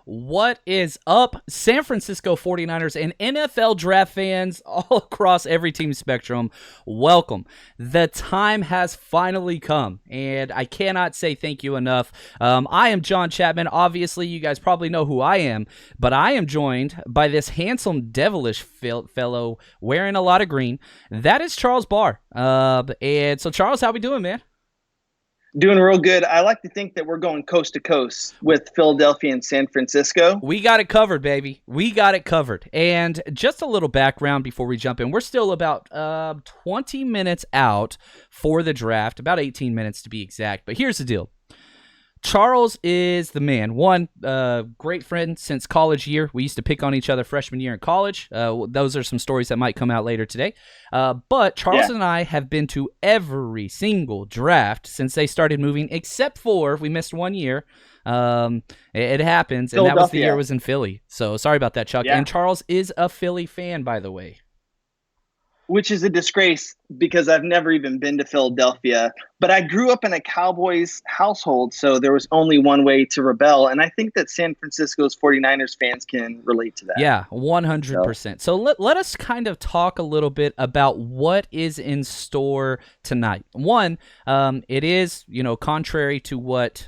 What is up, San Francisco 49ers and NFL draft fans all across every team spectrum? Welcome. The time has finally come, and I cannot say thank you enough. I am John Chapman. Obviously, you guys probably know who I am, but I am joined by this handsome, devilish fellow wearing a lot of green. That is Charles Barr. And so, Charles, how we doing, man? Doing real good. I like to think that we're going coast to coast with Philadelphia and San Francisco. We got it covered, baby. We got it covered. And just a little background before we jump in. We're still about 20 minutes out for the draft, about 18 minutes to be exact. But here's the deal. Charles is the man. One, great friend since college year. We used to pick on each other freshman year in college. Those are some stories that might come out later today. But Charles and I have been to every single draft since they started moving, except for we missed 1 year. It happens, and that was the year it was in Philly. So sorry about that, Chuck. Yeah. And Charles is a Philly fan, by the way. Which is a disgrace because I've never even been to Philadelphia. But I grew up in a Cowboys household, so there was only one way to rebel. And I think that San Francisco's 49ers fans can relate to that. Yeah, 100%. So let us kind of talk a little bit about what is in store tonight. One, it is, contrary to what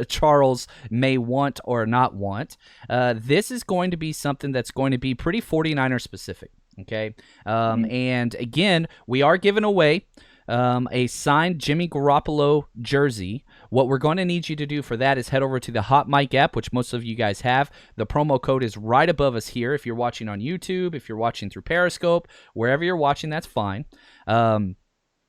Charles may want or not want, this is going to be something that's going to be pretty 49er specific. Okay, and again, we are giving away a signed Jimmy Garoppolo jersey. What we're going to need you to do for that is head over to the HotMic app, which most of you guys have. The promo code is right above us here. If you're watching on YouTube, if you're watching through Periscope, wherever you're watching, that's fine.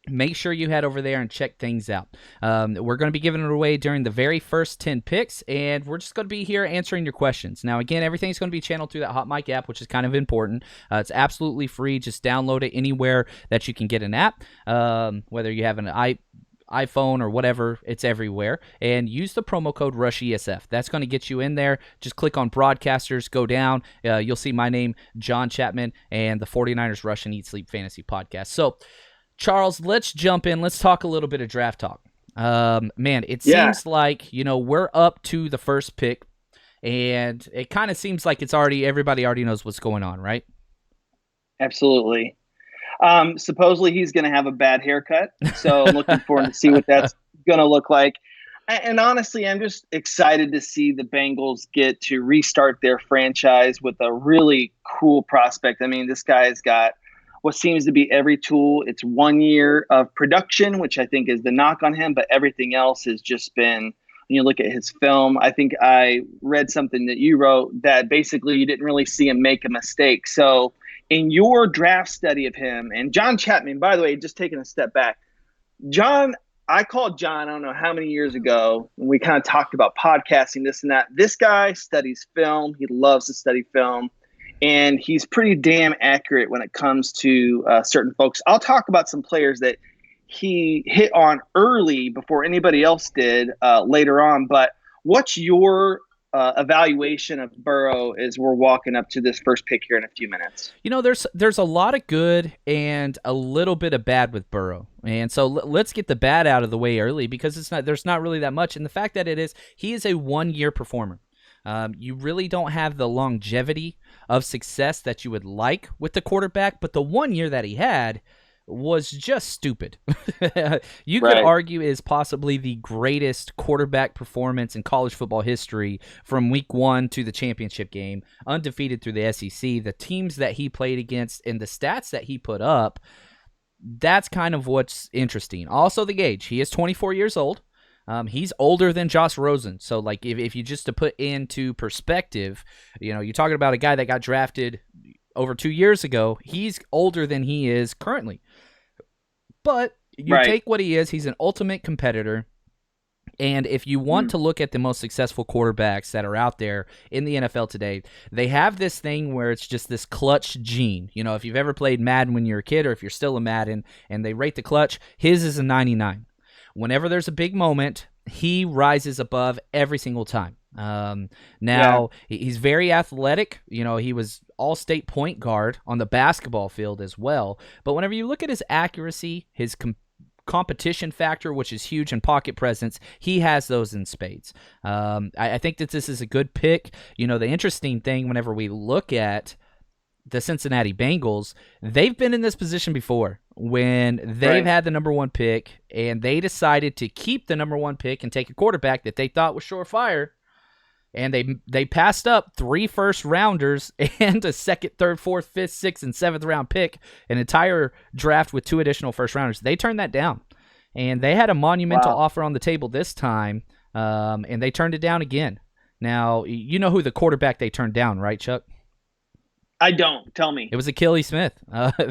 Make sure you head over there and check things out. We're going to be giving it away during the very first 10 picks, and we're just going to be here answering your questions. Now, again, everything's going to be channeled through that HotMic app, which is kind of important. It's absolutely free. Just download it anywhere that you can get an app, whether you have an iPhone or whatever, it's everywhere. And use the promo code RushESF. That's going to get you in there. Just click on broadcasters, go down. You'll see my name, John Chapman, and the 49ers Rush and Eat Sleep Fantasy Podcast. So, Charles, let's jump in. Let's talk a little bit of draft talk. Man, it seems like, we're up to the first pick, and it kind of seems like everybody already knows what's going on, right? Absolutely. Supposedly he's going to have a bad haircut, so I'm looking forward to see what that's going to look like. And honestly, I'm just excited to see the Bengals get to restart their franchise with a really cool prospect. I mean, this guy's got what seems to be every tool. It's 1 year of production, which I think is the knock on him, but everything else has just been, when you look at his film, I think I read something that you wrote that basically you didn't really see him make a mistake. So in your draft study of him, and John Chapman, by the way, just taking a step back, I called John, I don't know how many years ago, and we kind of talked about podcasting, this and that. This guy studies film. He loves to study film. And he's pretty damn accurate when it comes to certain folks. I'll talk about some players that he hit on early before anybody else did later on. But what's your evaluation of Burrow as we're walking up to this first pick here in a few minutes? There's a lot of good and a little bit of bad with Burrow. And so let's get the bad out of the way early because there's not really that much. And the fact that he is a 1 year performer. You really don't have the longevity of success that you would like with the quarterback, but the 1 year that he had was just stupid. You could argue is possibly the greatest quarterback performance in college football history from week 1 to the championship game, undefeated through the SEC. The teams that he played against and the stats that he put up, that's kind of what's interesting. Also the age. He is 24 years old. He's older than Josh Rosen. So, like, if you just to put into perspective, you're talking about a guy that got drafted over 2 years ago. He's older than he is currently. But you take what he is. He's an ultimate competitor. And if you want to look at the most successful quarterbacks that are out there in the NFL today, they have this thing where it's just this clutch gene. If you've ever played Madden when you're a kid or if you're still a Madden and they rate the clutch, his is a 99. Whenever there's a big moment, he rises above every single time. He's very athletic. He was all-state point guard on the basketball field as well. But whenever you look at his accuracy, his competition factor, which is huge, and pocket presence, he has those in spades. I think that this is a good pick. The interesting thing whenever we look at the Cincinnati Bengals, they've been in this position before when they've had the number one pick and they decided to keep the number one pick and take a quarterback that they thought was surefire. And they passed up 3 first-rounders and a second, third, fourth, fifth, sixth, and seventh round pick, an entire draft with 2 additional first-rounders. They turned that down. And they had a monumental offer on the table this time, and they turned it down again. Now, you know who the quarterback they turned down, right, Chuck? I don't. Tell me. It was Achilles Smith.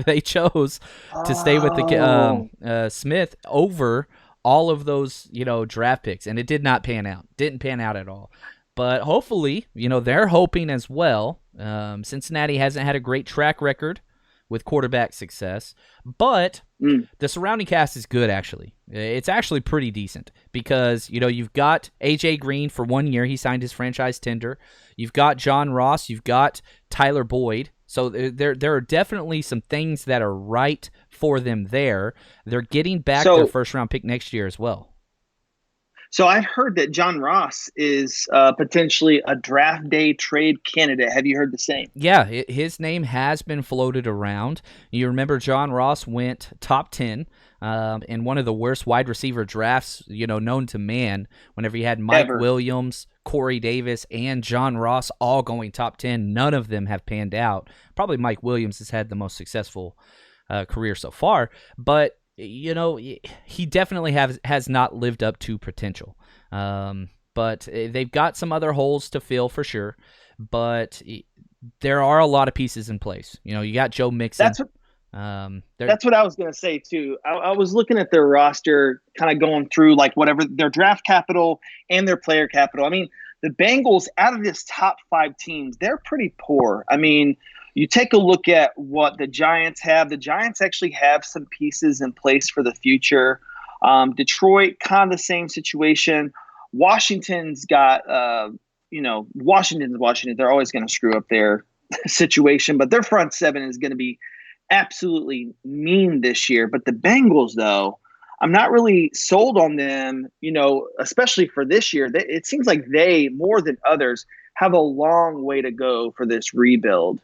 They chose to stay with the Smith over all of those, draft picks, and it did not pan out. Didn't pan out at all. But hopefully, they're hoping as well. Cincinnati hasn't had a great track record with quarterback success, but the surrounding cast is good, actually. It's actually pretty decent because, you've got A.J. Green for 1 year. He signed his franchise tender. You've got John Ross. You've got Tyler Boyd. So there are definitely some things that are right for them there. They're getting back their first-round pick next year as well. So I've heard that John Ross is potentially a draft day trade candidate. Have you heard the same? Yeah, his name has been floated around. You remember John Ross went top 10 in one of the worst wide receiver drafts, known to man, whenever you had Mike Williams, Corey Davis, and John Ross all going top 10. None of them have panned out. Probably Mike Williams has had the most successful career so far, but he definitely has not lived up to potential. But they've got some other holes to fill for sure. But there are a lot of pieces in place. You got Joe Mixon. That's what I was going to say too. I was looking at their roster, kind of going through like whatever their draft capital and their player capital. I mean, the Bengals out of this top 5 teams, they're pretty poor. I mean, you take a look at what the Giants have. The Giants actually have some pieces in place for the future. Detroit, kind of the same situation. Washington's got, Washington's Washington. They're always going to screw up their situation, but their front seven is going to be absolutely mean this year. But the Bengals, though, I'm not really sold on them, especially for this year. It seems like they, more than others, have a long way to go for this rebuild.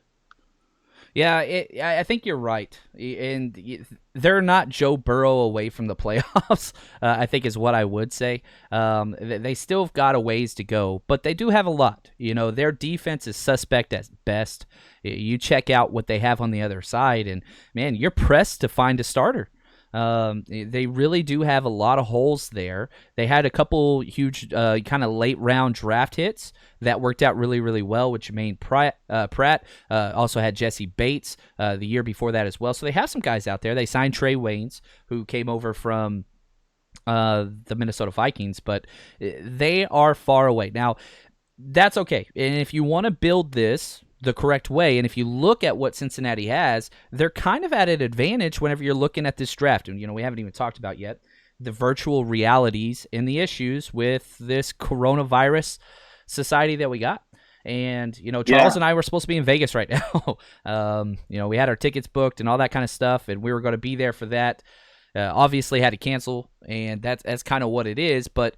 Yeah, I think you're right, and they're not Joe Burrow away from the playoffs, I think is what I would say. They still have got a ways to go, but they do have a lot. Their defense is suspect at best. You check out what they have on the other side, and, man, you're pressed to find a starter. They really do have a lot of holes there. They had a couple huge kind of late round draft hits that worked out really, really well with Jermaine Pratt. Also had Jesse Bates the year before that as well. So they have some guys out there. They signed Trey Waynes, who came over from the Minnesota Vikings, but they are far away. Now, that's okay. And if you want to build this the correct way, and if you look at what Cincinnati has, they're kind of at an advantage whenever you're looking at this draft. And, we haven't even talked about yet the virtual realities and the issues with this coronavirus society that we got. And, Charles and I were supposed to be in Vegas right now. We had our tickets booked and all that kind of stuff, and we were going to be there for that. Obviously had to cancel, and that's kind of what it is. But,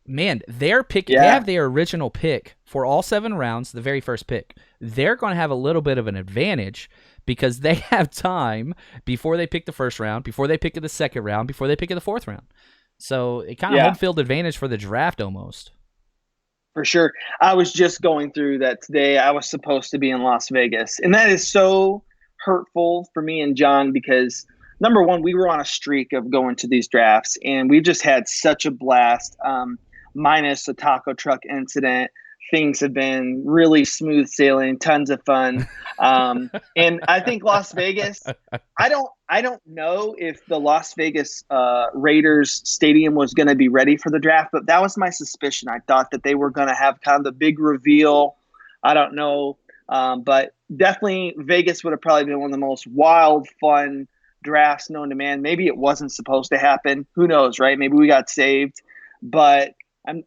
man, their pick, they have their original pick for all 7 rounds, the very first pick. They're going to have a little bit of an advantage because they have time before they pick the first round, before they pick the second round, before they pick the fourth round. So it kind of home field advantage for the draft almost. For sure. I was just going through that today. I was supposed to be in Las Vegas, and that is so hurtful for me and John because, number one, we were on a streak of going to these drafts, and we've just had such a blast. Minus the taco truck incident, things have been really smooth sailing, tons of fun. And I think Las Vegas, I don't know if the Las Vegas Raiders stadium was going to be ready for the draft, but that was my suspicion. I thought that they were going to have kind of the big reveal. I don't know. But definitely Vegas would have probably been one of the most wild, fun drafts known to man. Maybe it wasn't supposed to happen. Who knows, right? Maybe we got saved. But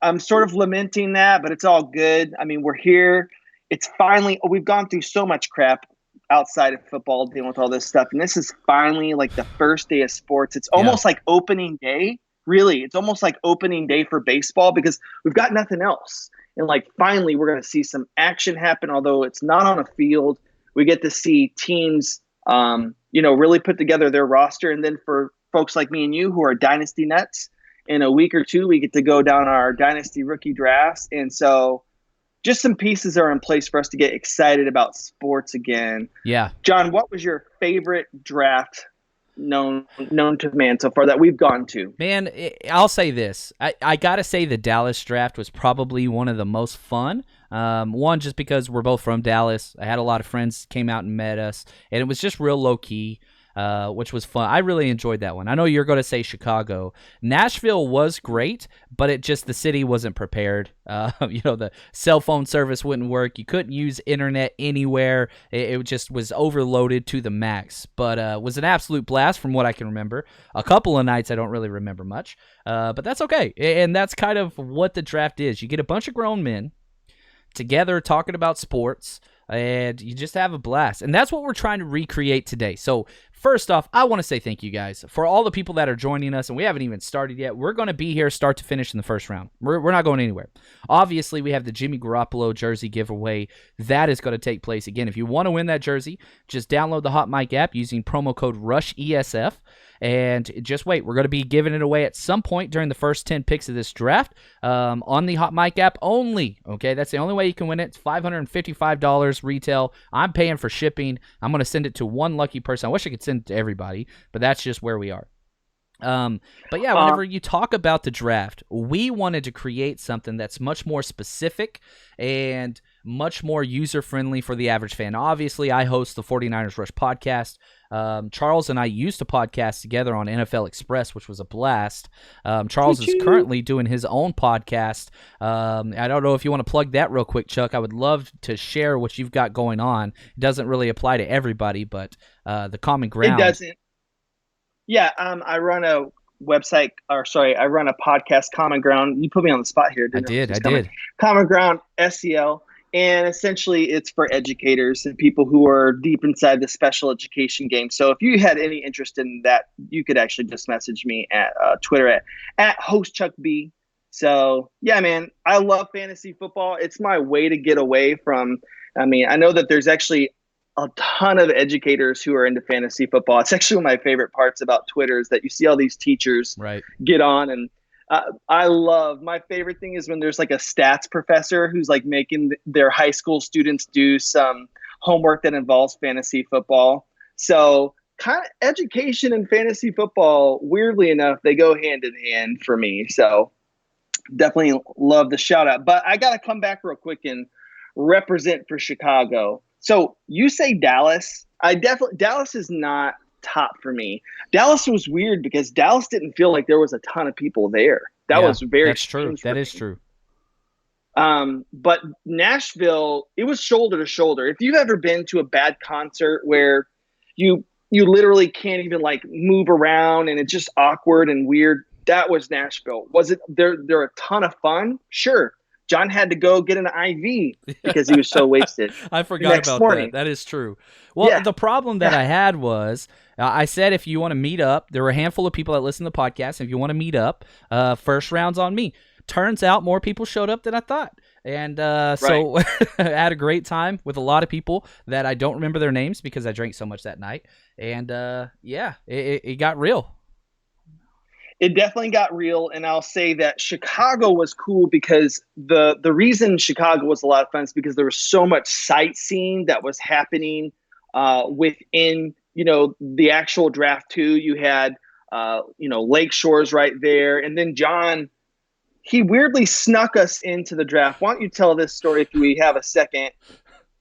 I'm sort of lamenting that, but it's all good. I mean, we're here. It's finally, we've gone through so much crap. outside of football dealing with all this stuff. And this is finally like the first day of sports. It's almost like opening day. Really, it's almost like opening day for baseball because we've got nothing else. And like finally we're going to see some action happen, although it's not on a field. We get to see teams, really put together their roster. And then for folks like me and you who are dynasty nuts, in a week or two, we get to go down our dynasty rookie drafts. And so just some pieces are in place for us to get excited about sports again. Yeah. John, what was your favorite draft known to man so far that we've gone to? Man, I'll say this. I got to say the Dallas draft was probably one of the most fun. One, just because we're both from Dallas. I had a lot of friends came out and met us, and it was just real low-key. Which was fun. I really enjoyed that one. I know you're going to say Chicago. Nashville was great, but the city wasn't prepared. The cell phone service wouldn't work. You couldn't use internet anywhere. It just was overloaded to the max. But it was an absolute blast from what I can remember. A couple of nights I don't really remember much, but that's okay. And that's kind of what the draft is. You get a bunch of grown men together talking about sports, and you just have a blast. And that's what we're trying to recreate today. So first off, I want to say thank you guys for all the people that are joining us, and we haven't even started yet. We're going to be here start to finish in the first round. We're not going anywhere. Obviously, we have the Jimmy Garoppolo jersey giveaway. That is going to take place. Again, if you want to win that jersey, just download the HotMic app using promo code RushESF, and just wait. We're going to be giving it away at some point during the first 10 picks of this draft on the HotMic app only. Okay, that's the only way you can win it. It's $555 retail. I'm paying for shipping. I'm going to send it to one lucky person. I wish I could send it to everybody, but that's just where we are. But yeah, whenever you talk about the draft, we wanted to create something that's much more specific and much more user-friendly for the average fan. Obviously, I host the 49ers Rush podcast. Charles and I used to podcast together on NFL Express, which was a blast. Charles is currently doing his own podcast. I don't know if you want to plug that real quick, Chuck. I would love to share what you've got going on. It doesn't really apply to everybody, but the common ground. It doesn't. Yeah, I run a podcast, Common Ground. You put me on the spot here, didn't you? I did. Common Ground SEL. And essentially, it's for educators and people who are deep inside the special education game. So if you had any interest in that, you could actually just message me at Twitter at HostChuckB. So, yeah, man, I love fantasy football. It's my way to get away from – I know that there's actually a ton of educators who are into fantasy football. It's actually one of my favorite parts about Twitter is that you see all these teachers get on and my favorite thing is when there's like a stats professor who's like making their high school students do some homework that involves fantasy football. So kind of education and fantasy football, weirdly enough, they go hand in hand for me. So definitely love the shout out, but I got to come back real quick and represent for Chicago. So you say Dallas. Dallas is not top for me. Dallas was weird because Dallas didn't feel like there was a ton of people there. That was very That's true. That is true. But Nashville, it was shoulder to shoulder. If you've ever been to a bad concert where you literally can't even like move around and it's just awkward and weird, that was Nashville. Was it they're a ton of fun? Sure. John had to go get an IV because he was so wasted. I forgot about that. That is true. Well, the problem that I had was I said if you want to meet up, there were a handful of people that listen to the podcast. If you want to meet up, first round's on me. Turns out more people showed up than I thought. And so I had a great time with a lot of people that I don't remember their names because I drank so much that night. And it got real. It definitely got real, and I'll say that Chicago was cool because the reason Chicago was a lot of fun is because there was so much sightseeing that was happening within, the actual draft too. You had, Lake Shore's right there, and then John, he weirdly snuck us into the draft. Why don't you tell this story if we have a second?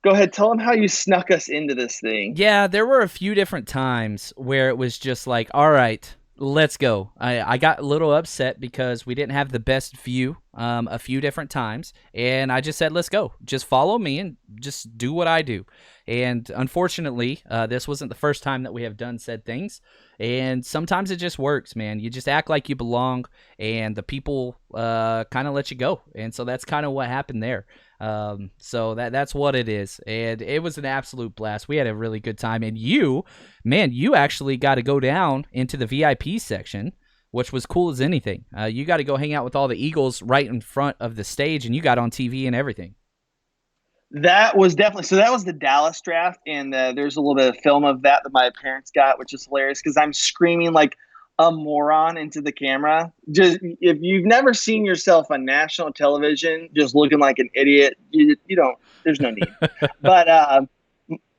Go ahead, tell them how you snuck us into this thing. Yeah, there were a few different times where it was just like, all right, let's go. I got a little upset because we didn't have the best view a few different times, and I just said, let's go. Just follow me and just do what I do. And unfortunately, this wasn't the first time that we have done said things, and sometimes it just works, man. You just act like you belong, and the people kind of let you go, and so that's kind of what happened there. So that's what it is. And it was an absolute blast. We had a really good time. And you actually got to go down into the VIP section, which was cool as anything. You got to go hang out with all the Eagles right in front of the stage, and you got on TV and everything. That was definitely so. That was the Dallas draft, and there's a little bit of film of that my parents got, which is hilarious because I'm screaming like a moron into the camera. Just if you've never seen yourself on national television, just looking like an idiot, you don't. There's no need. But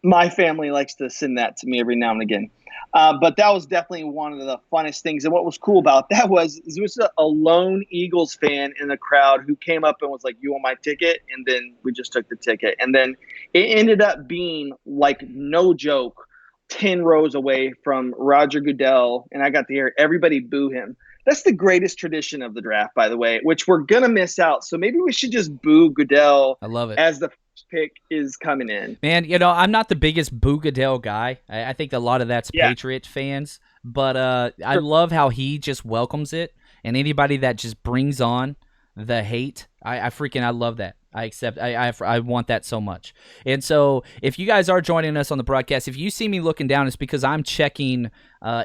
my family likes to send that to me every now and again. But that was definitely one of the funnest things. And what was cool about that was there was a lone Eagles fan in the crowd who came up and was like, "You want my ticket?" And then we just took the ticket. And then it ended up being, like, no joke, 10 rows away from Roger Goodell. And I got to hear everybody boo him. That's the greatest tradition of the draft, by the way, which we're going to miss out. So maybe we should just boo Goodell. I love it. As the pick is coming in. Man, I'm not the biggest Boo Goodell guy. I think a lot of that's Patriot fans, but I love how he just welcomes it, and anybody that just brings on the hate, I love that. I want that so much. And so if you guys are joining us on the broadcast, if you see me looking down, it's because I'm checking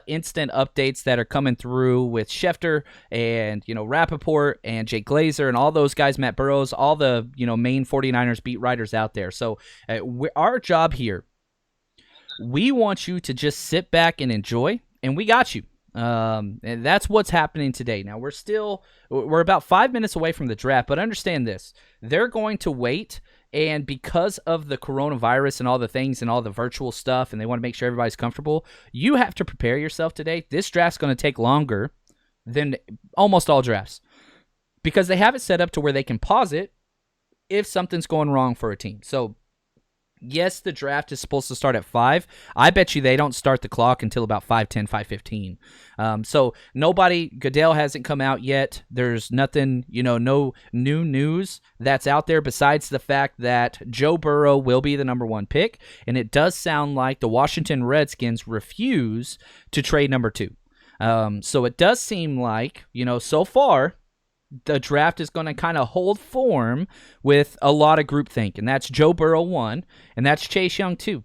instant updates that are coming through with Schefter and, Rappaport and Jake Glazer and all those guys, Matt Burrows, all the, main 49ers beat writers out there. So our job here, we want you to just sit back and enjoy, and we got you. And that's what's happening today. Now, we're about 5 minutes away from the draft, but understand this. They're going to wait, and because of the coronavirus and all the things and all the virtual stuff, and they want to make sure everybody's comfortable, you have to prepare yourself today. This draft's going to take longer than almost all drafts because they have it set up to where they can pause it if something's going wrong for a team. So, yes, the draft is supposed to start at 5. I bet you they don't start the clock until about 5:10, 5:15. So Goodell hasn't come out yet. There's nothing, no new news that's out there besides the fact that Joe Burrow will be the number 1 pick. And it does sound like the Washington Redskins refuse to trade number 2. So it does seem like, so far, the draft is going to kind of hold form with a lot of groupthink, and that's Joe Burrow 1, and that's Chase Young 2.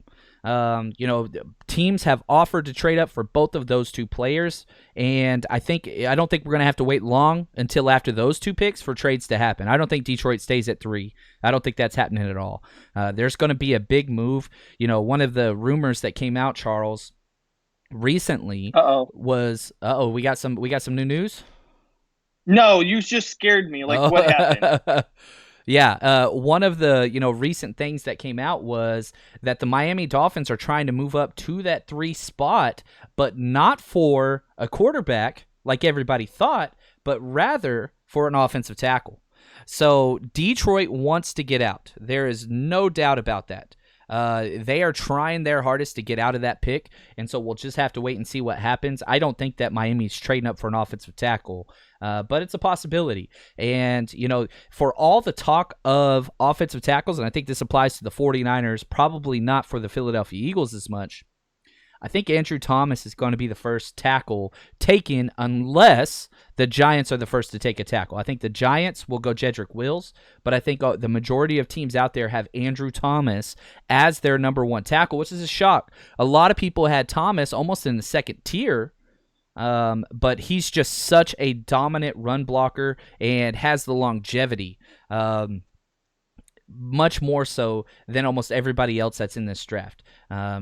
Teams have offered to trade up for both of those 2 players, and I don't think we're going to have to wait long until after those 2 picks for trades to happen. I don't think Detroit stays at 3. I don't think that's happening at all. There's going to be a big move. One of the rumors that came out, Charles, recently was we got some new news. No, you just scared me. Like, what happened? Yeah, one of the recent things that came out was that the Miami Dolphins are trying to move up to that 3 spot, but not for a quarterback like everybody thought, but rather for an offensive tackle. So Detroit wants to get out. There is no doubt about that. They are trying their hardest to get out of that pick, and so we'll just have to wait and see what happens. I don't think that Miami's trading up for an offensive tackle, but it's a possibility. And, for all the talk of offensive tackles, and I think this applies to the 49ers, probably not for the Philadelphia Eagles as much, I think Andrew Thomas is going to be the first tackle taken unless the Giants are the first to take a tackle. I think the Giants will go Jedrick Wills, but I think the majority of teams out there have Andrew Thomas as their number 1 tackle, which is a shock. A lot of people had Thomas almost in the second tier, but he's just such a dominant run blocker and has the longevity. Much more so than almost everybody else that's in this draft.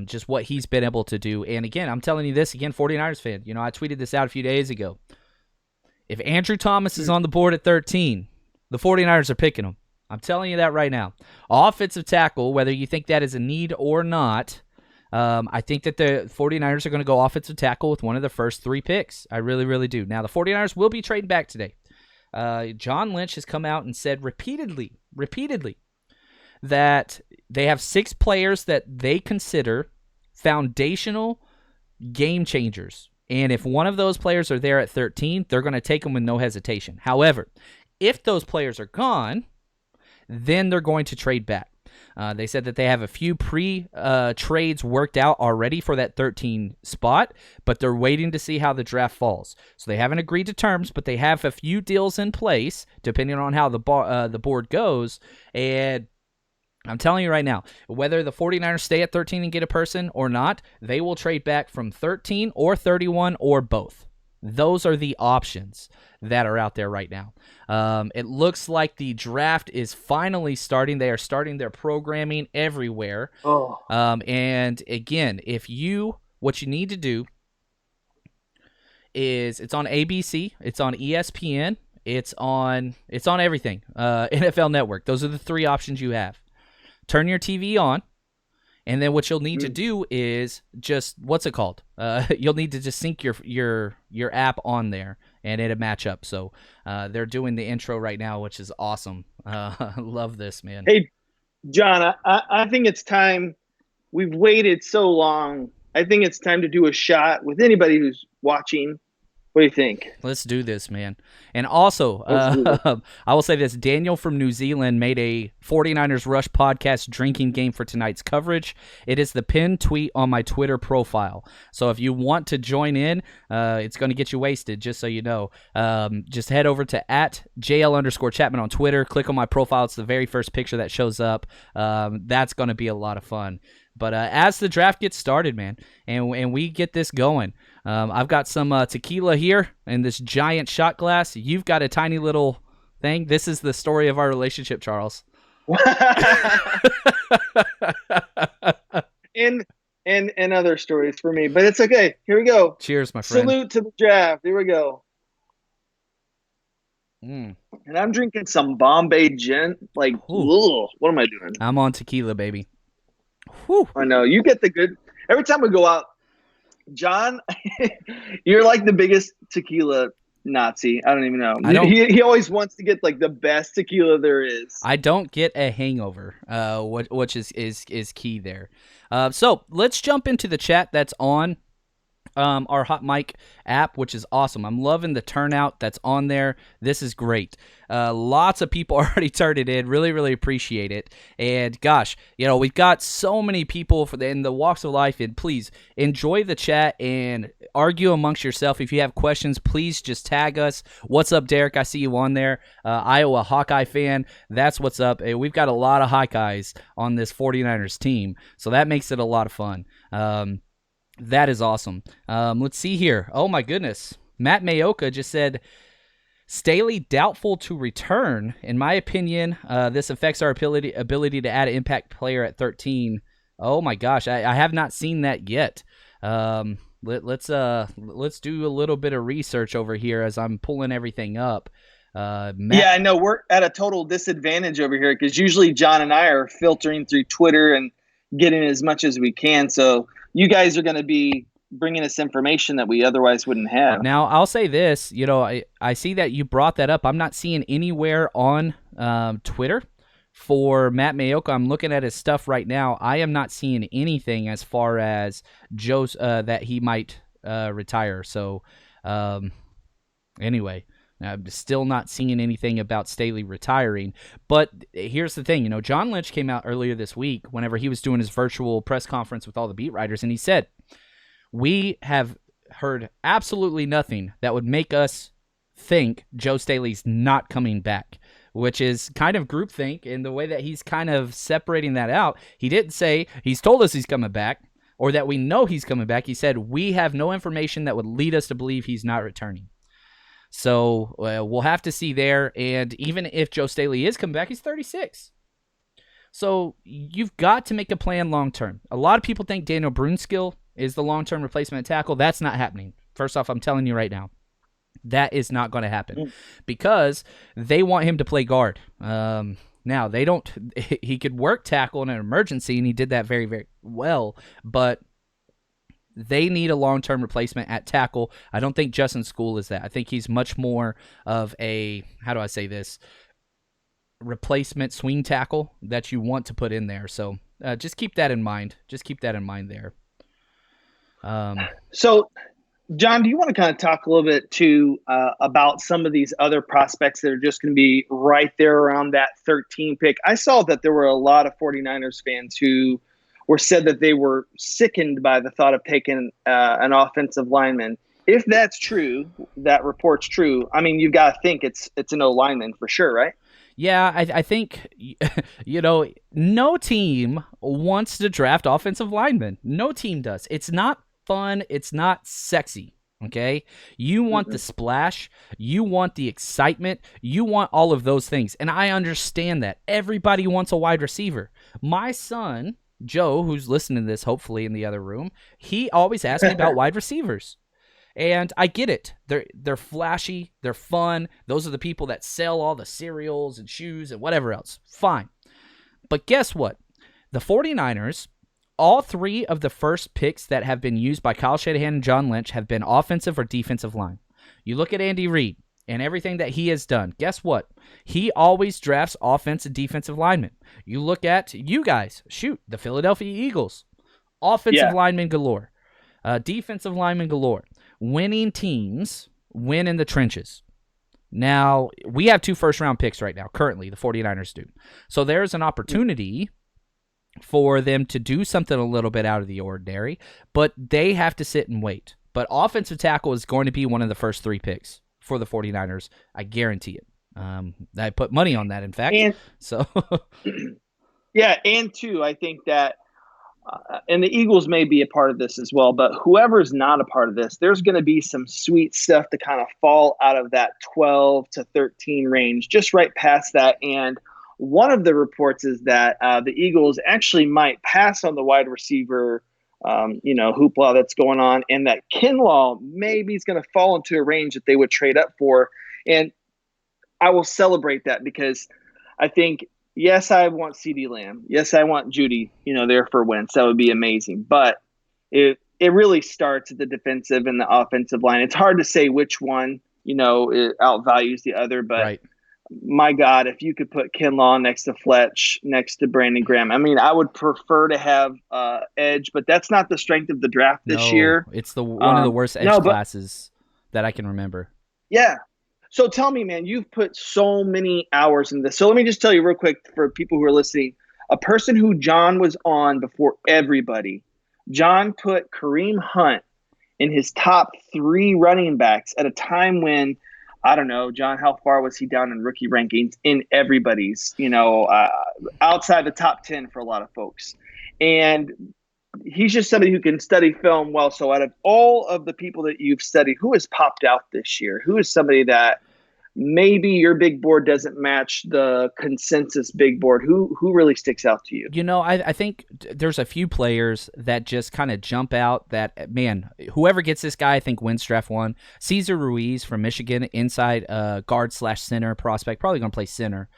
Just what he's been able to do. And again, I'm telling you this, 49ers fan, I tweeted this out a few days ago. If Andrew Thomas is on the board at 13, the 49ers are picking him. I'm telling you that right now. Offensive tackle, whether you think that is a need or not, I think that the 49ers are going to go offensive tackle with one of the first 3 picks. I really, really do. Now, the 49ers will be trading back today. John Lynch has come out and said repeatedly, that they have 6 players that they consider foundational game changers. And if one of those players are there at 13, they're going to take them with no hesitation. However, if those players are gone, then they're going to trade back. They said that they have a few trades worked out already for that 13 spot, but they're waiting to see how the draft falls. So they haven't agreed to terms, but they have a few deals in place depending on how the board goes. And I'm telling you right now, whether the 49ers stay at 13 and get a person or not, they will trade back from 13 or 31 or both. Those are the options that are out there right now. It looks like the draft is finally starting. They are starting their programming everywhere. And again, what you need to do is it's on ABC, it's on ESPN, it's on everything. NFL Network. Those are the three options you have. Turn your TV on, and then what you'll need to do is just, what's it called? You'll need to just sync your app on there, and it'll match up. So they're doing the intro right now, which is awesome. Love this, man. Hey, John, I think it's time. We've waited so long. I think it's time to do a shot with anybody who's watching. What do you think? Let's do this, man. And also, I will say this. Daniel from New Zealand made a 49ers Rush podcast drinking game for tonight's coverage. It is the pinned tweet on my Twitter profile. So if you want to join in, it's going to get you wasted, just so you know. Just head over to @JL_Chapman on Twitter. Click on my profile. It's the very first picture that shows up. That's going to be a lot of fun. But as the draft gets started, man, and we get this going, I've got some tequila here in this giant shot glass. You've got a tiny little thing. This is the story of our relationship, Charles. and other stories for me, but it's okay. Here we go. Cheers, my friend. Salute to the draft. Here we go. And I'm drinking some Bombay gin. Like, ugh, what am I doing? I'm on tequila, baby. Whew. I know. You get the good. Every time we go out, John, you're like the biggest tequila Nazi. I don't even know. He always wants to get like the best tequila there is. I don't get a hangover, which is key there. So let's jump into the chat that's on our HotMic app, which is awesome. I'm loving the turnout that's on there. This is great. Lots of people already turned it in. Really, really appreciate it. And gosh, we've got so many people in the walks of life. And please enjoy the chat and argue amongst yourself. If you have questions, please just tag us. What's up, Derrick? I see you on there. Iowa Hawkeye fan. That's what's up. We've got a lot of Hawkeyes on this 49ers team, so that makes it a lot of fun. That is awesome. Let's see here. Oh, my goodness. Matt Mayoka just said, Staley doubtful to return. In my opinion, this affects our ability to add an impact player at 13. Oh, my gosh. I have not seen that yet. Let's do a little bit of research over here as I'm pulling everything up. Yeah, I know. We're at a total disadvantage over here because usually John and I are filtering through Twitter and getting as much as we can. So you guys are going to be bringing us information that we otherwise wouldn't have. Now, I'll say this. I see that you brought that up. I'm not seeing anywhere on Twitter for Matt Mayoka. I'm looking at his stuff right now. I am not seeing anything as far as Joe's that he might retire. So anyway, I'm still not seeing anything about Staley retiring. But here's the thing. John Lynch came out earlier this week whenever he was doing his virtual press conference with all the beat writers, and he said, we have heard absolutely nothing that would make us think Joe Staley's not coming back, which is kind of groupthink in the way that he's kind of separating that out. He didn't say he's told us he's coming back or that we know he's coming back. He said we have no information that would lead us to believe he's not returning. So we'll have to see there. And even if Joe Staley is coming back, he's 36. So you've got to make a plan long-term. A lot of people think Daniel Brunskill is the long-term replacement tackle. That's not happening. First off, I'm telling you right now, that is not going to happen because they want him to play guard. Now, they don't. He could work tackle in an emergency, and he did that very, very well, but they need a long-term replacement at tackle. I don't think Justin School is that. I think he's much more of a, how do I say this, replacement swing tackle that you want to put in there. So just keep that in mind. Just keep that in mind there. So John, do you want to kind of talk a little bit too about some of these other prospects that are just going to be right there around that 13 pick? I saw that there were a lot of 49ers fans who were said that they were sickened by the thought of taking an offensive lineman. If that's true, that report's true. I mean, you've got to think it's an O lineman for sure, right? Yeah, I think, no team wants to draft offensive linemen. No team does. It's not fun. It's not sexy. Okay? You want the splash. You want the excitement. You want all of those things. And I understand that. Everybody wants a wide receiver. My son, Joe, who's listening to this, hopefully in the other room, he always asks me about wide receivers. And I get it. They're flashy. They're fun. Those are the people that sell all the cereals and shoes and whatever else. Fine. But guess what? The 49ers, all three of the first picks that have been used by Kyle Shanahan and John Lynch have been offensive or defensive line. You look at Andy Reid and everything that he has done. Guess what? He always drafts offensive and defensive linemen. You look at you guys. Shoot, the Philadelphia Eagles. Offensive linemen galore. Defensive linemen galore. Winning teams win in the trenches. Now, we have 2 first-round picks right now, currently, the 49ers do. So there's an opportunity for them to do something a little bit out of the ordinary, but they have to sit and wait. But offensive tackle is going to be one of the first 3 picks for the 49ers. I guarantee it. I put money on that, in fact. And, and two, I think that and the Eagles may be a part of this as well, but whoever's not a part of this, there's going to be some sweet stuff to kind of fall out of that 12 to 13 range, just right past that. And one of the reports is that the Eagles actually might pass on the wide receiver, hoopla that's going on, and that Kinlaw maybe is going to fall into a range that they would trade up for. And I will celebrate that because I think, yes, I want CeeDee Lamb. Yes, I want Judy, there for wins. That would be amazing. But it really starts at the defensive and the offensive line. It's hard to say which one, it outvalues the other. But my God, if you could put Kinlaw next to Fletch, next to Brandon Graham, I mean, I would prefer to have edge, but that's not the strength of the draft this year. It's one of the worst edge classes that I can remember. Yeah. So tell me, man, you've put so many hours in this. So let me just tell you real quick for people who are listening, a person who John was on before everybody, John put Kareem Hunt in his top 3 running backs at a time when, I don't know, John, how far was he down in rookie rankings in everybody's, outside the top 10 for a lot of folks. And he's just somebody who can study film well. So out of all of the people that you've studied, who has popped out this year? Who is somebody that maybe your big board doesn't match the consensus big board? Who really sticks out to you? I think there's a few players that just kind of jump out that, man, whoever gets this guy, I think wins draft 1. Cesar Ruiz from Michigan, inside guard/center prospect, probably going to play center.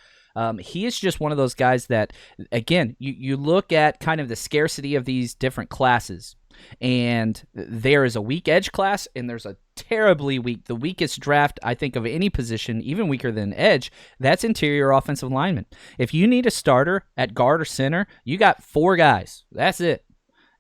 He is just one of those guys that, again, you look at kind of the scarcity of these different classes, and there is a weak edge class, and there's a terribly weak, the weakest draft, I think, of any position, even weaker than edge, that's interior offensive lineman. If you need a starter at guard or center, you got 4 guys. That's it.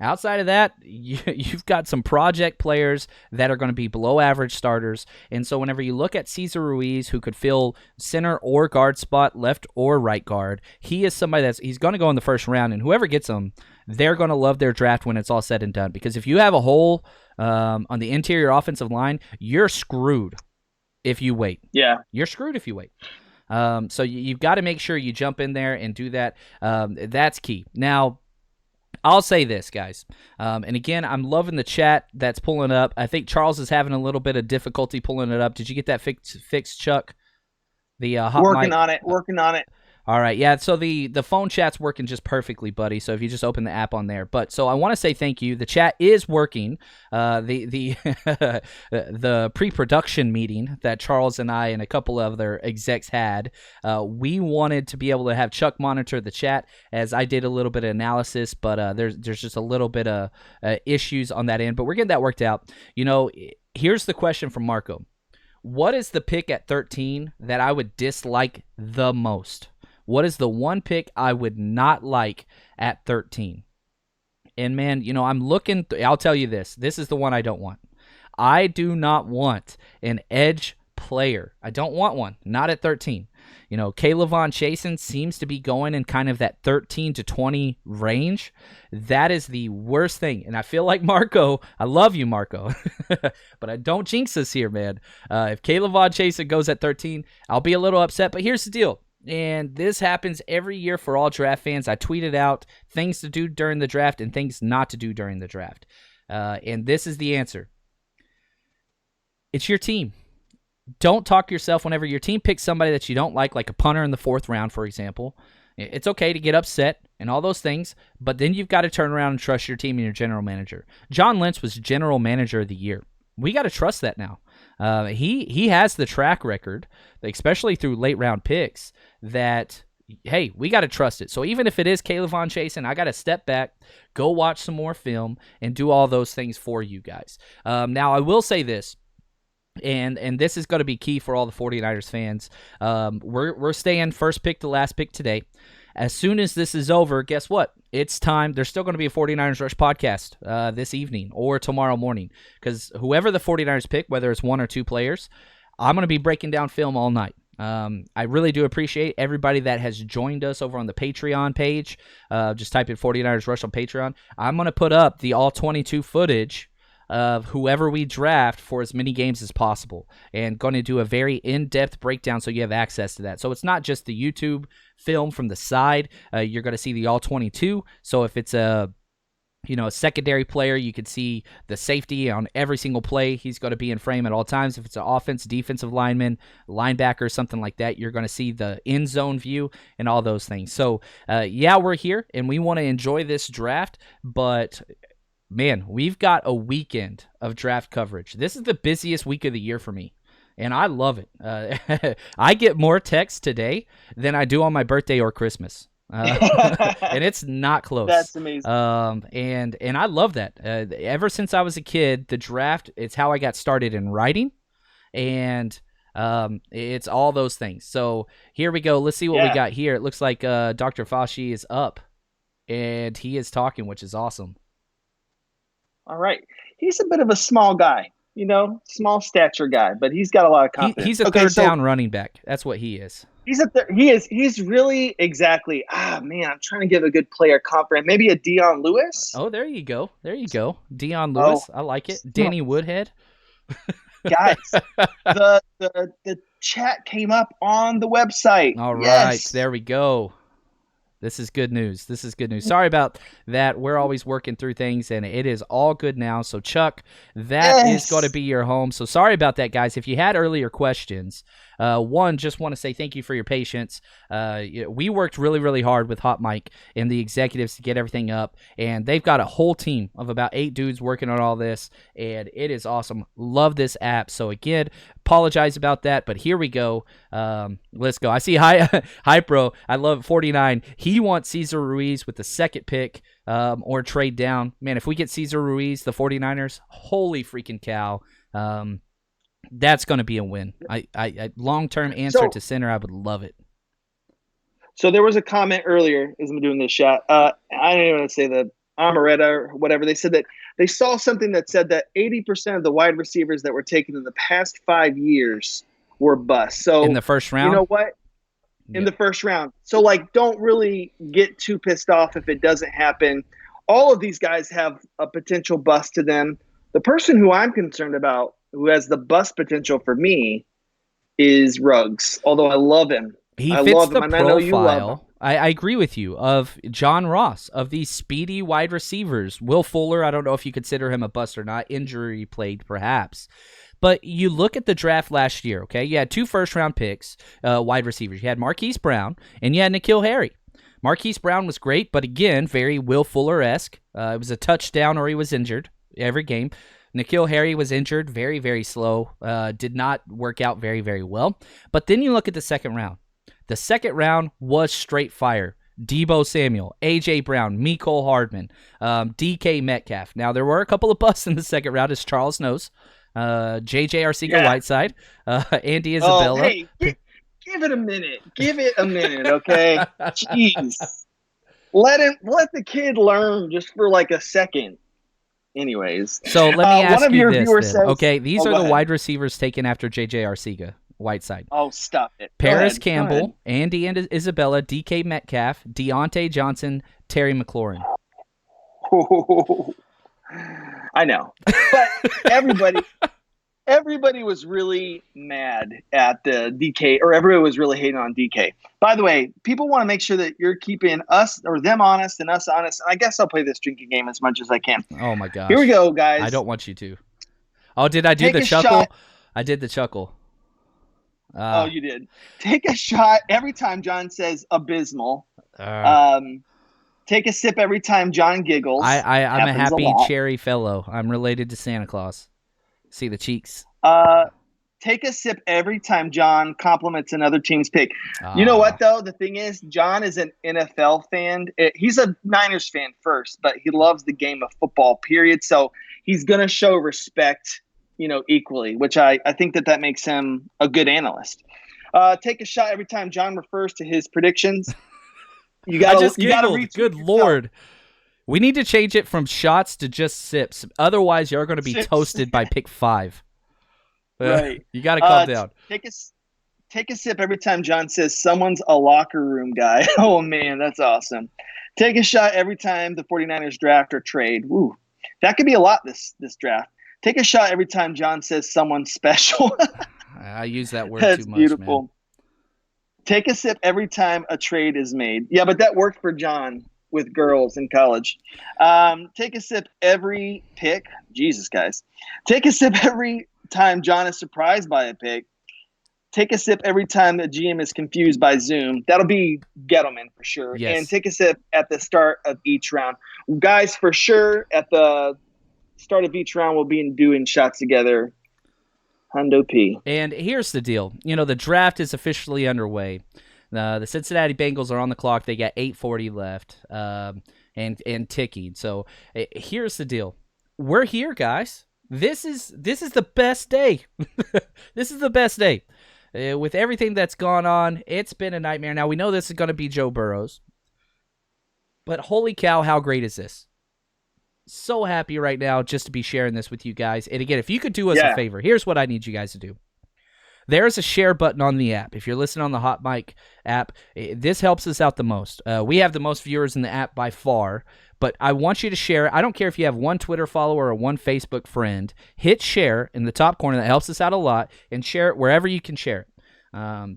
Outside of that, you've got some project players that are going to be below average starters. And so whenever you look at Cesar Ruiz, who could fill center or guard spot, left or right guard, he is somebody he's going to go in the first round. And whoever gets him, they're going to love their draft when it's all said and done. Because if you have a hole on the interior offensive line, you're screwed if you wait. Yeah. You're screwed if you wait. So you've got to make sure you jump in there and do that. That's key. Now, I'll say this, guys, and again, I'm loving the chat that's pulling up. I think Charles is having a little bit of difficulty pulling it up. Did you get that fixed, Chuck? The HotMic? Working on it. All right, yeah, so the phone chat's working just perfectly, buddy, so if you just open the app on there. But so I want to say thank you. The chat is working. The the pre-production meeting that Charles and I and a couple of other execs had, we wanted to be able to have Chuck monitor the chat as I did a little bit of analysis, but there's just a little bit of issues on that end, but we're getting that worked out. Here's the question from Marco. What is the pick at 13 that I would dislike the most? What is the one pick I would not like at 13? And, man, I'm looking. I'll tell you this. This is the one I don't want. I do not want an edge player. I don't want one. Not at 13. Kaylavon Chasen seems to be going in kind of that 13 to 20 range. That is the worst thing. And I feel like Marco, I love you, Marco, but I don't jinx us here, man. If Kaylavon Chasen goes at 13, I'll be a little upset. But here's the deal. And this happens every year for all draft fans. I tweeted out things to do during the draft and things not to do during the draft. And this is the answer. It's your team. Don't talk yourself whenever your team picks somebody that you don't like a punter in the 4th round, for example. It's okay to get upset and all those things, but then you've got to turn around and trust your team and your general manager. John Lynch was general manager of the year. We got to trust that now. He has the track record, especially through late round picks, that, hey, we got to trust it. So even if it is Kaylavon Chasen, I got to step back, go watch some more film, and do all those things for you guys. Now, I will say this. And this is going to be key for all the 49ers fans. We're staying first pick to last pick today. As soon as this is over, guess what? It's time. There's still going to be a 49ers Rush podcast this evening or tomorrow morning, because whoever the 49ers pick, whether it's 1 or 2 players, I'm going to be breaking down film all night. I really do appreciate everybody that has joined us over on the Patreon page. Just type in 49ers Rush on Patreon. I'm going to put up the all 22 footage of whoever we draft for as many games as possible, and going to do a very in-depth breakdown so you have access to that. So it's not just the YouTube film from the side. You're going to see the all 22. So if it's a secondary player, you can see the safety on every single play. He's going to be in frame at all times. If it's an offense, defensive lineman, linebacker, something like that, you're going to see the end zone view and all those things. So we're here and we want to enjoy this draft, but man, we've got a weekend of draft coverage. This is the busiest week of the year for me, and I love it. I get more texts today than I do on my birthday or Christmas, and it's not close. That's amazing. And I love that. Ever since I was a kid, the draft, it's how I got started in writing, and it's all those things. So here we go. Let's see what we got here. It looks like Dr. Fauci is up, and he is talking, which is awesome. All right. He's a bit of a small guy, small stature guy, but he's got a lot of confidence. He's a third down running back. That's what he is. He's really exactly. Man, I'm trying to give a good player comparison. Maybe a Dion Lewis. Oh, there you go. Dion Lewis. I like it. Danny Woodhead. Guys, the chat came up on the website. All right. There we go. This is good news. Sorry about that. We're always working through things, and it is all good now. So, Chuck, that is going to be your home. So, sorry about that, guys. If you had earlier questions, just want to say thank you for your patience. We worked really, really hard with HotMic and the executives to get everything up, and they've got a whole team of about 8 dudes working on all this, and it is awesome. Love this app. So, again, apologize about that, but here we go. Let's go. I see Hypro. I love 49. He wants Cesar Ruiz with the 2nd pick or trade down. Man, if we get Cesar Ruiz, the 49ers, holy freaking cow. That's going to be a win. I long-term answer to center, I would love it. So there was a comment earlier as I'm doing this shot. I don't even want to say the Amaretta or whatever. They said that they saw something that said that 80% of the wide receivers that were taken in the past 5 years were busts. So in the first round? You know what? In the first round. So, don't really get too pissed off if it doesn't happen. All of these guys have a potential bust to them. The person who I'm concerned about, who has the bust potential for me, is Ruggs. Although I love him. He fits the profile. I agree with you, of John Ross, of these speedy wide receivers. Will Fuller, I don't know if you consider him a bust or not. Injury plagued, perhaps. But you look at the draft last year, okay? You had 2 first-round picks, wide receivers. You had Marquise Brown, and you had N'Keal Harry. Marquise Brown was great, but again, very Will Fuller-esque. It was a touchdown or he was injured every game. N'Keal Harry was injured, very, very slow. Did not work out very, very well. But then you look at the second round. The second round was straight fire. Deebo Samuel, A.J. Brown, Mecole Hardman, DK Metcalf. Now, there were a couple of busts in the second round, as Charles knows. J.J. Arcega-Whiteside, Andy Isabella. Oh, hey, give it a minute. Okay? Jeez. Let the kid learn just for a second. Anyways, So let me one ask of you your this viewers then. says, Okay, these go are the ahead. wide receivers taken after J.J. Arcega, Whiteside. Oh, stop it. Paris Go ahead. Campbell, Andy and Isabella, DK Metcalf, Deontay Johnson, Terry McLaurin. I know, but everybody was really mad at the DK, or everybody was really hating on DK. By the way, people want to make sure that you're keeping us or them honest and us honest. I guess I'll play this drinking game as much as I can. Oh my gosh. Here we go, guys. I don't want you to. Oh, did I do Take the a chuckle? shot. I did the chuckle. Oh, you did. Take a shot every time John says abysmal. Take a sip every time John giggles. I'm a happy lot. cherry fellow. I'm related to Santa Claus. See the cheeks. Take a sip every time John compliments another team's pick. You know what, though? The thing is, John is an NFL fan. He's a Niners fan first, but he loves the game of football, period. So he's going to show respect, equally, which I think that makes him a good analyst. Take a shot every time John refers to his predictions. You gotta reach. Good Lord. We need to change it from shots to just sips. Otherwise, you're going to be toasted by pick 5. Right. You got to calm down. Take a sip every time John says someone's a locker room guy. Oh, man, that's awesome. Take a shot every time the 49ers draft or trade. Ooh, that could be a lot this draft. Take a shot every time John says someone's special. I use that word That's too much, beautiful. man. Take a sip every time a trade is made. Yeah, but that worked for John with girls in college. Take a sip every pick. Jesus, guys. Take a sip every time John is surprised by a pick. Take a sip every time the GM is confused by Zoom. That'll be Gettleman for sure. Yes. And take a sip at the start of each round. Guys, for sure, at the start of each round, we'll be doing shots together. Hundo P. And here's the deal. The draft is officially underway. The Cincinnati Bengals are on the clock. They got 8:40 left and ticking. So here's the deal. We're here, guys. This is the best day. This is the best day. With everything that's gone on, it's been a nightmare. Now, we know this is going to be Joe Burrow's. But holy cow, how great is this? So happy right now just to be sharing this with you guys. And again, if you could do us a favor, here's what I need you guys to do. There's a share button on the app. If you're listening on the HotMic app, this helps us out the most. We have the most viewers in the app by far, but I want you to share it. I don't care if you have one Twitter follower or one Facebook friend. Hit share in the top corner. That helps us out a lot, and share it wherever you can share it.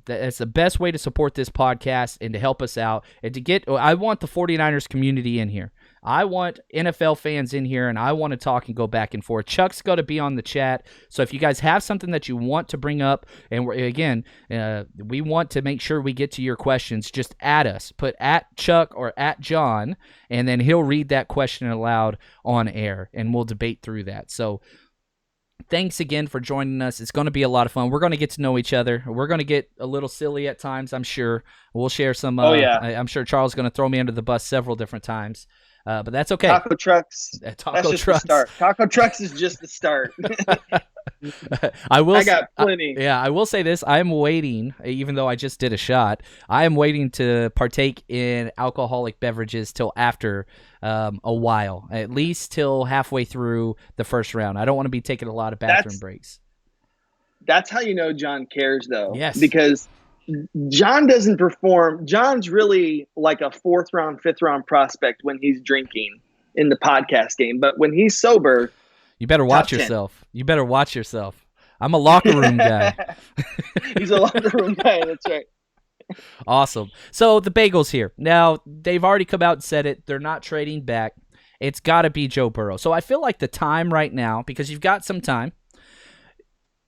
That's the best way to support this podcast and to help us out. And I want the 49ers community in here. I want NFL fans in here, and I want to talk and go back and forth. Chuck's got to be on the chat. So if you guys have something that you want to bring up, and we want to make sure we get to your questions, just add us. Put at Chuck or at John, and then he'll read that question aloud on air, and we'll debate through that. So thanks again for joining us. It's going to be a lot of fun. We're going to get to know each other. We're going to get a little silly at times, I'm sure. We'll share some. I'm sure Charles is going to throw me under the bus several different times. But that's okay. Taco trucks. Taco trucks. The start. Taco trucks is just the start. I got plenty. I will say this. I am waiting, even though I just did a shot, I am waiting to partake in alcoholic beverages till after a while, at least till halfway through the first round. I don't want to be taking a lot of bathroom breaks. That's how you know John cares, though. Yes. Because John doesn't perform. John's really like a 4th round, 5th round prospect when he's drinking in the podcast game. But when he's sober, you better watch yourself. You better watch yourself. I'm a locker room guy. He's a locker room guy. That's right. Awesome. So the Bengals here. Now, they've already come out and said it. They're not trading back. It's got to be Joe Burrow. So I feel like the time right now, because you've got some time,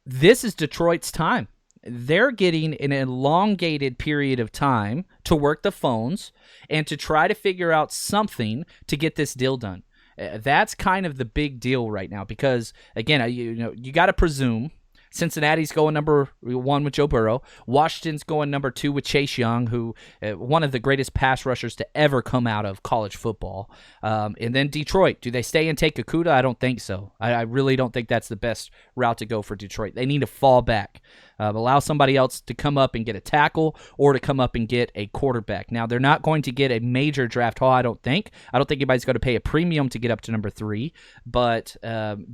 this is Detroit's time. They're getting an elongated period of time to work the phones and to try to figure out something to get this deal done. That's kind of the big deal right now because, again, you got to presume Cincinnati's going number 1 with Joe Burrow. Washington's going number 2 with Chase Young, who one of the greatest pass rushers to ever come out of college football. And then Detroit. Do they stay and take Okudah? I don't think so. I really don't think that's the best route to go for Detroit. They need to fall back. Allow somebody else to come up and get a tackle or to come up and get a quarterback. Now, they're not going to get a major draft haul, I don't think. I don't think anybody's going to pay a premium to get up to number 3. But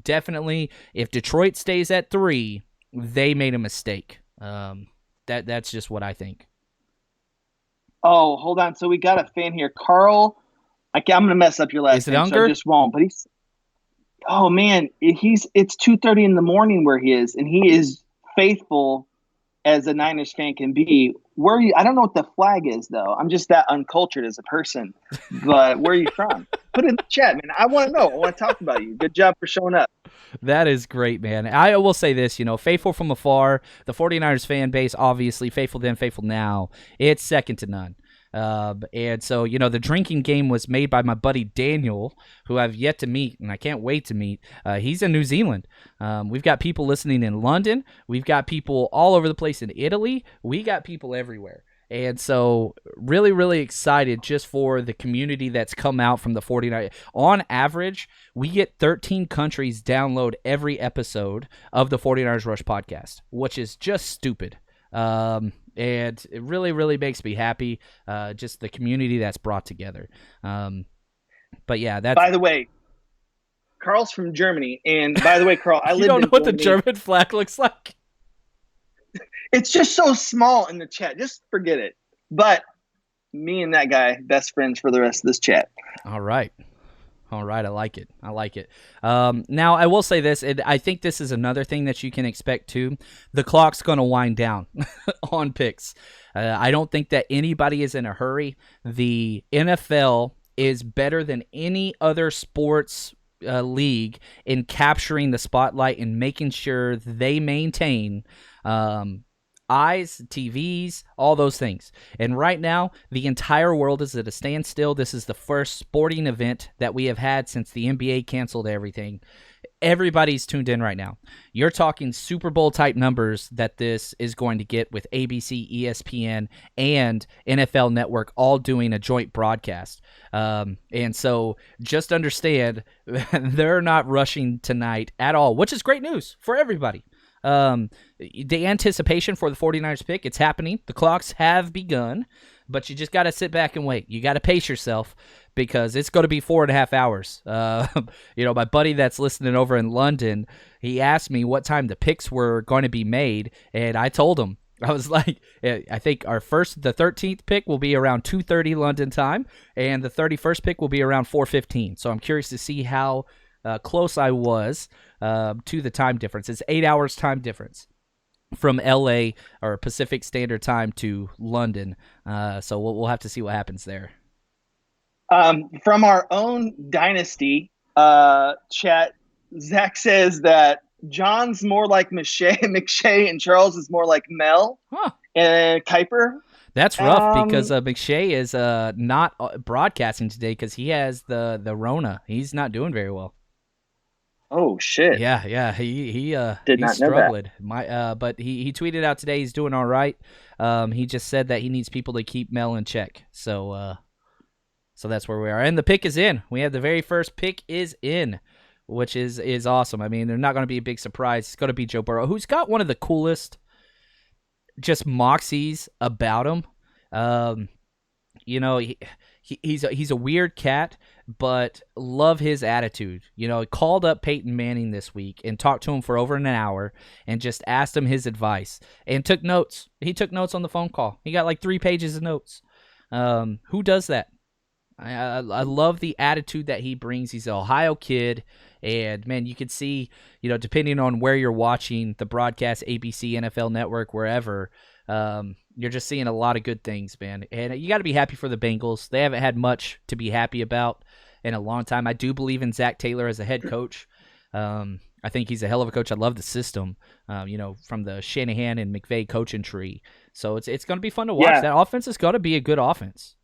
definitely, if Detroit stays at 3, they made a mistake. That's just what I think. Oh, hold on. So we got a fan here. Carl, I'm going to mess up your last name, so I just won't. But oh man, it's 2:30 in the morning where he is, and he is faithful as a Niners fan can be. Where are you? I don't know what the flag is, though. I'm just that uncultured as a person. But where are you from? Put it in the chat, man. I want to know. I want to talk about you. Good job for showing up. That is great, man. I will say this, faithful from afar, the 49ers fan base, obviously, faithful then, faithful now, it's second to none. And so, the drinking game was made by my buddy Daniel, who I've yet to meet, and I can't wait to meet. He's in New Zealand. We've got people listening in London. We've got people all over the place in Italy. We got people everywhere. And so really, really excited just for the community that's come out from the 49ers. On average, we get 13 countries download every episode of the 49ers Rush podcast, which is just stupid. And it really, really makes me happy, just the community that's brought together. But yeah, that's... By the way, Carl's from Germany. And by the way, Carl, I live in Germany. You don't know what the German flag looks like? It's just so small in the chat. Just forget it. But me and that guy, best friends for the rest of this chat. All right. I like it. Now, I will say this, and I think this is another thing that you can expect too. The clock's going to wind down on picks. I don't think that anybody is in a hurry. The NFL is better than any other sports league in capturing the spotlight and making sure they maintain eyes, TVs, all those things. And right now, the entire world is at a standstill. This is the first sporting event that we have had since the NBA canceled everything. Everybody's tuned in right now. You're talking Super Bowl type numbers that this is going to get with ABC, ESPN, and NFL Network all doing a joint broadcast. And so just understand they're not rushing tonight at all, which is great news for everybody. The anticipation for the 49ers pick, it's happening. The clocks have begun, but you just got to sit back and wait. You got to pace yourself because it's going to be 4.5 hours. My buddy that's listening over in London, he asked me what time the picks were going to be made, and I told him, I was like, I think the 13th pick will be around 2:30 London time, and the 31st pick will be around 4:15. So I'm curious to see how close I was to the time difference. It's 8 hours time difference from LA or Pacific Standard Time to London. So we'll have to see what happens there. From our own Dynasty chat, Zach says that John's more like McShay and Charles is more like Mel and Kuiper. That's rough because McShay is not broadcasting today because he has the Rona. He's not doing very well. Oh shit! Yeah. He did not struggled. Know that. But he tweeted out today he's doing all right. He just said that he needs people to keep Mel in check. So that's where we are. And the pick is in. We have the very first pick is in, which is awesome. I mean, they're not going to be a big surprise. It's going to be Joe Burrow, who's got one of the coolest just moxies about him. He's a weird cat, but love his attitude. He called up Peyton Manning this week and talked to him for over an hour and just asked him his advice and took notes. He took notes on the phone call. He got like 3 pages of notes. Who does that? I love the attitude that he brings. He's an Ohio kid, and man, you could see, depending on where you're watching the broadcast, ABC, NFL Network, wherever, you're just seeing a lot of good things, man. And you got to be happy for the Bengals. They haven't had much to be happy about in a long time. I do believe in Zach Taylor as a head coach. I think he's a hell of a coach. I love the system, from the Shanahan and McVay coaching tree. So it's going to be fun to watch. Yeah. That offense is going to be a good offense.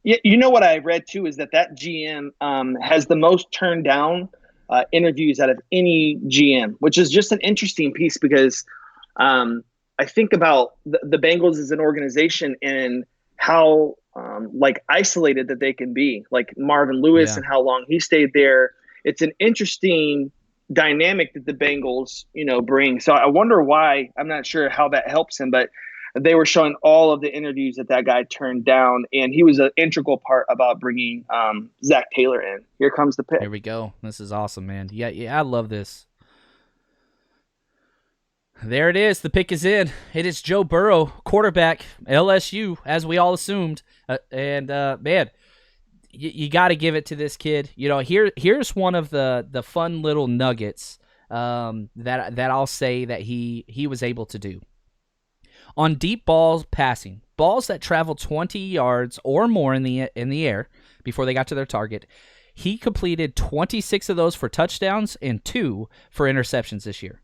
Yeah, you know what I read too is that GM has the most turned down interviews out of any GM, which is just an interesting piece because I think about the Bengals as an organization and how isolated that they can be, like Marvin Lewis and how long he stayed there. It's an interesting dynamic that the Bengals, bring. So I wonder why. I'm not sure how that helps him, but they were showing all of the interviews that guy turned down, and he was an integral part about bringing Zach Taylor in. Here comes the pick. Here we go. This is awesome, man. Yeah, I love this. There it is. The pick is in. It is Joe Burrow, quarterback, LSU, as we all assumed. Man, you got to give it to this kid. Here's one of the fun little nuggets that I'll say that he was able to do. On deep balls passing, balls that travel 20 yards or more in the air before they got to their target, he completed 26 of those for touchdowns and 2 for interceptions this year.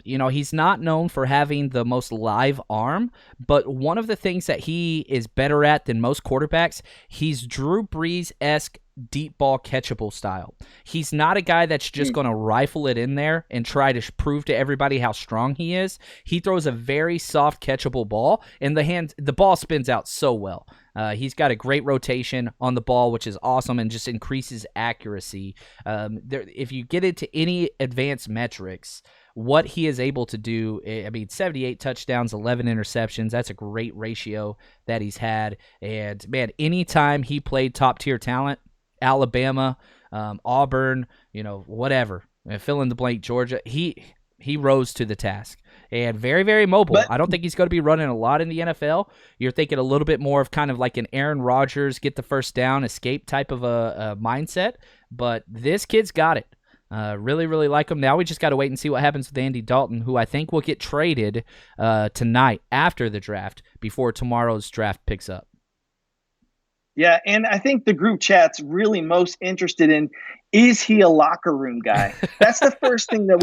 He's not known for having the most live arm, but one of the things that he is better at than most quarterbacks, he's Drew Brees-esque deep ball catchable style. He's not a guy that's just going to rifle it in there and try to prove to everybody how strong he is. He throws a very soft catchable ball, and the ball spins out so well. He's got a great rotation on the ball, which is awesome and just increases accuracy. If you get into any advanced metrics, what he is able to do, 78 touchdowns, 11 interceptions, that's a great ratio that he's had. And, man, anytime he played top-tier talent, Alabama, Auburn, whatever, fill in the blank, Georgia, he rose to the task. And very, very mobile. I don't think he's going to be running a lot in the NFL. You're thinking a little bit more of kind of like an Aaron Rodgers, get the first down, escape type of a mindset. But this kid's got it. Really, really like him. Now we just got to wait and see what happens with Andy Dalton, who I think will get traded tonight after the draft before tomorrow's draft picks up. Yeah, and I think the group chat's really most interested in, is he a locker room guy? That's the first thing that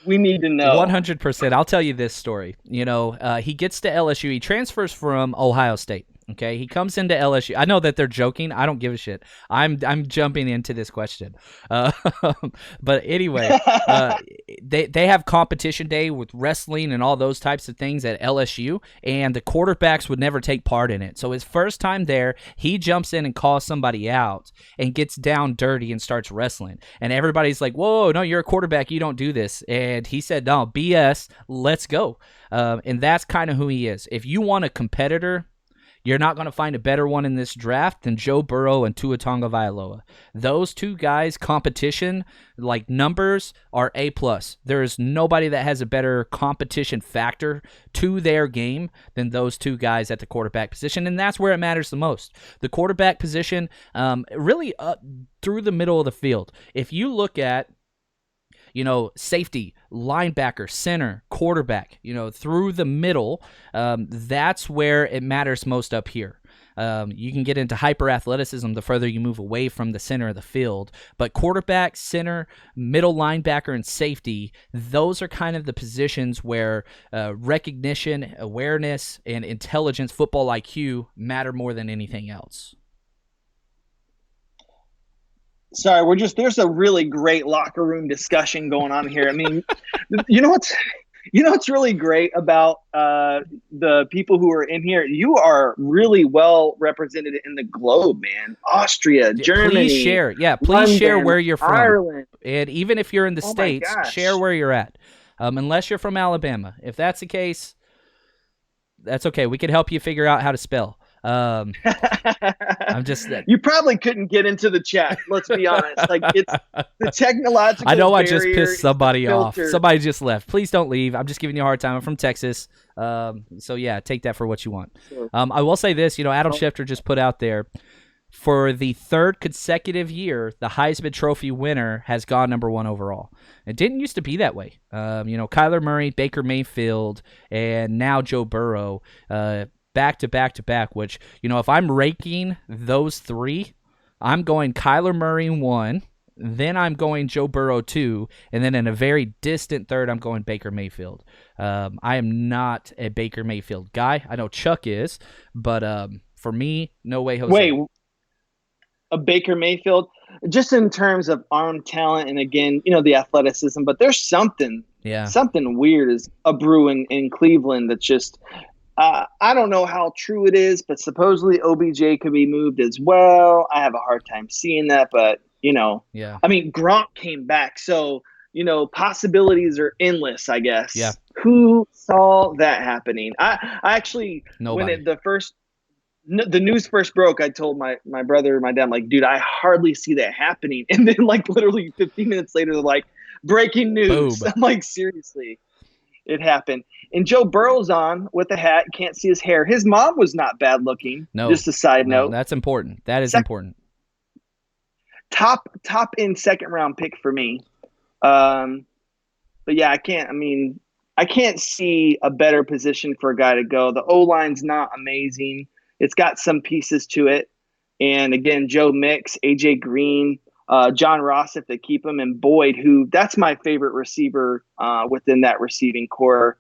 we need to know. 100%. I'll tell you this story. He gets to LSU. He transfers from Ohio State. Okay, he comes into LSU. I know that they're joking. I don't give a shit. I'm jumping into this question. But anyway, they have competition day with wrestling and all those types of things at LSU, and the quarterbacks would never take part in it. So his first time there, he jumps in and calls somebody out and gets down dirty and starts wrestling. And everybody's like, whoa, no, you're a quarterback. You don't do this. And he said, no, BS, let's go. And that's kind of who he is. If you want a competitor, you're not going to find a better one in this draft than Joe Burrow and Tua Tagovailoa. Those two guys' competition, like numbers, are A+. There is nobody that has a better competition factor to their game than those two guys at the quarterback position, and that's where it matters the most. The quarterback position, really through the middle of the field. If you look at safety, linebacker, center, quarterback, through the middle, that's where it matters most up here. You can get into hyper athleticism the further you move away from the center of the field, but quarterback, center, middle linebacker, and safety, those are kind of the positions where recognition, awareness, and intelligence, football IQ matter more than anything else. Sorry, there's a really great locker room discussion going on here. I mean, what's really great about the people who are in here? You are really well represented in the globe, man. Austria, Germany. Please share. Yeah, please London, share where you're from. Ireland. And even if you're in the States, share where you're at. Unless you're from Alabama. If that's the case, that's okay. We can help you figure out how to spell. I'm just you probably couldn't get into the chat, let's be honest. Like, it's the technological I know I barrier just pissed somebody off. Somebody just left. Please don't leave. I'm just giving you a hard time. I'm from Texas. So yeah, take that for what you want. Sure. I will say this, Adam Schefter just put out there, for the third consecutive year, the Heisman Trophy winner has gone number 1 overall. It didn't used to be that way. Kyler Murray, Baker Mayfield, and now Joe Burrow, back to back to back, which, if I'm ranking those three, I'm going Kyler Murray 1, then I'm going Joe Burrow 2, and then in a very distant third, I'm going Baker Mayfield. I am not a Baker Mayfield guy. I know Chuck is, but for me, no way, Jose. Wait, a Baker Mayfield? Just in terms of arm talent and, again, the athleticism, but there's something weird is a brewing in Cleveland that's just – I don't know how true it is, but supposedly OBJ could be moved as well. I have a hard time seeing that, but Yeah. I mean, Gronk came back, so possibilities are endless, I guess. Yeah. Who saw that happening? I actually, Nobody. the news first broke, I told my brother, my dad, I'm like, dude, I hardly see that happening. And then like literally 15 minutes later, they're like, breaking news. Boom. I'm like, seriously, it happened. And Joe Burrow's on with a hat. Can't see his hair. His mom was not bad looking. No. Just a side note. That's important. That is important. Top in second round pick for me. But yeah, I can't see a better position for a guy to go. The O-line's not amazing. It's got some pieces to it. And again, Joe Mix, AJ Green, John Ross, if they keep him, and Boyd, that's my favorite receiver within that receiving core.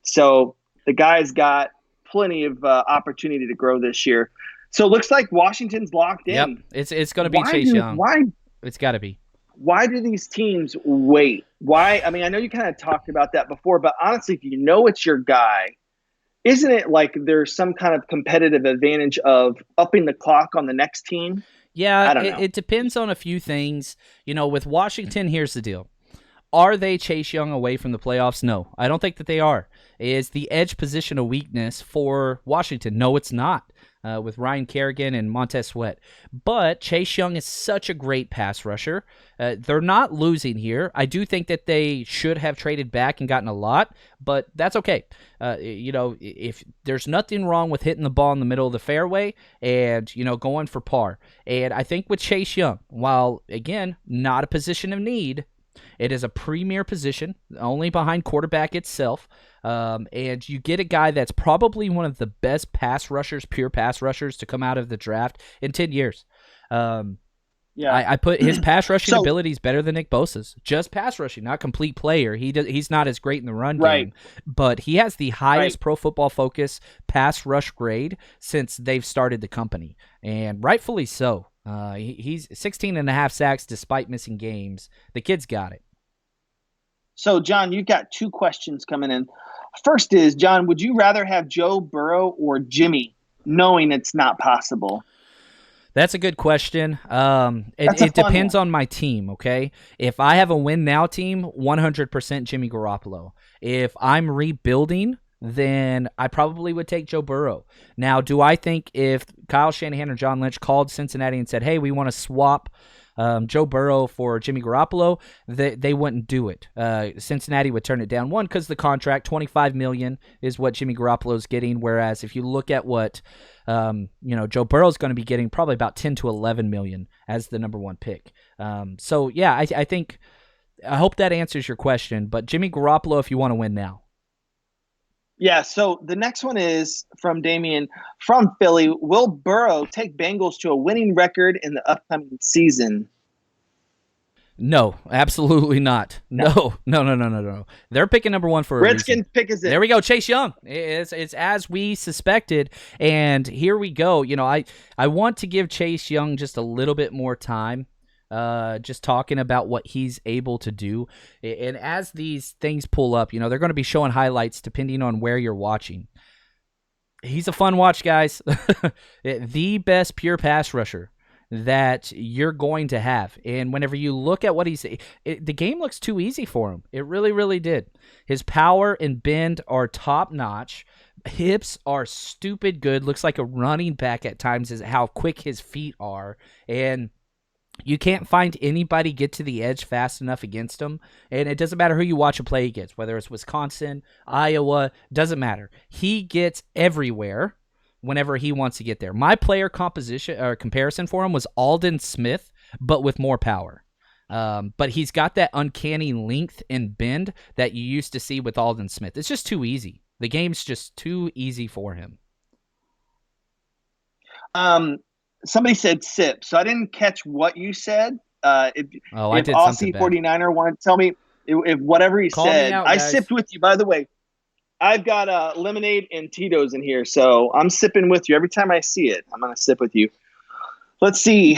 So the guy's got plenty of opportunity to grow this year. So it looks like Washington's locked in. Yep, it's going to be Chase Young. It's got to be. Why do these teams wait? Why? I mean, I know you kind of talked about that before, but honestly, if you know it's your guy, isn't it like there's some kind of competitive advantage of upping the clock on the next team? Yeah, I don't know. It depends on a few things. With Washington, here's the deal. Are they Chase Young away from the playoffs? No, I don't think that they are. Is the edge position a weakness for Washington? No, it's not. With Ryan Kerrigan and Montez Sweat. But Chase Young is such a great pass rusher. They're not losing here. I do think that they should have traded back and gotten a lot, but that's okay. If there's nothing wrong with hitting the ball in the middle of the fairway and, going for par. And I think with Chase Young, while, again, not a position of need, it is a premier position, only behind quarterback itself. And you get a guy that's probably one of the best pass rushers, pure pass rushers, to come out of the draft in 10 years. I put his pass rushing abilities better than Nick Bosa's. Just pass rushing, not complete player. He's not as great in the run game, but he has the highest Pro Football Focus pass rush grade since they've started the company, and rightfully so. He's 16.5 sacks despite missing games. The kid's got it. So, John, you've got two questions coming in. First is, John, would you rather have Joe Burrow or Jimmy, knowing it's not possible? That's a good question. It depends on my team, okay? If I have a win now team, 100% Jimmy Garoppolo. If I'm rebuilding, then I probably would take Joe Burrow. Now, do I think if Kyle Shanahan or John Lynch called Cincinnati and said, hey, we want to swap Joe Burrow for Jimmy Garoppolo, they wouldn't do it. Cincinnati would turn it down. One, because the contract, $25 million is what Jimmy Garoppolo's getting, whereas if you look at what Joe Burrow's going to be getting, probably about $10 to $11 million as the number one pick. So, yeah, I hope that answers your question, but Jimmy Garoppolo if you want to win now. Yeah, so the next one is from Damian from Philly. Will Burrow take Bengals to a winning record in the upcoming season? No, absolutely not. No. They're picking number one for a Redskins reason. pick is it. There we go, Chase Young. It's as we suspected, and here we go. I want to give Chase Young just a little bit more time. Just talking about what he's able to do. And as these things pull up, they're going to be showing highlights depending on where you're watching. He's a fun watch, guys. The best pure pass rusher that you're going to have. And whenever you look at what the game looks too easy for him. It really, really did. His power and bend are top notch. Hips are stupid good. Looks like a running back at times is how quick his feet are. And you can't find anybody get to the edge fast enough against him, and it doesn't matter who you watch a play against, whether it's Wisconsin, Iowa, doesn't matter. He gets everywhere whenever he wants to get there. My player composition or comparison for him was Aldon Smith, but with more power. But he's got that uncanny length and bend that you used to see with Aldon Smith. It's just too easy. The game's just too easy for him. Somebody said sip, so I didn't catch what you said. I did Aussie 49er want to tell me if whatever he said, I sipped with you. By the way, I've got lemonade and Tito's in here, so I'm sipping with you. Every time I see it, I'm going to sip with you. Let's see.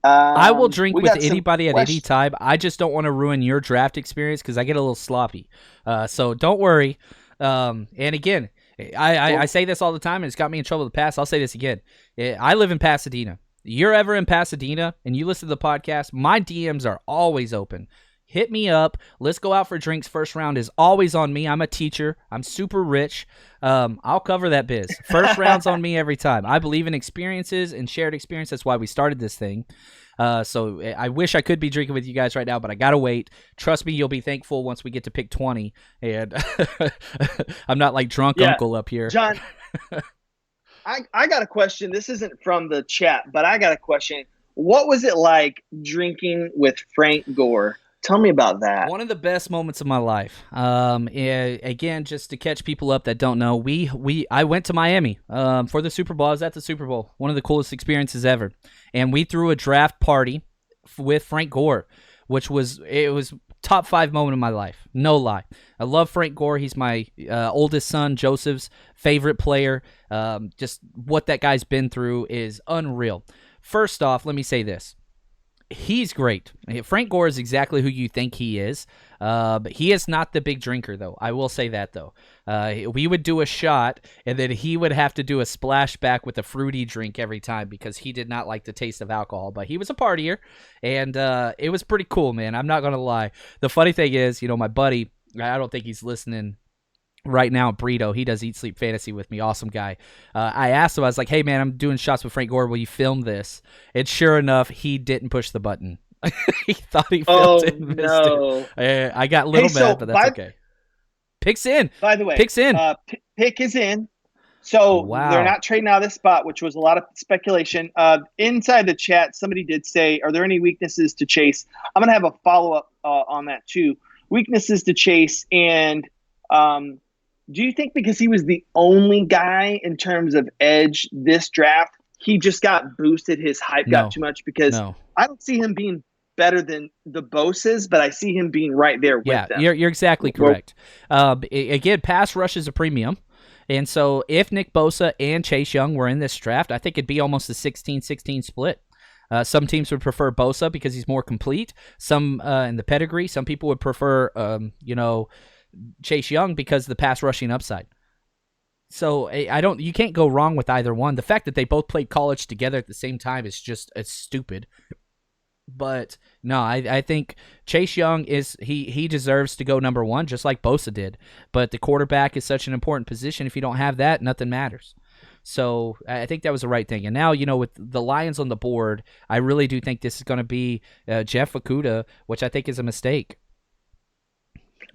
I will drink with anybody at any time. I just don't want to ruin your draft experience because I get a little sloppy. So don't worry. And again, I say this all the time, and it's got me in trouble in the past. I'll say this again. I live in Pasadena. you're ever in Pasadena and you listen to the podcast, my DMs are always open. Hit me up. Let's go out for drinks. First round is always on me. I'm a teacher. I'm super rich. I'll cover that biz. First round's on me every time. I believe in experiences and shared experience. That's why we started this thing. So I wish I could be drinking with you guys right now, but I got to wait. Trust me, you'll be thankful once we get to pick 20. And I'm not like drunk uncle up here. John, I got a question. This isn't from the chat, but I got a question. What was it like drinking with Frank Gore? Tell me about that. One of the best moments of my life. Again, just to catch people up that don't know, I went to Miami for the Super Bowl. I was at the Super Bowl. One of the coolest experiences ever. And we threw a draft party with Frank Gore, which was top 5 moment of my life. No lie. I love Frank Gore. He's my oldest son, Joseph's favorite player. Just what that guy's been through is unreal. First off, let me say this. He's great. Frank Gore is exactly who you think he is. But he is not the big drinker, though. I will say that, though. We would do a shot, and then he would have to do a splashback with a fruity drink every time because he did not like the taste of alcohol. But he was a partier, and it was pretty cool, man. I'm not going to lie. The funny thing is, my buddy, I don't think he's listening right now, Brito, he does Eat Sleep Fantasy with me. Awesome guy. I asked him, I was like, hey, man, I'm doing shots with Frank Gore. Will you film this? And sure enough, he didn't push the button. He thought he filmed it and missed it. I got a little mad, but that's okay. Pick's in. By the way, Pick's in. Pick is in. So they're not trading out of this spot, which was a lot of speculation. Inside the chat, somebody did say, are there any weaknesses to Chase? I'm going to have a follow-up on that, too. Weaknesses to Chase, and do you think because he was the only guy in terms of edge this draft, he just got boosted, his hype got too much? Because I don't see him being better than the Bosa's, but I see him being right there with them. You're exactly correct. Again, pass rush is a premium. And so if Nick Bosa and Chase Young were in this draft, I think it'd be almost a 16-16 split. Some teams would prefer Bosa because he's more complete. Some in the pedigree, some people would prefer, Chase Young because of the pass rushing upside. So you can't go wrong with either one. The fact that they both played college together at the same time is just stupid. But no, I think Chase Young he deserves to go number 1, just like Bosa did. But the quarterback is such an important position. If you don't have that, nothing matters. So I think that was the right thing. And now, with the Lions on the board, I really do think this is going to be Jeff Okudah, which I think is a mistake.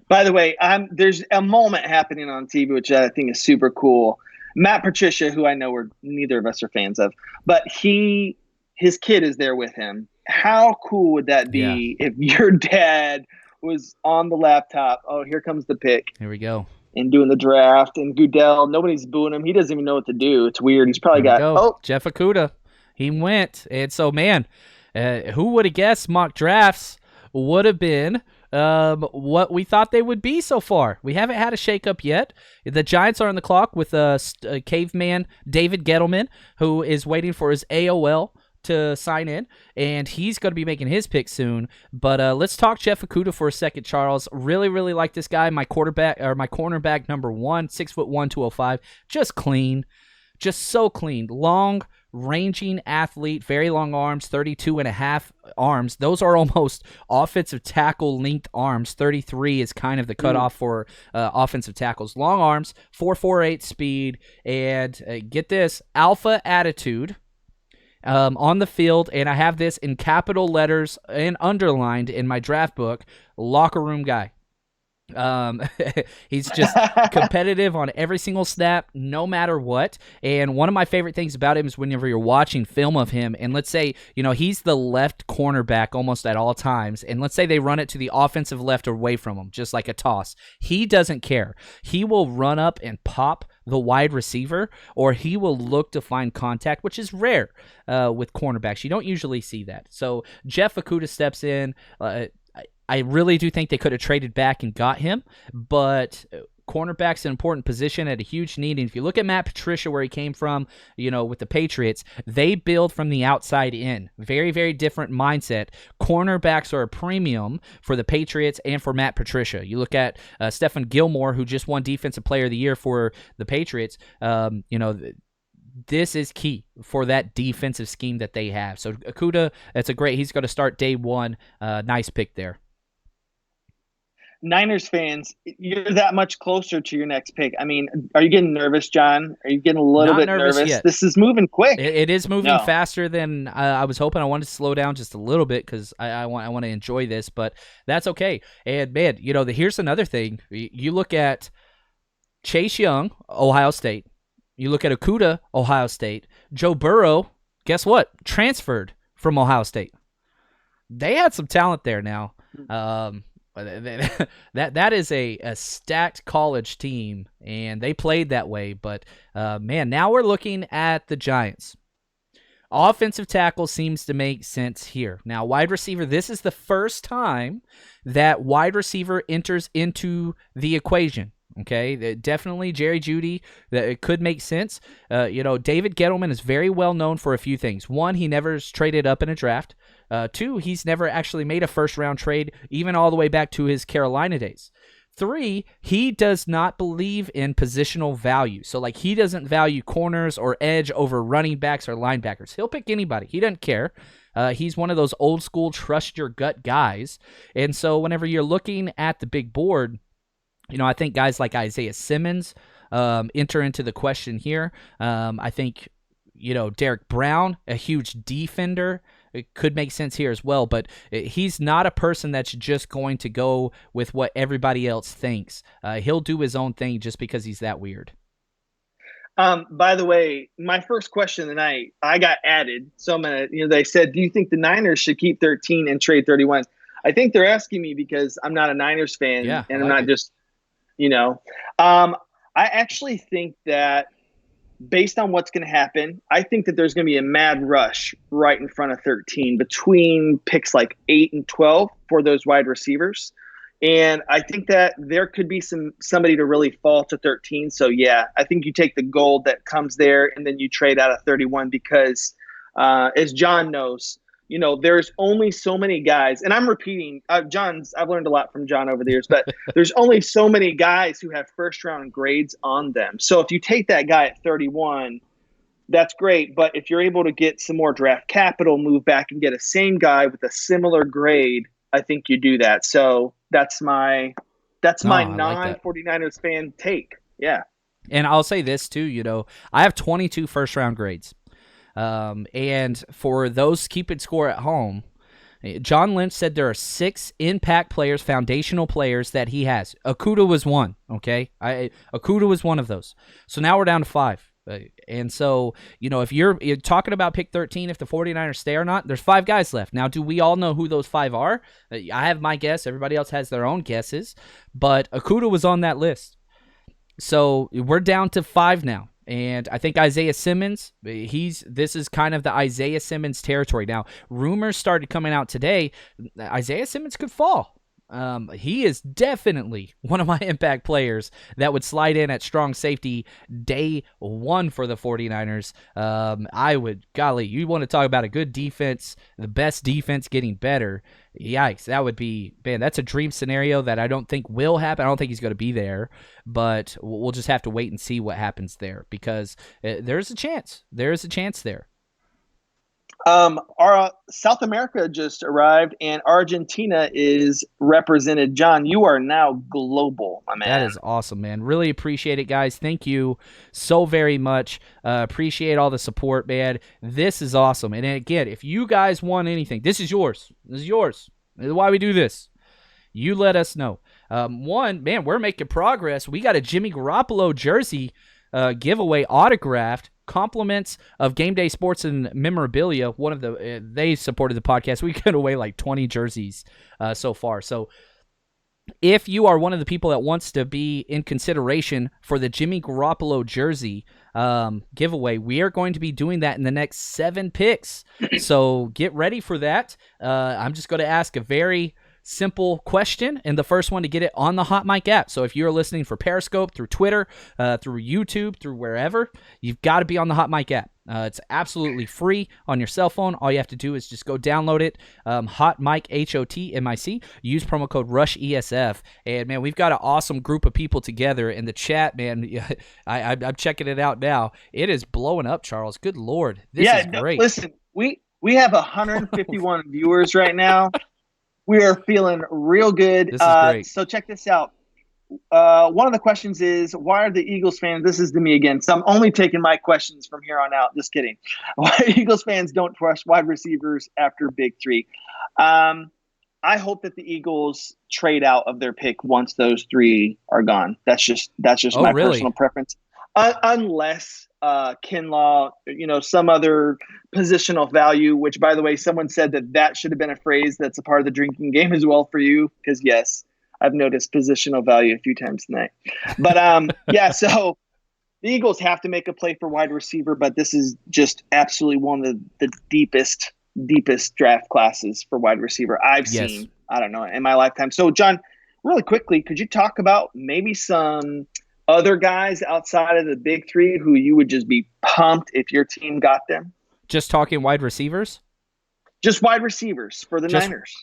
By the way, there's a moment happening on TV, which I think is super cool. Matt Patricia, who I know neither of us are fans of, but his kid is there with him. How cool would that be if your dad was on the laptop? Oh, here comes the pick. Here we go. And doing the draft. And Goodell, nobody's booing him. He doesn't even know what to do. It's weird. He's probably Jeff Okudah. He went. And so, man, who would have guessed mock drafts would have been what we thought they would be so far. We haven't had a shakeup yet. The Giants are on the clock with caveman David Gettleman, who is waiting for his AOL to sign in, and he's going to be making his pick soon. But let's talk Jeff Okudah for a second, Charles. Really, really like this guy. My cornerback number 1, 6'1", 205. Just clean. Just so clean. Long, ranging athlete, very long arms, 32.5 arms. Those are almost offensive tackle length arms. 33 is kind of the cutoff for offensive tackles. Long arms, 4.48 speed, and get this, alpha attitude on the field. And I have this in capital letters and underlined in my draft book, locker room guy. He's just competitive on every single snap, no matter what. And one of my favorite things about him is whenever you're watching film of him, and let's say, he's the left cornerback almost at all times, and let's say they run it to the offensive left away from him, just like a toss. He doesn't care. He will run up and pop the wide receiver, or he will look to find contact, which is rare with cornerbacks. You don't usually see that. So Jeff Okudah steps in. I really do think they could have traded back and got him, but cornerback's an important position at a huge need. And if you look at Matt Patricia, where he came from, with the Patriots, they build from the outside in. Very, very different mindset. Cornerbacks are a premium for the Patriots and for Matt Patricia. You look at Stephon Gilmore, who just won Defensive Player of the Year for the Patriots. this is key for that defensive scheme that they have. So Okudah, he's going to start day one. Nice pick there. Niners fans, you're that much closer to your next pick. I mean, are you getting nervous, John? Are you getting a little bit nervous? Yet. This is moving quick. It is moving faster than I was hoping. I wanted to slow down just a little bit because I want to enjoy this, but that's okay. And man, here's another thing. You look at Chase Young, Ohio State. You look at Okudah, Ohio State. Joe Burrow, guess what? Transferred from Ohio State. They had some talent there now. That is a stacked college team, and they played that way. But, man, now we're looking at the Giants. Offensive tackle seems to make sense here. Now, wide receiver, this is the first time that wide receiver enters into the equation. Okay, definitely Jerry Jeudy. It could make sense. David Gettleman is very well known for a few things. One, he never traded up in a draft. Two, he's never actually made a first-round trade, even all the way back to his Carolina days. Three, he does not believe in positional value. So, he doesn't value corners or edge over running backs or linebackers. He'll pick anybody. He doesn't care. He's one of those old-school trust-your-gut guys. And so whenever you're looking at the big board, I think guys like Isaiah Simmons enter into the question here. I think, Derrick Brown, a huge defender, it could make sense here as well, but he's not a person that's just going to go with what everybody else thinks. He'll do his own thing just because he's that weird. By the way, my first question tonight, I got added. So I'm going to, they said, do you think the Niners should keep 13 and trade 31? I think they're asking me because I'm not a Niners fan and I'm not just, I actually think that based on what's going to happen, I think that there's going to be a mad rush right in front of 13 between picks like 8 and 12 for those wide receivers. And I think that there could be somebody to really fall to 13. So, yeah, I think you take the gold that comes there and then you trade out of 31 because, as John knows, there's only so many guys. And I'm repeating, I've learned a lot from John over the years, but there's only so many guys who have first-round grades on them. So if you take that guy at 31, that's great. But if you're able to get some more draft capital, move back and get a same guy with a similar grade, I think you do that. So that's my non-49ers fan take. Yeah. And I'll say this too, I have 22 first-round grades. And for those keeping score at home, John Lynch said there are 6 impact players, foundational players that he has. Okudah was one, okay? Okudah was one of those. So now we're down to 5. And so, if you're talking about pick 13, if the 49ers stay or not, there's 5 guys left. Now, do we all know who those 5 are? I have my guess. Everybody else has their own guesses. But Okudah was on that list. So we're down to 5 now. And I think Isaiah Simmons, this is kind of the Isaiah Simmons territory. Now, rumors started coming out today. Isaiah Simmons could fall. He is definitely one of my impact players that would slide in at strong safety day 1 for the 49ers. You want to talk about a good defense, the best defense getting better. Yikes, that would be, man, that's a dream scenario that I don't think will happen. I don't think he's going to be there, but we'll just have to wait and see what happens there because there's a chance. There is a chance there. Our South America just arrived and Argentina is represented. John, you are now global, my man. That is awesome, man. Really appreciate it, guys. Thank you so very much. Appreciate all the support, man. This is awesome. And again, if you guys want anything, this is yours. This is yours. This is why we do this. You let us know. Man, we're making progress. We got a Jimmy Garoppolo jersey giveaway autographed. Compliments of Game Day Sports and Memorabilia. One of they supported the podcast. We got away like 20 jerseys so far. So if you are one of the people that wants to be in consideration for the Jimmy Garoppolo jersey giveaway, we are going to be doing that in the next 7 picks. So get ready for that. I'm just going to ask a very simple question, and the first one to get it on the HotMic app. So if you're listening for Periscope, through Twitter, through YouTube, through wherever, you've got to be on the HotMic app. It's absolutely free on your cell phone. All you have to do is just go download it. HotMic, HOTMIC. Use promo code RushESF. And, man, we've got an awesome group of people together in the chat, man. I'm checking it out now. It is blowing up, Charles. Good Lord. This is great. Listen, we have 151 viewers right now. We are feeling real good. This is great. So check this out. One of the questions is, why are the Eagles fans, this is to me again, so I'm only taking my questions from here on out, just kidding. Why Eagles fans don't trust wide receivers after Big Three? I hope that the Eagles trade out of their pick once those three are gone. That's just my personal preference. Unless Kinlaw, some other positional value, which, by the way, someone said that should have been a phrase that's a part of the drinking game as well for you, because yes, I've noticed positional value a few times tonight. But so the Eagles have to make a play for wide receiver, but this is just absolutely one of the deepest draft classes for wide receiver I've seen, I don't know, in my lifetime. So, John, really quickly, could you talk about maybe some other guys outside of the Big Three who you would just be pumped if your team got them? Just talking wide receivers? Just wide receivers for the Niners.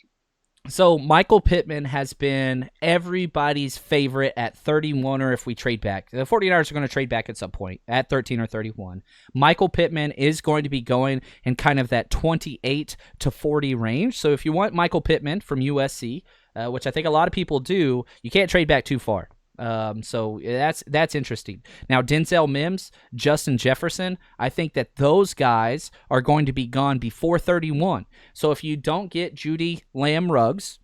So Michael Pittman has been everybody's favorite at 31, or if we trade back. The 49ers are going to trade back at some point at 13 or 31. Michael Pittman is going to be going in kind of that 28 to 40 range. So if you want Michael Pittman from USC, which I think a lot of people do, you can't trade back too far. So that's interesting. Now, Denzel Mims, Justin Jefferson, I think that those guys are going to be gone before 31. So if you don't get Judy Lamb-Ruggs,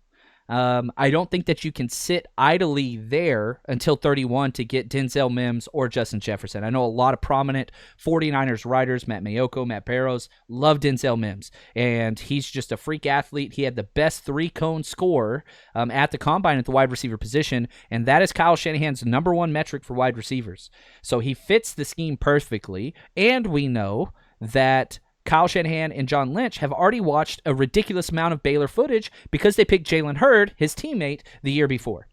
I don't think that you can sit idly there until 31 to get Denzel Mims or Justin Jefferson. I know a lot of prominent 49ers writers, Matt Mayoko, Matt Barrows, love Denzel Mims, and he's just a freak athlete. He had the best three-cone score at the combine at the wide receiver position, and that is Kyle Shanahan's number one metric for wide receivers. So he fits the scheme perfectly, and we know that Kyle Shanahan and John Lynch have already watched a ridiculous amount of Baylor footage because they picked Jalen Hurd, his teammate, the year before.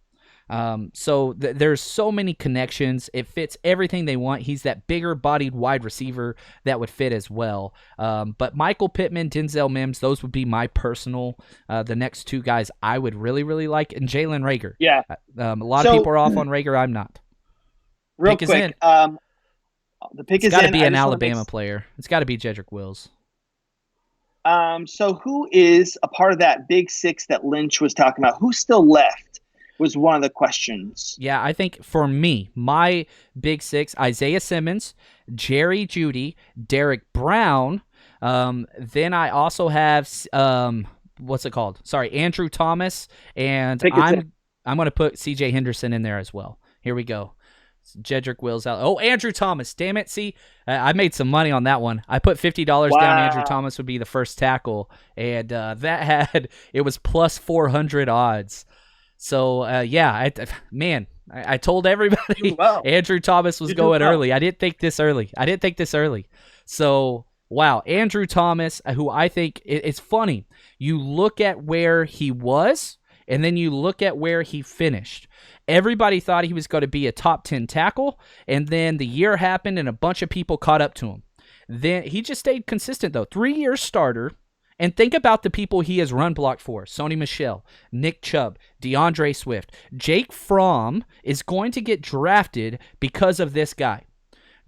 So there's so many connections. It fits everything they want. He's that bigger-bodied wide receiver that would fit as well. But Michael Pittman, Denzel Mims, those would be my personal, the next two guys I would really, really like, and Jalen Reagor. Yeah. A lot of people are off on Reagor. I'm not. Real quick, the pick it's got to be an Alabama player. It's got to be Jedrick Wills. So who is a part of that big six that Lynch was talking about? Who's still left was one of the questions. Yeah, I think for me, my big six, Isaiah Simmons, Jerry Jeudy, Derrick Brown. Then I also have, what's it called? Sorry, Andrew Thomas. And I'm going to put C.J. Henderson in there as well. Here we go. Jedrick Wills out. Oh, Andrew Thomas. Damn it. See, I made some money on that one. I put $50 down. Andrew Thomas would be the first tackle. And it was plus 400 odds. So, I told everybody Andrew Thomas was going early. I didn't think this early. So, wow. Andrew Thomas, who I think it's funny. You look at where he was, and then you look at where he finished. Everybody thought he was going to be a top 10 tackle, and then the year happened and a bunch of people caught up to him. Then he just stayed consistent, though. 3-year starter, and think about the people he has run blocked for. Sony Michel, Nick Chubb, DeAndre Swift. Jake Fromm is going to get drafted because of this guy.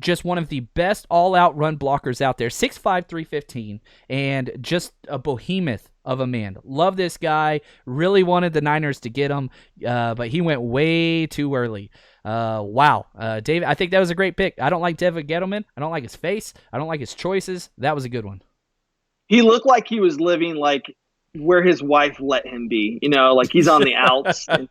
Just one of the best all-out run blockers out there. 6'5", 315, and just a behemoth of a man. Love this guy. Really wanted the Niners to get him, but he went way too early. Wow. David, I think that was a great pick. I don't like David Gettleman. I don't like his face. I don't like his choices. That was a good one. He looked like he was living like where his wife let him be. Like he's on the outs, and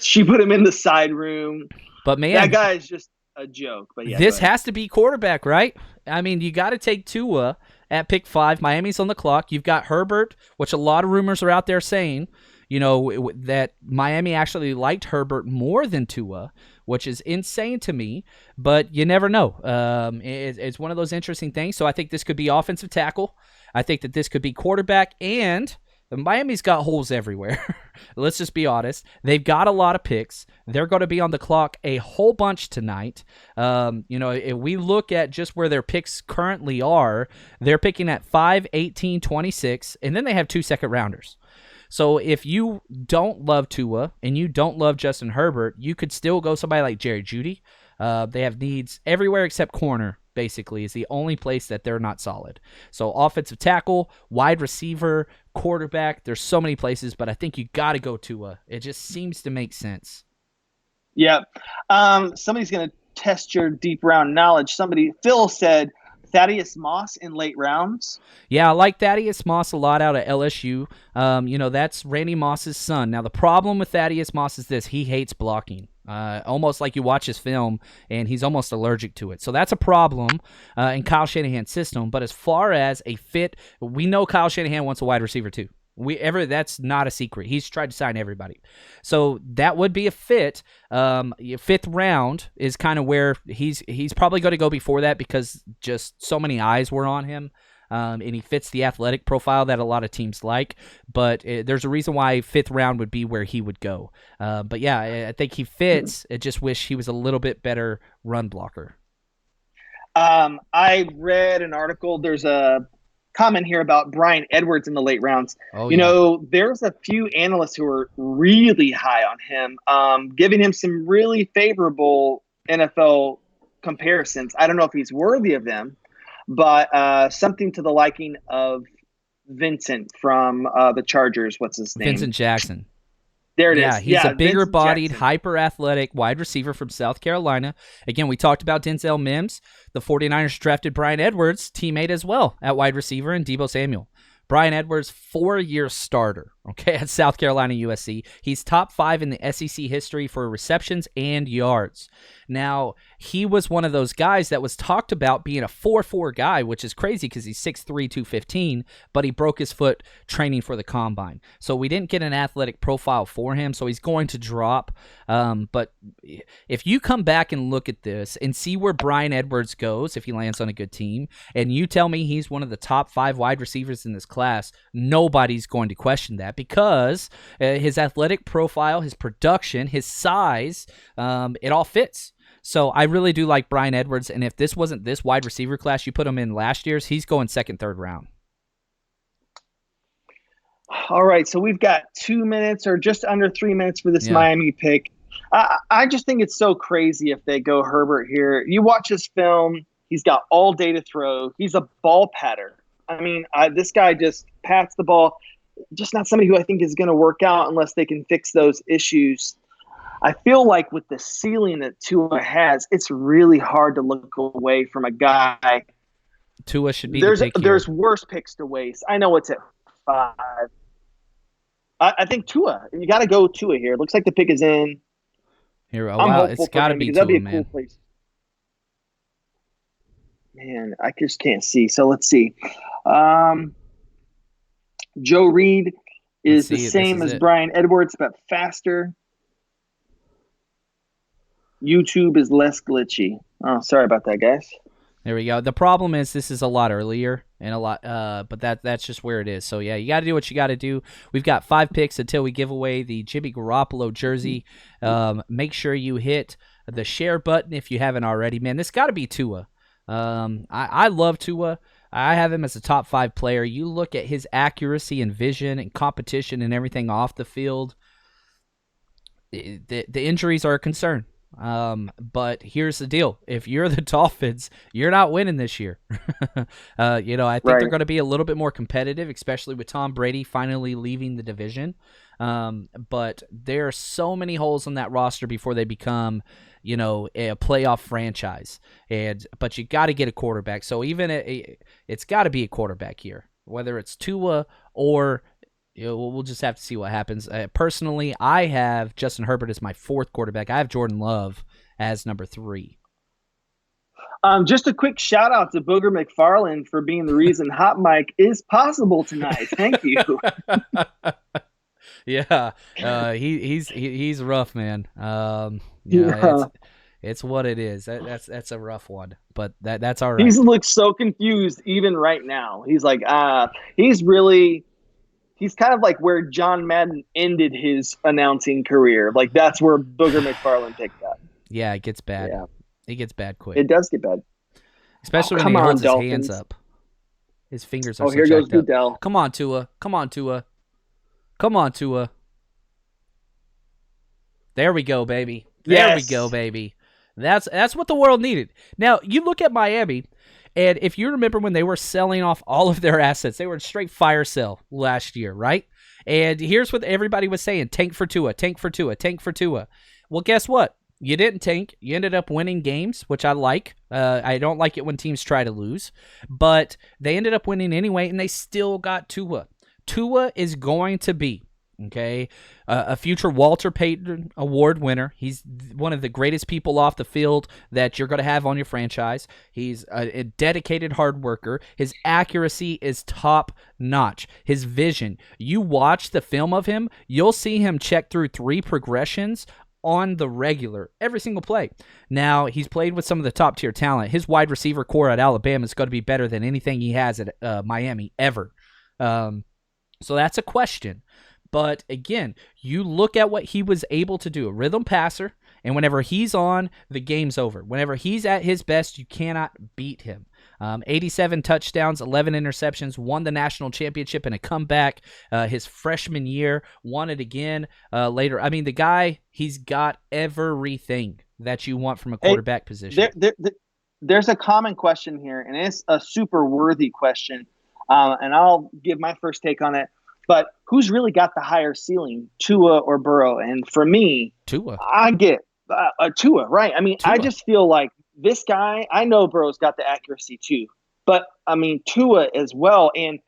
she put him in the side room. But man, that guy is just a joke. But yeah, this has to be quarterback, right? I mean, you got to take Tua at pick 5. Miami's on the clock. You've got Herbert, which a lot of rumors are out there saying, that Miami actually liked Herbert more than Tua, which is insane to me, but you never know. It's one of those interesting things. So I think this could be offensive tackle. I think that this could be quarterback, and Miami's got holes everywhere. Let's just be honest. They've got a lot of picks. They're going to be on the clock a whole bunch tonight. If we look at just where their picks currently are, they're picking at 5, 18, 26, and then they have 2 second-rounders. So if you don't love Tua and you don't love Justin Herbert, you could still go somebody like Jerry Jeudy. They have needs everywhere except corner, basically, is the only place that they're not solid. So offensive tackle, wide receiver, quarterback, there's so many places, but I think you got to go Tua. It just seems to make sense. Yeah. Somebody's going to test your deep round knowledge. Phil said Thaddeus Moss in late rounds. Yeah, I like Thaddeus Moss a lot out of LSU. That's Randy Moss's son. Now, the problem with Thaddeus Moss is this. He hates blocking. Almost like you watch his film, and he's almost allergic to it. So that's a problem in Kyle Shanahan's system. But as far as a fit, we know Kyle Shanahan wants a wide receiver too. That's not a secret. He's tried to sign everybody. So that would be a fit. 5th round is kind of where he's probably going to go before that because just so many eyes were on him. And he fits the athletic profile that a lot of teams like. But there's a reason why 5th round would be where he would go. But yeah, I think he fits. I just wish he was a little bit better run blocker. I read an article. There's a comment here about Bryan Edwards in the late rounds. There's a few analysts who are really high on him, giving him some really favorable NFL comparisons. I don't know if he's worthy of them, but something to the liking of Vincent from the Chargers. What's his name? Vincent Jackson. There it is. Yeah, he's a bigger-bodied, hyper-athletic wide receiver from South Carolina. Again, we talked about Denzel Mims. The 49ers drafted Bryan Edwards, teammate as well, at wide receiver, and Deebo Samuel. Bryan Edwards, 4-year starter, at South Carolina USC. He's top 5 in the SEC history for receptions and yards. Now, he was one of those guys that was talked about being a 4.4 guy, which is crazy because he's 6'3", 215, but he broke his foot training for the combine. So we didn't get an athletic profile for him, so he's going to drop. But if you come back and look at this and see where Bryan Edwards goes, if he lands on a good team, and you tell me he's one of the top 5 wide receivers in this class, nobody's going to question that because his athletic profile, his production, his size, it all fits. So I really do like Bryan Edwards, and if this wasn't this wide receiver class you put him in last year's, he's going 2nd, 3rd round. All right, so we've got 2 minutes or just under 3 minutes for this Miami pick. I just think it's so crazy if they go Herbert here. You watch his film, he's got all day to throw. He's a ball patter. I mean, this guy just pats the ball. Just not somebody who I think is going to work out unless they can fix those issues. I feel like with the ceiling that Tua has, it's really hard to look away from a guy. Tua should be there's worse picks to waste. I know it's at 5. I think Tua. You got to go Tua here. It looks like the pick is in. Here, wow, it's got to be Tua, that'd be a cool place. Man, I just can't see. So let's see. Joe Reed is the same as Bryan Edwards, but faster. YouTube is less glitchy. Oh, sorry about that, guys. There we go. The problem is this is a lot earlier and a lot, but that's just where it is. So yeah, you got to do what you got to do. We've got 5 picks until we give away the Jimmy Garoppolo jersey. Make sure you hit the share button if you haven't already. Man, this got to be Tua. I love Tua. I have him as a top 5 player. You look at his accuracy and vision and competition and everything off the field. The injuries are a concern. But here's the deal. If you're the Dolphins, you're not winning this year. I think they're going to be a little bit more competitive, especially with Tom Brady finally leaving the division. But there are so many holes in that roster before they become, a playoff franchise. But you got to get a quarterback. So even it's got to be a quarterback here, whether it's Tua or we'll just have to see what happens. Personally, I have Justin Herbert as my 4th quarterback. I have Jordan Love as number 3. Just a quick shout out to Booger McFarland for being the reason HotMic is possible tonight. Thank you. Yeah, he's rough, man. It's what it is. That's a rough one, but that's all right. He looks so confused even right now. He's like, he's really. he's kind of like where John Madden ended his announcing career. Like that's where Booger McFarland picked up. Yeah, it gets bad. Yeah. It gets bad quick. It does get bad. Especially when he holds his hands up. His fingers are so here goes jacked up. Goodell. Come on, Tua. Come on, Tua. Come on, Tua. There we go, baby. There we go, baby. That's what the world needed. Now, you look at Miami, and if you remember when they were selling off all of their assets, they were in straight fire sale last year, right? And here's what everybody was saying: tank for Tua, tank for Tua, tank for Tua. Well, guess what? You didn't tank. You ended up winning games, which I like. I don't like it when teams try to lose, but they ended up winning anyway, and they still got Tua. Tua is going to be, a future Walter Payton Award winner. He's one of the greatest people off the field that you're going to have on your franchise. He's a dedicated hard worker. His accuracy is top notch. His vision. You watch the film of him, you'll see him check through 3 progressions on the regular, every single play. Now, he's played with some of the top-tier talent. His wide receiver core at Alabama is going to be better than anything he has at Miami ever. So that's a question. But, again, you look at what he was able to do, a rhythm passer, and whenever he's on, the game's over. Whenever he's at his best, you cannot beat him. 87 touchdowns, 11 interceptions, won the national championship in a comeback his freshman year, won it again later. I mean, the guy, he's got everything that you want from a quarterback position. There's a common question here, and it's a super worthy question, and I'll give my first take on it. But who's really got the higher ceiling, Tua or Burrow? And for me, Tua. I get Tua, right? I mean, Tua. I just feel like this guy, I know Burrow's got the accuracy too, but I mean, Tua as well. And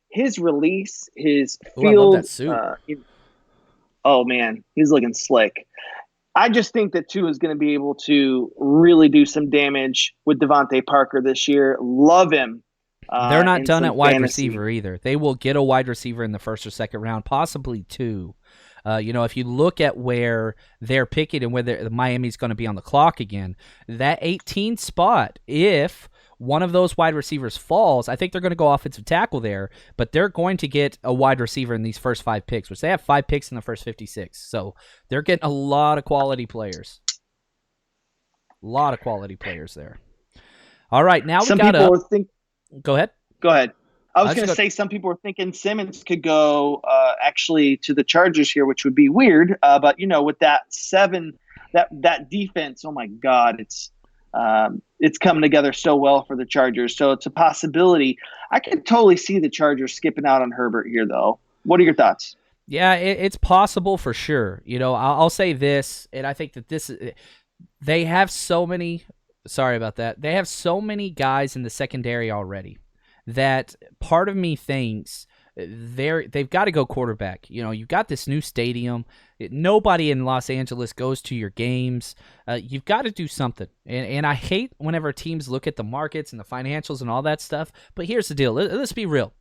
his release, his field. I love that suit. Oh, man, he's looking slick. I just think that Tua is going to be able to really do some damage with Devontae Parker this year. Love him. They're not done at wide receiver either. They will get a wide receiver in the first or second round, possibly 2. If you look at where they're picking and whether Miami's going to be on the clock again, that 18 spot, if one of those wide receivers falls, I think they're going to go offensive tackle there, but they're going to get a wide receiver in these first 5 picks, which they have 5 picks in the first 56. So they're getting a lot of quality players. A lot of quality players there. All right, now we got to... Go ahead. I was going to say some people were thinking Simmons could go actually to the Chargers here, which would be weird. But, with that 7, that defense, oh, my God, it's coming together so well for the Chargers. So it's a possibility. I could totally see the Chargers skipping out on Herbert here, though. What are your thoughts? Yeah, it's possible for sure. I'll say this, and I think that they have so many – sorry about that. They have so many guys in the secondary already that part of me thinks they've got to go quarterback. You've got this new stadium. Nobody in Los Angeles goes to your games. You've got to do something. And I hate whenever teams look at the markets and the financials and all that stuff. But here's the deal. Let's be real.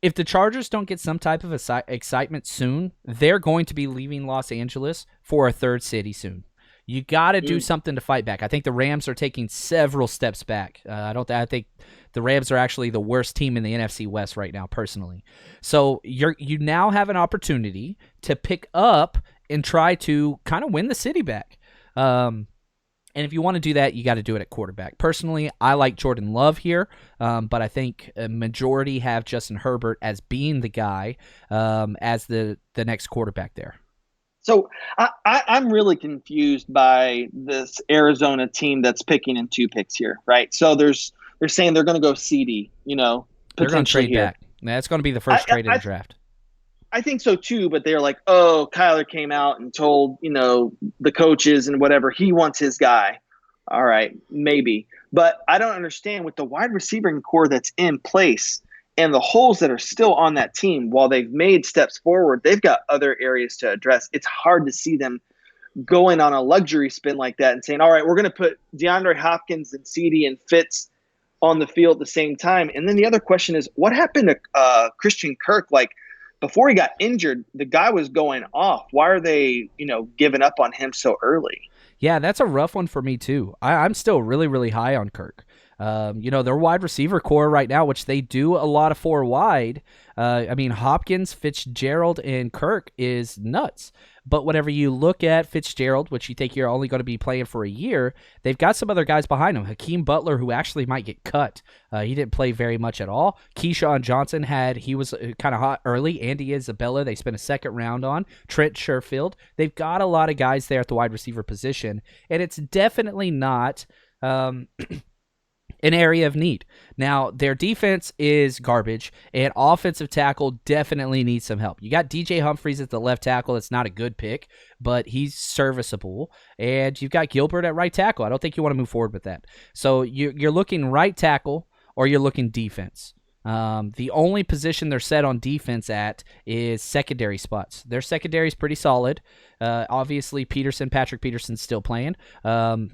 If the Chargers don't get some type of excitement soon, they're going to be leaving Los Angeles for a third city soon. You got to do something to fight back. I think the Rams are taking several steps back. I think the Rams are actually the worst team in the NFC West right now, personally. So you now have an opportunity to pick up and try to kind of win the city back. And if you want to do that, you got to do it at quarterback. Personally, I like Jordan Love here, but I think a majority have Justin Herbert as being the guy as the next quarterback there. So I'm really confused by this Arizona team that's picking in 2 picks here, right? So they're saying they're going to go CD, They're going to trade here. back. That's going to be the first trade in the draft. I think so too, but they're like, oh, Kyler came out and told, the coaches and whatever, he wants his guy. All right, maybe. But I don't understand with the wide receiving core that's in place and the holes that are still on that team, while they've made steps forward, they've got other areas to address. It's hard to see them going on a luxury spin like that and saying, all right, we're going to put DeAndre Hopkins and CD and Fitz on the field at the same time. And then the other question is, what happened to Christian Kirk? Like, before he got injured, the guy was going off. Why are they, giving up on him so early? Yeah, that's a rough one for me too. I'm still really, really high on Kirk. Their wide receiver core right now, which they do a lot of four wide. Hopkins, Fitzgerald, and Kirk is nuts. But whenever you look at Fitzgerald, which you think you're only going to be playing for a year, they've got some other guys behind him. Hakeem Butler, who actually might get cut. He didn't play very much at all. Keyshawn Johnson he was kind of hot early. Andy Isabella, they spent a second round on. Trent Sherfield. They've got a lot of guys there at the wide receiver position, and it's definitely not an area of need. Now, their defense is garbage, and offensive tackle definitely needs some help. You got DJ Humphries at the left tackle. It's not a good pick, but he's serviceable. And you've got Gilbert at right tackle. I don't think you want to move forward with that. So you're looking right tackle or you're looking defense. The only position they're set on defense at is secondary spots. Their secondary is pretty solid. Obviously, Patrick Peterson's still playing. They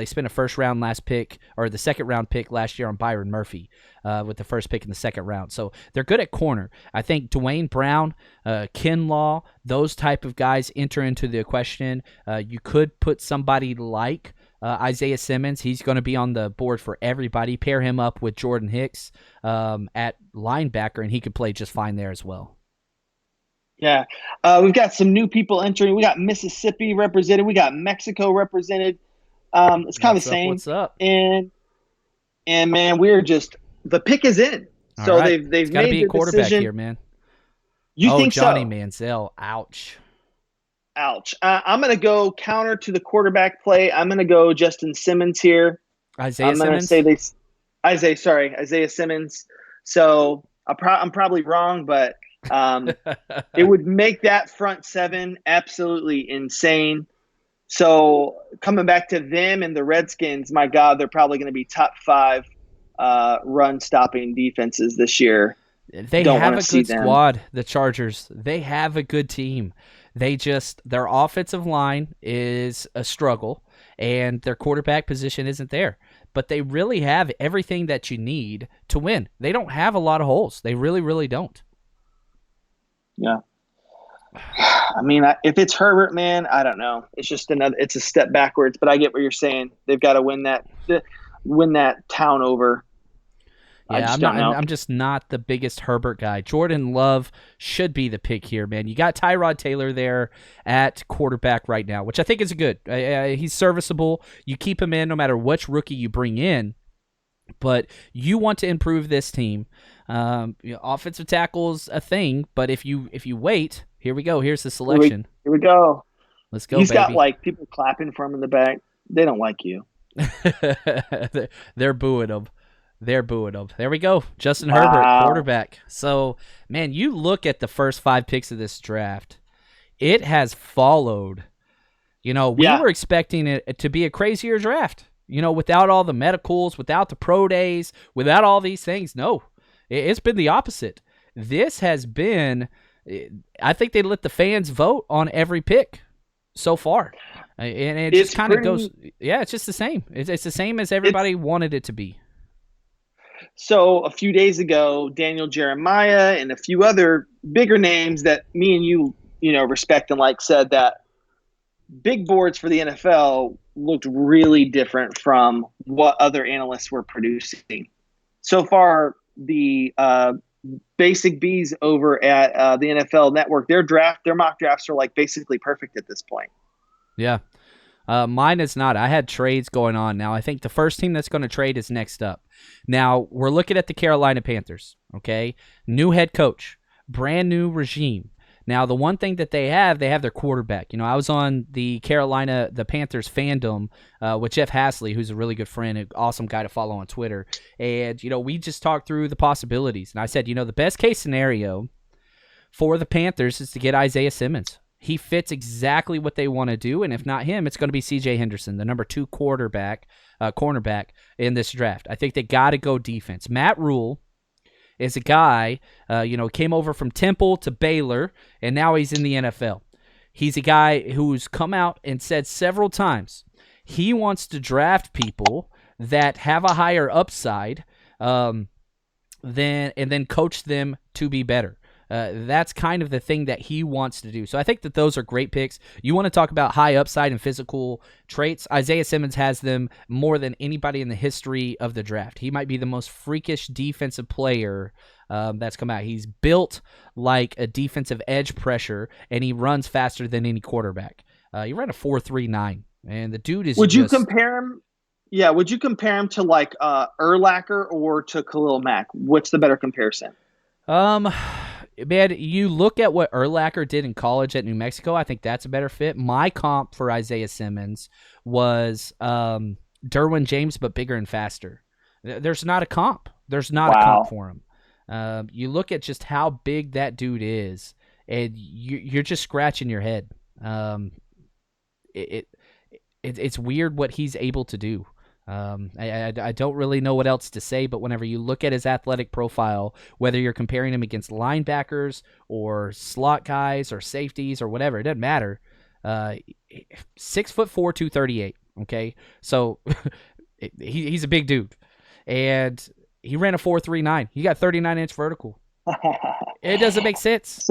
spent the second round pick last year on Byron Murphy with the first pick in the second round. So they're good at corner. I think Dwayne Brown, Kinlaw, those type of guys enter into the question. You could put somebody like Isaiah Simmons. He's going to be on the board for everybody. Pair him up with Jordan Hicks at linebacker, and he could play just fine there as well. Yeah. We've got some new people entering. We got Mississippi represented. We got Mexico represented. It's kind of the same. What's up? And man, the pick is in. So right. they've made the be a quarterback decision here, man. You think Johnny so? Manziel. Ouch. I'm going to go counter to the quarterback play. I'm going to go Justin Simmons here. Isaiah Simmons? Isaiah Simmons. So I'm probably wrong, but it would make that front seven absolutely insane. So coming back to them and the Redskins, my God, they're probably going to be top 5 run-stopping defenses this year. They have a good squad, the Chargers. They have a good team. Their offensive line is a struggle, and their quarterback position isn't there. But they really have everything that you need to win. They don't have a lot of holes. They really, really don't. Yeah. If it's Herbert, man, I don't know. It's just it's a step backwards, but I get what you're saying. They've got to win that town over. Yeah, I'm just not the biggest Herbert guy. Jordan Love should be the pick here, man. You got Tyrod Taylor there at quarterback right now, which I think is good. He's serviceable. You keep him in no matter which rookie you bring in, but you want to improve this team. Offensive tackle's a thing, but if you wait, here we go. Here's the selection. Here we go. Let's go, He's baby. got people clapping for him in the back. They don't like you. They're booing him. There we go. Justin Herbert, quarterback. So, man, you look at the first 5 picks of this draft. It has followed. We were expecting it to be a crazier draft. Without all the medicals, without the pro days, without all these things. No, it's been the opposite. This has been, I think they let the fans vote on every pick so far. And it just kind of goes, it's just the same. It's the same as everybody wanted it to be. So a few days ago, Daniel Jeremiah and a few other bigger names that me and you respect and like said that big boards for the NFL looked really different from what other analysts were producing. So far, the basic Bs over at the NFL Network, their mock drafts are basically perfect at this point. Yeah. Mine is not. I had trades going on. Now, I think the first team that's going to trade is next up. Now, we're looking at the Carolina Panthers, okay? New head coach, brand new regime. Now, the one thing that they have their quarterback. I was on the Panthers fandom with Jeff Hasley, who's a really good friend, an awesome guy to follow on Twitter. And, we just talked through the possibilities. And I said, the best case scenario for the Panthers is to get Isaiah Simmons. He fits exactly what they want to do, and if not him, it's going to be C.J. Henderson, the number 2 cornerback in this draft. I think they got to go defense. Matt Rule is a guy, came over from Temple to Baylor, and now he's in the NFL. He's a guy who's come out and said several times he wants to draft people that have a higher upside, and then coach them to be better. That's kind of the thing that he wants to do. So I think that those are great picks. You want to talk about high upside and physical traits? Isaiah Simmons has them more than anybody in the history of the draft. He might be the most freakish defensive player that's come out. He's built like a defensive edge pressure, and he runs faster than any quarterback. He ran a 4.39, and the dude is. Would you compare him? Yeah, would you compare him to like Urlacher or to Khalil Mack? What's the better comparison? Man, you look at what Urlacher did in college at New Mexico. I think that's a better fit. My comp for Isaiah Simmons was Derwin James, but bigger and faster. There's not a comp. There's not a comp for him. You look at just how big that dude is, and you're just scratching your head. It's weird what he's able to do. I don't really know what else to say, but whenever you look at his athletic profile, whether you're comparing him against linebackers or slot guys or safeties or whatever, it doesn't matter. 6'4", 238. Okay, so he's a big dude, and he ran a 4.39. He got 39-inch vertical. It doesn't make sense.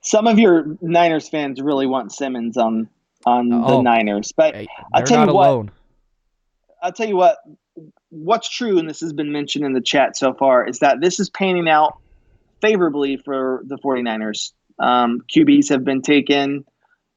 Some of your Niners fans really want Simmons on the Niners, but I'll tell you what. I'll tell you what's true, and this has been mentioned in the chat so far, is that this is panning out favorably for the 49ers. QBs have been taken.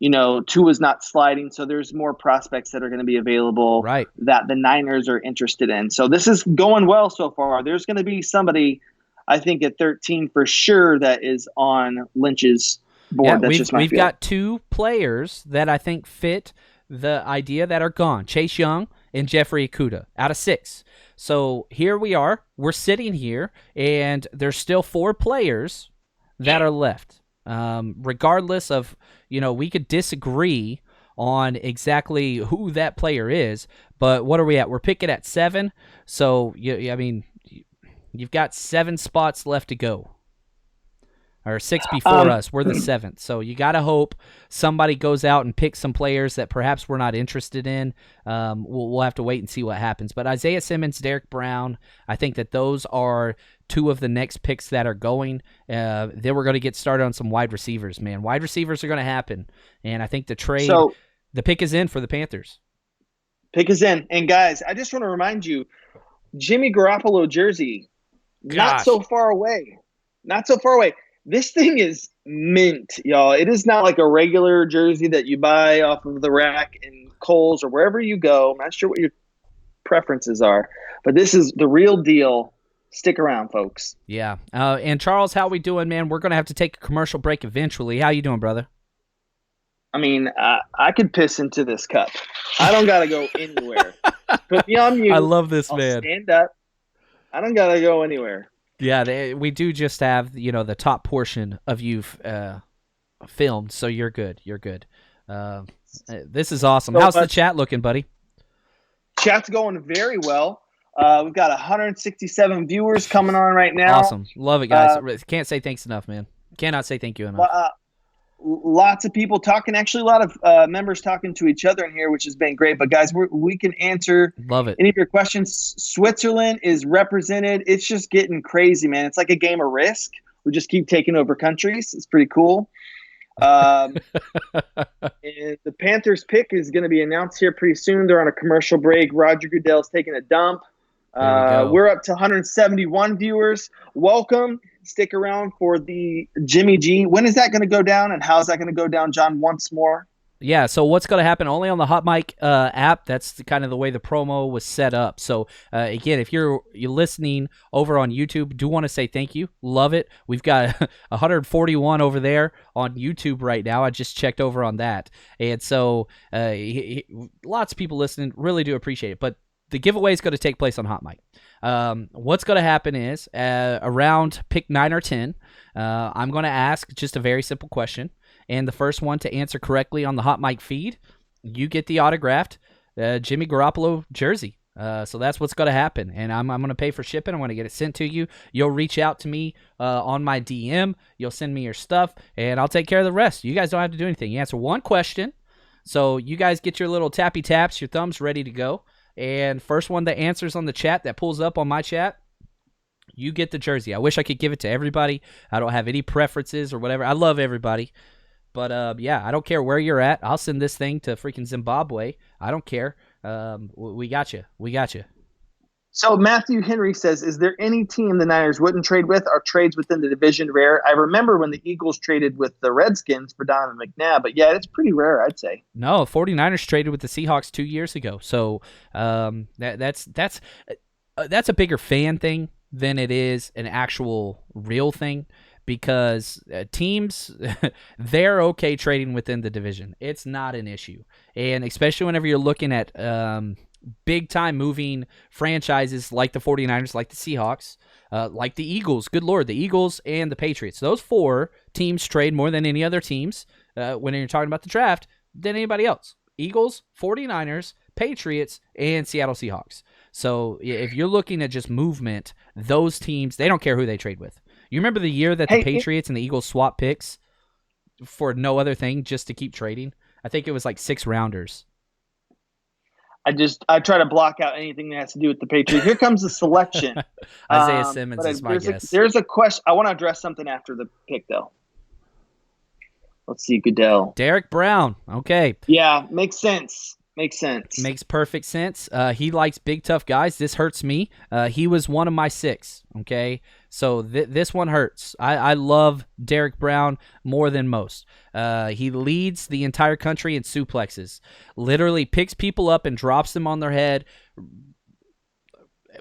Tua's not sliding, so there's more prospects that are going to be available that the Niners are interested in. So this is going well so far. There's going to be somebody, I think, at 13 for sure that is on Lynch's board. Yeah, we've got two players that I think fit the idea that are gone. Chase Young and Jeffrey Okudah out of 6. So here we are. We're sitting here, and there's still 4 players that are left. Regardless of, we could disagree on exactly who that player is, but what are we at? We're picking at 7. So, you've got 7 spots left to go. Or 6 before us. We're the 7th. So you got to hope somebody goes out and picks some players that perhaps we're not interested in. We'll have to wait and see what happens. But Isaiah Simmons, Derrick Brown, I think that those are 2 of the next picks that are going. Then we're going to get started on some wide receivers, man. Wide receivers are going to happen. And I think the pick is in for the Panthers. Pick is in. And guys, I just want to remind you, Jimmy Garoppolo jersey, not so far away. Not so far away. This thing is mint, y'all. It is not like a regular jersey that you buy off of the rack in Kohl's or wherever you go. I'm not sure what your preferences are, but this is the real deal. Stick around, folks. Yeah. And Charles, how we doing, man? We're going to have to take a commercial break eventually. How you doing, brother? I mean, I could piss into this cup. I don't got to go anywhere. Put me on mute. I love this, I'll man. Stand up. I don't got to go anywhere. Yeah, we do just have, the top portion of you filmed, so you're good. You're good. This is awesome. How's the chat looking, buddy? Chat's going very well. We've got 167 viewers coming on right now. Awesome. Love it, guys. Can't say thanks enough, man. Cannot say thank you enough. Lots of people talking. Actually, a lot of members talking to each other in here, which has been great. But guys, we can answer any of your questions. Switzerland is represented. It's just getting crazy, man. It's like a game of Risk. We just keep taking over countries. It's pretty cool. And the Panthers pick is going to be announced here pretty soon. They're on a commercial break. Roger Goodell's taking a dump. We're up to 171 viewers. Welcome. Stick around for the Jimmy G. When is that going to go down, and how is that going to go down, John, once more? Yeah, so what's going to happen only on the HotMic app. That's kind of the way the promo was set up. So, again, if you're listening over on YouTube, do want to say thank you. Love it. We've got 141 over there on YouTube right now. I just checked over on that. And so lots of people listening. Really do appreciate it. But the giveaway is going to take place on HotMic. What's going to happen is around pick 9 or 10, I'm going to ask just a very simple question. And the first one to answer correctly on the HotMic feed, you get the autographed Jimmy Garoppolo jersey. So that's what's going to happen. And I'm going to pay for shipping. I'm going to get it sent to you. You'll reach out to me on my DM. You'll send me your stuff, and I'll take care of the rest. You guys don't have to do anything. You answer one question. So you guys get your little tappy taps, your thumbs ready to go. And first one that answers on the chat, that pulls up on my chat, You get the jersey. I wish I could give it to everybody. I don't have any preferences or whatever. I love everybody. But, yeah, I don't care where you're at. I'll send this thing to freaking Zimbabwe. I don't care. We got you. We got you. So Matthew Henry says, is there any team the Niners wouldn't trade with? Are trades within the division rare? I remember when the Eagles traded with the Redskins for Donovan McNabb, but yeah, it's pretty rare, I'd say. No, 49ers traded with the Seahawks 2 years ago. So that's a bigger fan thing than it is an actual real thing, because teams, they're okay trading within the division. It's not an issue. And especially whenever you're looking at big-time moving franchises like the 49ers, like the Seahawks, like the Eagles. Good Lord, the Eagles and the Patriots. Those 4 teams trade more than any other teams when you're talking about the draft than anybody else. Eagles, 49ers, Patriots, and Seattle Seahawks. So if you're looking at just movement, those teams, they don't care who they trade with. You remember the year that the Patriots and the Eagles swapped picks for no other thing, just to keep trading? I think it was like 6 rounders. I try to block out anything that has to do with the Patriots. Here comes the selection. Isaiah Simmons is my guess. There's a question. I want to address something after the pick, though. Let's see, Goodell. Derrick Brown. Okay. Yeah, makes sense. Makes perfect sense. He likes big, tough guys. This hurts me. He was one of my 6, okay? So this one hurts. I love Derrick Brown more than most. He leads the entire country in suplexes. Literally picks people up and drops them on their head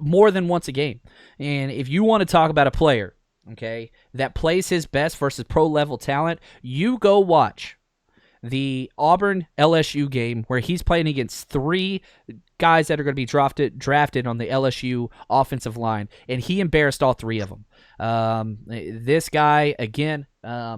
more than once a game. And if you want to talk about a player, okay, that plays his best versus pro-level talent, you go watch the Auburn LSU game where he's playing against 3 guys that are going to be drafted on the LSU offensive line, and he embarrassed all 3 of them. This guy, again,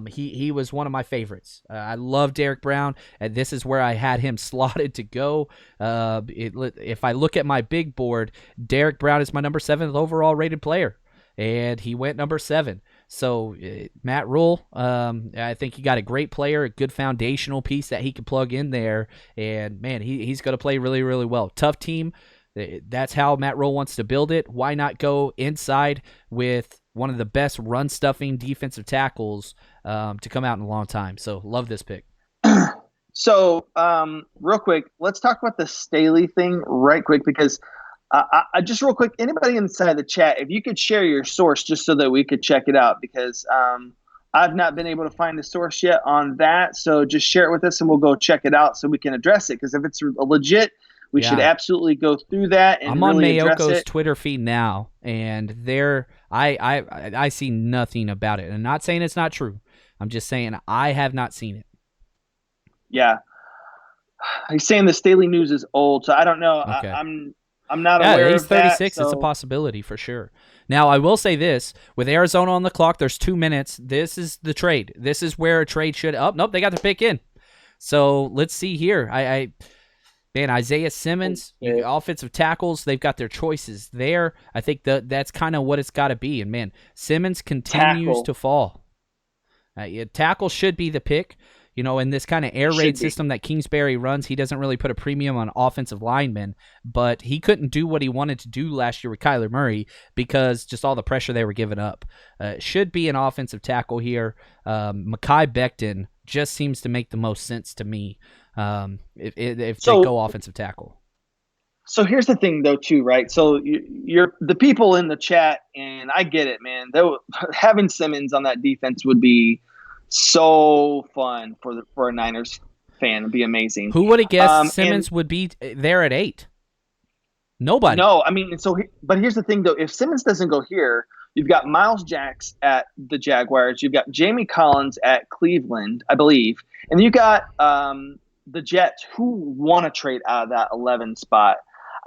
he was one of my favorites. I love Derrick Brown, and this is where I had him slotted to go. If I look at my big board, Derrick Brown is my number 7th overall rated player, and he went number 7. So, Matt Rule, I think he got a great player, a good foundational piece that he can plug in there. And, man, he's going to play really, really well. Tough team. That's how Matt Rule wants to build it. Why not go inside with one of the best run-stuffing defensive tackles to come out in a long time? So, love this pick. So, real quick, let's talk about the Staley thing right quick, because I just real quick, anybody inside the chat, if you could share your source just so that we could check it out, because I've not been able to find the source yet on that. So just share it with us and we'll go check it out so we can address it. Because if it's legit, we should absolutely go through that and I'm really on address Mayoko's it. Twitter feed now, and I see nothing about it. And I'm not saying it's not true. I'm just saying I have not seen it. Yeah. He's saying the Staley news is old, so I don't know. Okay. I'm not aware he's of that. 36. It's a possibility for sure. Now, I will say this. With Arizona on the clock, there's 2 minutes. This is the trade. This is where a trade should... Oh, nope, they got the pick in. So, let's see here. Man, Isaiah Simmons, offensive tackles, they've got their choices there. I think that's kind of what it's got to be. And, man, Simmons continues to fall. Tackle should be the pick. You know, in this kind of air raid system that Kingsbury runs, he doesn't really put a premium on offensive linemen, but he couldn't do what he wanted to do last year with Kyler Murray because just all the pressure they were giving up. Should be an offensive tackle here. Mekhi Becton just seems to make the most sense to me if they go offensive tackle. So here's the thing, though, too, right? So you're the people in the chat, and I get it, man. Having Simmons on that defense would be so fun for a Niners fan. It'd be amazing. Who would have guessed Simmons would be there at 8? Nobody. No, I mean, but here's the thing, though. If Simmons doesn't go here, you've got Miles Jacks at the Jaguars. You've got Jamie Collins at Cleveland, I believe. And you got the Jets, who want to trade out of that 11 spot.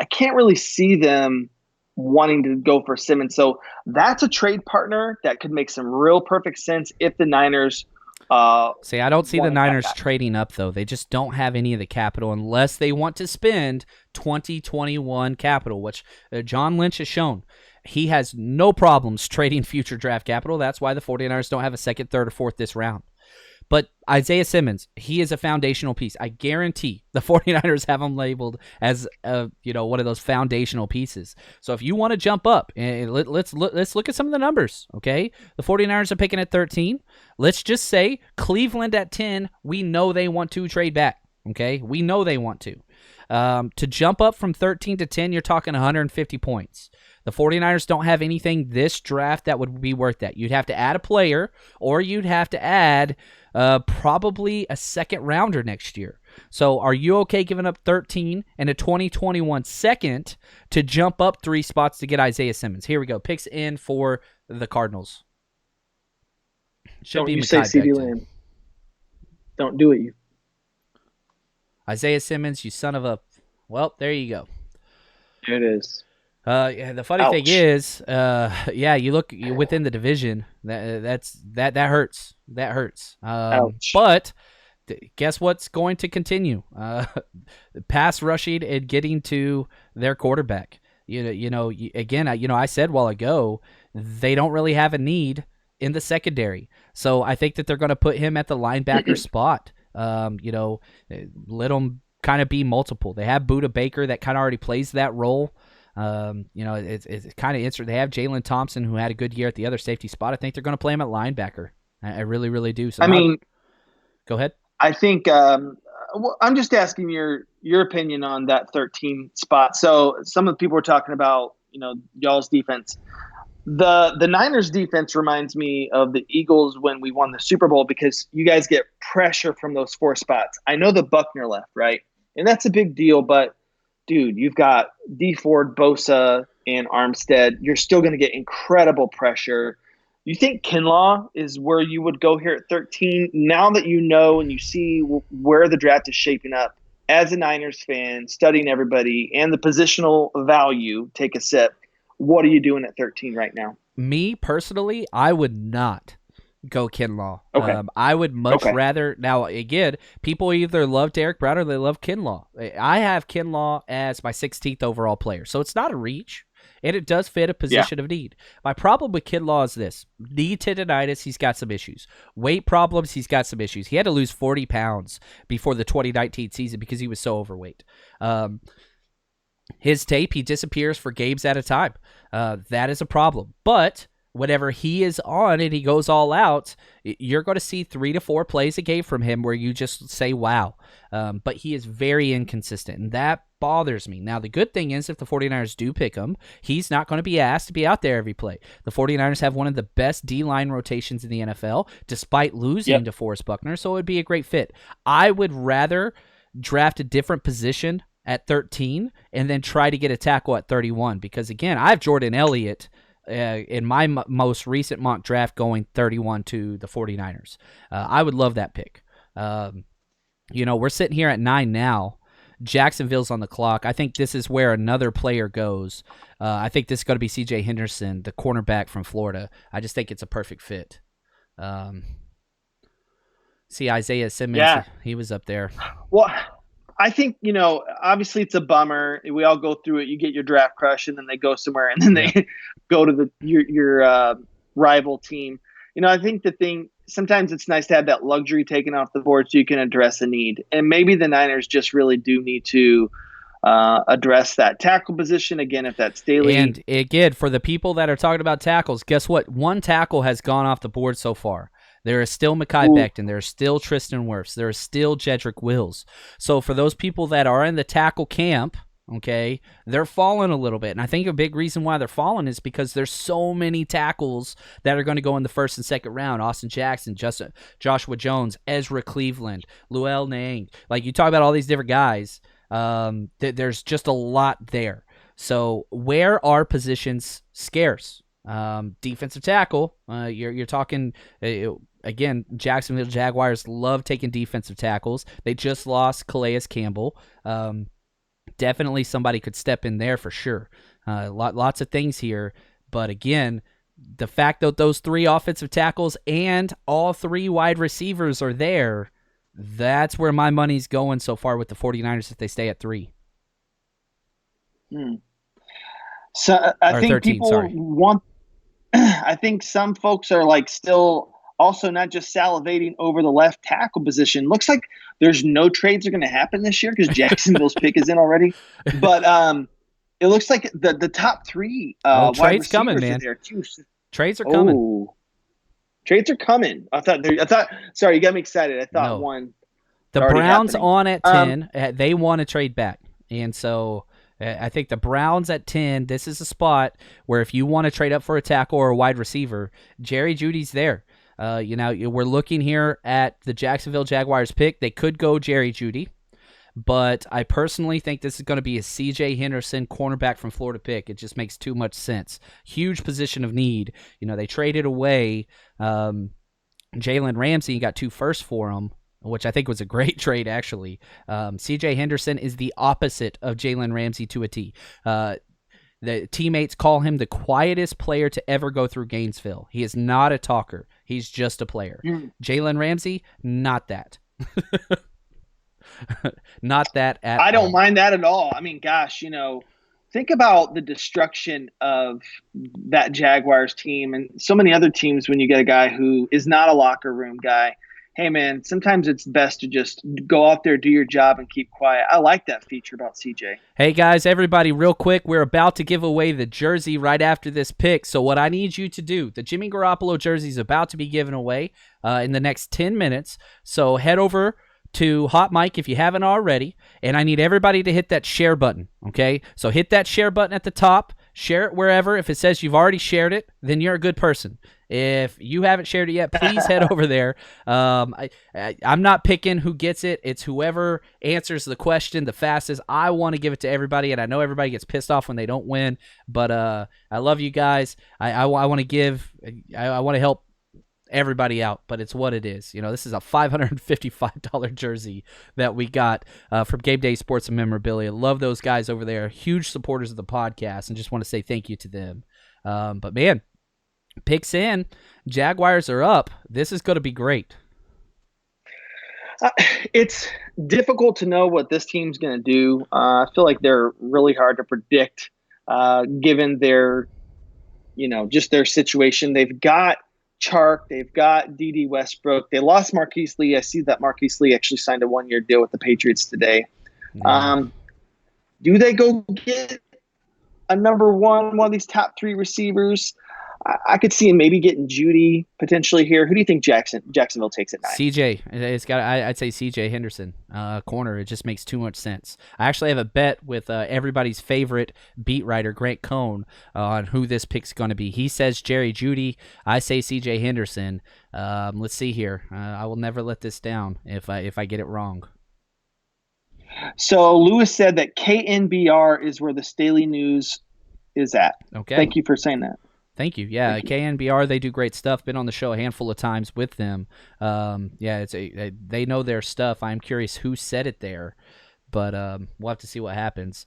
I can't really see them wanting to go for Simmons. So that's a trade partner that could make some real perfect sense if the Niners I don't see the Niners trading up, though. They just don't have any of the capital unless they want to spend 2021 capital, which John Lynch has shown. He has no problems trading future draft capital. That's why the 49ers don't have a second, third, or fourth this round. But Isaiah Simmons, he is a foundational piece. I guarantee the 49ers have him labeled as one of those foundational pieces. So if you want to jump up, and let's look at some of the numbers, okay? The 49ers are picking at 13. Let's just say Cleveland at 10, we know they want to trade back, okay? We know they want to. To jump up from 13 to 10, you're talking 150 points. The 49ers don't have anything this draft that would be worth that. You'd have to add a player, or you'd have to add probably a second rounder next year. So are you okay giving up 13 and a 2021 second to jump up 3 spots to get Isaiah Simmons? Here we go. Picks in for the Cardinals. Don't you say CeeDee Lamb. Don't do it, you. Isaiah Simmons, you son of a... Well, there you go. There it is. The funny thing is, you look within the division. That hurts. That hurts. But guess what's going to continue? Pass rushing and getting to their quarterback. I said a while ago, they don't really have a need in the secondary. So I think that they're going to put him at the linebacker spot. Let him kind of be multiple. They have Budda Baker that kind of already plays that role. It's kind of interesting. They have Jalen Thompson, who had a good year at the other safety spot. I think they're going to play him at linebacker. I really, really do. So go ahead. I think I'm just asking your opinion on that 13 spot. So some of the people were talking about, y'all's defense. The Niners defense reminds me of the Eagles when we won the Super Bowl, because you guys get pressure from those 4 spots. I know the Buckner left, right? And that's a big deal, but dude, you've got D Ford, Bosa, and Armstead. You're still going to get incredible pressure. You think Kinlaw is where you would go here at 13? Now that you know and you see where the draft is shaping up, as a Niners fan, studying everybody and the positional value, take a sip. What are you doing at 13 right now? Me, personally, I would not go Kinlaw. Okay. I would much rather... Now, again, people either love Derrick Brown or they love Kinlaw. I have Kinlaw as my 16th overall player, so it's not a reach, and it does fit a position of need. My problem with Kinlaw is this. Knee tendonitis, he's got some issues. Weight problems, he's got some issues. He had to lose 40 pounds before the 2019 season because he was so overweight. His tape, he disappears for games at a time. That is a problem. But whenever he is on and he goes all out, you're going to see 3 to 4 plays a game from him where you just say, wow. But he is very inconsistent, and that bothers me. Now, the good thing is if the 49ers do pick him, he's not going to be asked to be out there every play. The 49ers have one of the best D-line rotations in the NFL, despite losing to Forrest Buckner, so it would be a great fit. I would rather draft a different position at 13 and then try to get a tackle at 31, because, again, I have Jordan Elliott in my most recent mock draft going 31 to the 49ers. I would love that pick. We're sitting here at 9 now. Jacksonville's on the clock. I think this is where another player goes. I think this is going to be C.J. Henderson, the cornerback from Florida. I just think it's a perfect fit. See Isaiah Simmons, he was up there. Well, I think, obviously it's a bummer. We all go through it. You get your draft crush, and then they go somewhere, and then they go to your rival team. I think the thing, sometimes it's nice to have that luxury taken off the board so you can address a need. And maybe the Niners just really do need to address that tackle position again, if that's Staley. And again, for the people that are talking about tackles, guess what? 1 tackle has gone off the board so far. There is still Mekhi Becton. There is still Tristan Wirfs. There is still Jedrick Wills. So for those people that are in the tackle camp, okay, they're falling a little bit. And I think a big reason why they're falling is because there's so many tackles that are going to go in the first and second round. Austin Jackson, Joshua Jones, Ezra Cleveland, Luel Niang. Like, you talk about all these different guys. There's just a lot there. So where are positions scarce? Defensive tackle, you're talking, again, Jacksonville Jaguars love taking defensive tackles. They just lost Calais Campbell. Definitely somebody could step in there for sure. Lots of things here, but again, the fact that those 3 offensive tackles and all 3 wide receivers are there, that's where my money's going so far with the 49ers if they stay at 3. So I think 13, people want. I think some folks are still also not just salivating over the left tackle position. Looks like there's no trades are going to happen this year because Jacksonville's pick is in already. But it looks like the top three wide trades receivers coming, man. are there too. Trades are coming. Oh, trades are coming. I thought. Sorry, you got me excited. I thought one. The Browns on at 10. They want to trade back, and so I think the Browns at 10. This is a spot where if you want to trade up for a tackle or a wide receiver, Jerry Jeudy's there. We're looking here at the Jacksonville Jaguars pick. They could go Jerry Jeudy, but I personally think this is going to be a C.J. Henderson cornerback from Florida pick. It just makes too much sense. Huge position of need. They traded away Jalen Ramsey and got 2 firsts for him, which I think was a great trade, actually. C.J. Henderson is the opposite of Jalen Ramsey to a T. The teammates call him the quietest player to ever go through Gainesville. He is not a talker. He's just a player. Jalen Ramsey, not that. Not that at all. I don't mind that at all. I mean, gosh, think about the destruction of that Jaguars team and so many other teams when you get a guy who is not a locker room guy. Hey, man, sometimes it's best to just go out there, do your job, and keep quiet. I like that feature about CJ. Hey, guys, everybody, real quick, we're about to give away the jersey right after this pick. So what I need you to do, the Jimmy Garoppolo jersey is about to be given away in the next 10 minutes. So head over to HotMic if you haven't already, and I need everybody to hit that share button, okay? So hit that share button at the top. Share it wherever. If it says you've already shared it, then you're a good person. If you haven't shared it yet, please head over there. I'm not picking who gets it. It's whoever answers the question the fastest. I want to give it to everybody, and I know everybody gets pissed off when they don't win, but I love you guys. I want to give – I want to help everybody out, but it's what it is. This is a $555 jersey that we got from Game Day Sports and Memorabilia. Love those guys over there. Huge supporters of the podcast, and just want to say thank you to them. But, man, picks in. Jaguars are up. This is going to be great. It's difficult to know what this team's going to do. I feel like they're really hard to predict given their, just their situation. They've got Chark, they've got D.D. Westbrook. They lost Marquise Lee. I see that Marquise Lee actually signed a 1-year deal with the Patriots today. Do they go get a number one of these top 3 receivers? I could see him maybe getting Jeudy potentially here. Who do you think Jacksonville takes at 9? CJ. I'd say CJ Henderson, corner. It just makes too much sense. I actually have a bet with everybody's favorite beat writer, Grant Cohn, on who this pick's going to be. He says Jerry Jeudy. I say CJ Henderson. Let's see here. I will never let this down if I get it wrong. So Lewis said that KNBR is where the Staley News is at. Okay. Thank you for saying that. Thank you. Yeah, KNBR, they do great stuff. Been on the show a handful of times with them. They know their stuff. I'm curious who said it there, but we'll have to see what happens.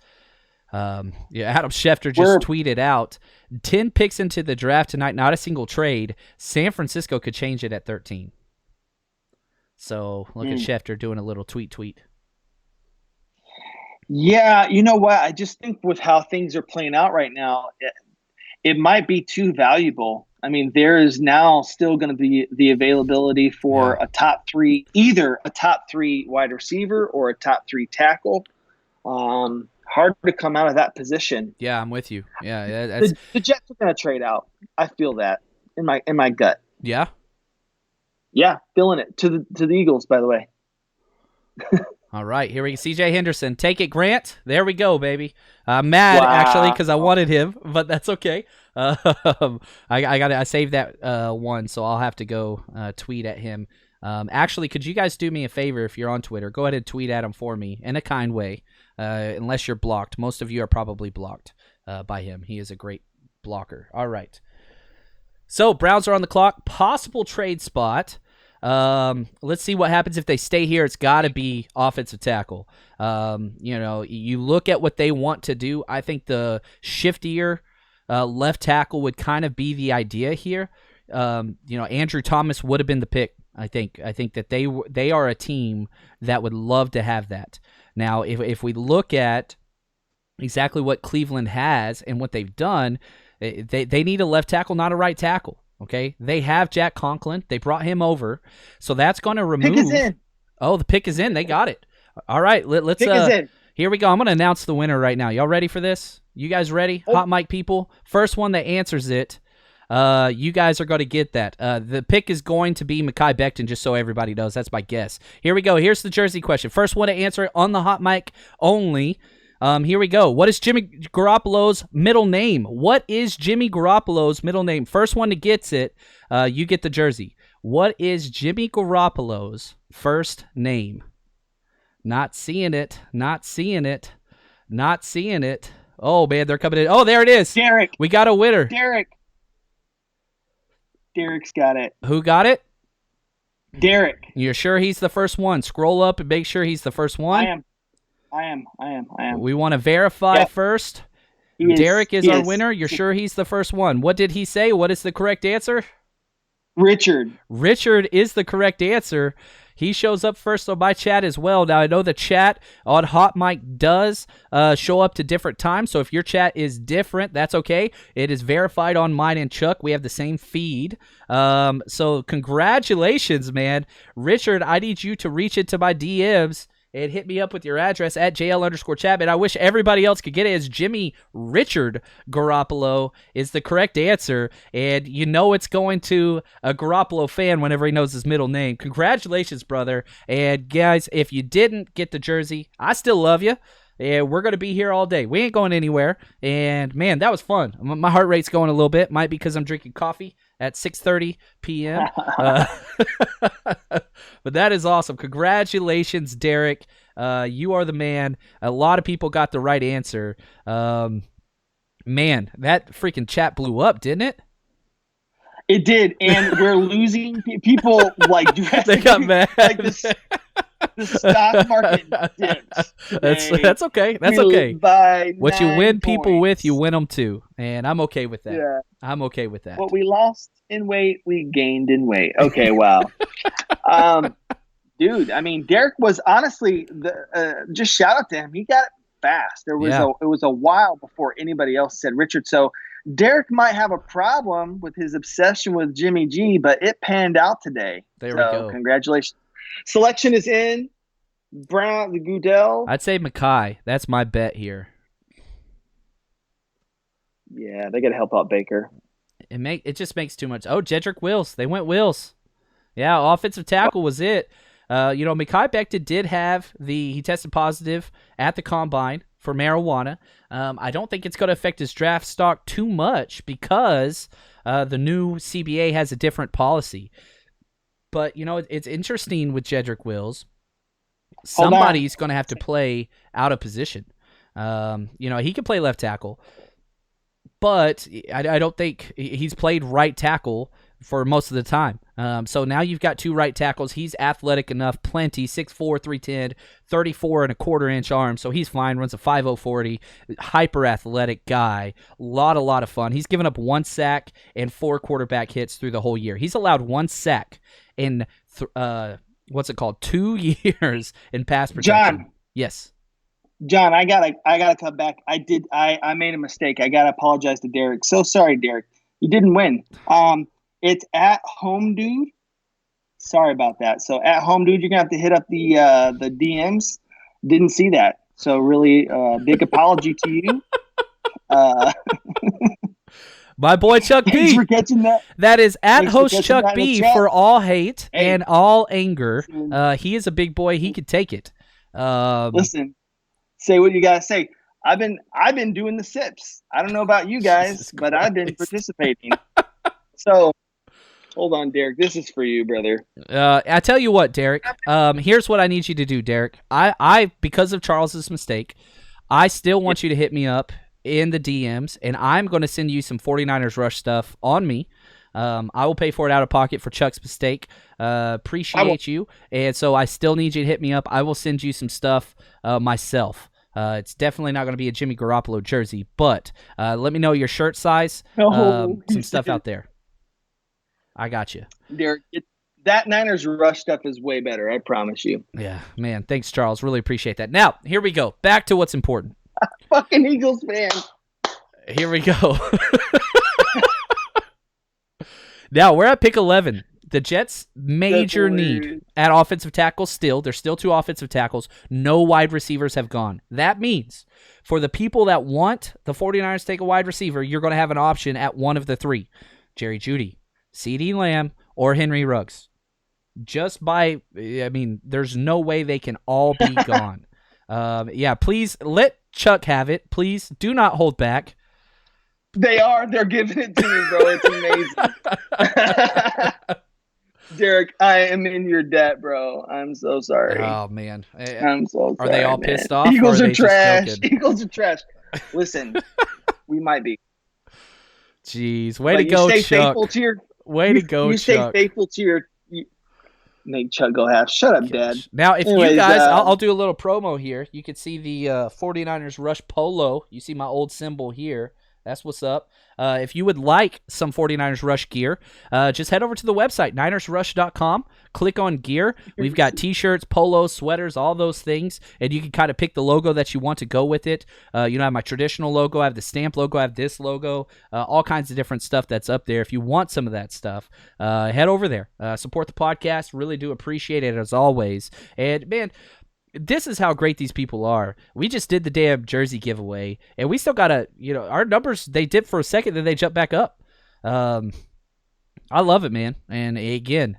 Adam Schefter just tweeted out, 10 picks into the draft tonight, not a single trade. San Francisco could change it at 13. So look at Schefter doing a little tweet. Yeah, you know what? I just think with how things are playing out right now, it might be too valuable. I mean, there is now still going to be the availability for a top 3, either a top 3 wide receiver or a top 3 tackle. Hard to come out of that position. Yeah, I'm with you. Yeah, the Jets are going to trade out. I feel that in my gut. Yeah. Yeah, feeling it to the Eagles. By the way. All right, here we go. C.J. Henderson. Take it, Grant. There we go, baby. I'm mad, actually, because I wanted him, but that's okay. I saved that one, so I'll have to go tweet at him. Actually, could you guys do me a favor if you're on Twitter? Go ahead and tweet at him for me in a kind way, unless you're blocked. Most of you are probably blocked by him. He is a great blocker. All right. So, Browns are on the clock. Possible trade spot. Let's see what happens if they stay here. It's got to be offensive tackle. You look at what they want to do. I think the shiftier left tackle would kind of be the idea here. Andrew Thomas would have been the pick. I think that they are a team that would love to have that. Now, if we look at exactly what Cleveland has and what they've done, they need a left tackle, not a right tackle. Okay, they have Jack Conklin. They brought him over, so that's going to remove. Pick is in. Oh, the pick is in. They got it. All right, let's. Pick is in. Here we go. I'm going to announce the winner right now. Y'all ready for this? You guys ready? Hot mic people. First one that answers it, you guys are going to get that. The pick is going to be Mekhi Becton, just so everybody knows. That's my guess. Here we go. Here's the jersey question. First one to answer it on the hot mic only. Here we go. What is Jimmy Garoppolo's middle name? What is Jimmy Garoppolo's middle name? First one that gets it, you get the jersey. What is Jimmy Garoppolo's first name? Not seeing it. Not seeing it. Not seeing it. Oh, man, they're coming in. Oh, there it is. Derrick. We got a winner. Derrick's got it. Who got it? Derrick. You're sure he's the first one? Scroll up and make sure he's the first one. I am. We want to verify first. Derrick is our winner. You're sure he's the first one? What did he say? What is the correct answer? Richard. Richard is the correct answer. He shows up first on my chat as well. Now, I know the chat on Hot Mic does show up to different times, so if your chat is different, that's okay. It is verified on mine and Chuck. We have the same feed. So congratulations, man. Richard, I need you to reach into my DMs and hit me up with your address at JL_Chapman. I wish everybody else could get it. As Jimmy Richard Garoppolo is the correct answer. And you know it's going to a Garoppolo fan whenever he knows his middle name. Congratulations, brother. And guys, if you didn't get the jersey, I still love you. And we're going to be here all day. We ain't going anywhere. And, man, that was fun. My heart rate's going a little bit. Might be because I'm drinking coffee at 6:30 p.m. But that is awesome. Congratulations, Derrick. You are the man. A lot of people got the right answer. Man, that freaking chat blew up, didn't it? It did. And we're losing people like they got mad. Like the stock market dips. That's okay. That's okay. What you win points. people with, you win them too. And I'm okay with that. Yeah. I'm okay with that. What we lost in weight, we gained in weight. Okay, wow. Dude, I mean, Derrick was honestly, just shout out to him. He got it fast. It was a while before anybody else said Richard. So Derrick might have a problem with his obsession with Jimmy G, but it panned out today. There we go. Congratulations. Selection is in. Brown, the Goodell. I'd say Mekhi. That's my bet here. Yeah, they got to help out Baker. It just makes too much. Oh, Jedrick Wills. They went Wills. Yeah, offensive tackle was it. Mekhi Becton did have he tested positive at the combine for marijuana. I don't think it's going to affect his draft stock too much because the new CBA has a different policy. But, it's interesting with Jedrick Wills. Somebody's going to have to play out of position. He can play left tackle, but I don't think he's played right tackle for most of the time. So now you've got two right tackles. He's athletic enough, plenty, 6'4", 310, 34.25-inch arms, so he's fine, runs a 5.0 40, hyper-athletic guy. A lot of fun. He's given up 1 sack and 4 quarterback hits through the whole year. He's allowed 1 sack in, 2 years in pass protection. John. Yes. John, I gotta come back. I made a mistake. I gotta apologize to Derrick. So sorry, Derrick. You didn't win. It's at home, dude. Sorry about that. So at home, dude, you're gonna have to hit up the DMs. Didn't see that. So really, big apology to you. My boy Chuck B. Thanks for catching that. That is at host Chuck B for all hate and all anger. He is a big boy. He could take it. Listen, say what you gotta say. I've been doing the sips. I don't know about you guys, but I've been participating. So, hold on, Derrick. This is for you, brother. I tell you what, Derrick. Here's what I need you to do, Derrick. I because of Charles's mistake, I still want you to hit me up in the DMs, and I'm going to send you some 49ers Rush stuff on me. I will pay for it out of pocket for Chuck's mistake. Appreciate you. And so I still need you to hit me up. I will send you some stuff myself. It's definitely not going to be a Jimmy Garoppolo jersey, but let me know your shirt size, some stuff out there. I got you. Derrick, that Niners Rush stuff is way better, I promise you. Yeah, man. Thanks, Charles. Really appreciate that. Now, here we go. Back to what's important. Fucking Eagles fan. Here we go. Now we're at pick 11. The Jets' major need at offensive tackle still. There's still 2 offensive tackles. No wide receivers have gone. That means for the people that want the 49ers to take a wide receiver, you're going to have an option at one of the 3. Jerry Jeudy, CeeDee Lamb, or Henry Ruggs. There's no way they can all be gone. Please let Chuck have it. Please do not hold back. They're giving it to me, bro. It's amazing. Derrick, I am in your debt, bro. I'm so sorry. Oh, man. I'm so sorry. Are they all man. pissed off? Eagles are are trash. Eagles are trash. Listen, we might be. Jeez. Way to go, Chuck. Way to go, Chuck. You stay faithful to your... Make Chuck go half. Shut up, Dad. Now, if you guys... I'll do a little promo here. You can see the 49ers Rush Polo. You see my old symbol here. That's what's up. If you would like some 49ers Rush gear, just head over to the website, ninersrush.com. Click on gear. We've got T-shirts, polos, sweaters, all those things, and you can kind of pick the logo that you want to go with it. I have my traditional logo. I have the stamp logo. I have this logo. All kinds of different stuff that's up there. If you want some of that stuff, head over there. Support the podcast. Really do appreciate it, as always. And, man, this is how great these people are. We just did the damn jersey giveaway, and we still got to, our numbers, they dipped for a second, then they jump back up. I love it, man. And again,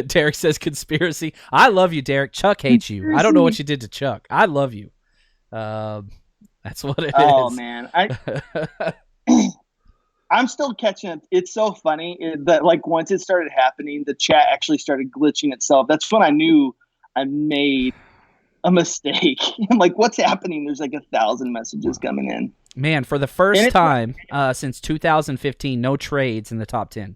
Derrick says conspiracy. I love you, Derrick. Chuck hates you. I don't know what you did to Chuck. I love you. That's what it is. Oh, man. I'm still catching it. It's so funny that, once it started happening, the chat actually started glitching itself. That's when I knew I made a mistake. I'm like, what's happening? There's 1,000 messages coming in. Man, for the first time since 2015, no trades in the top 10.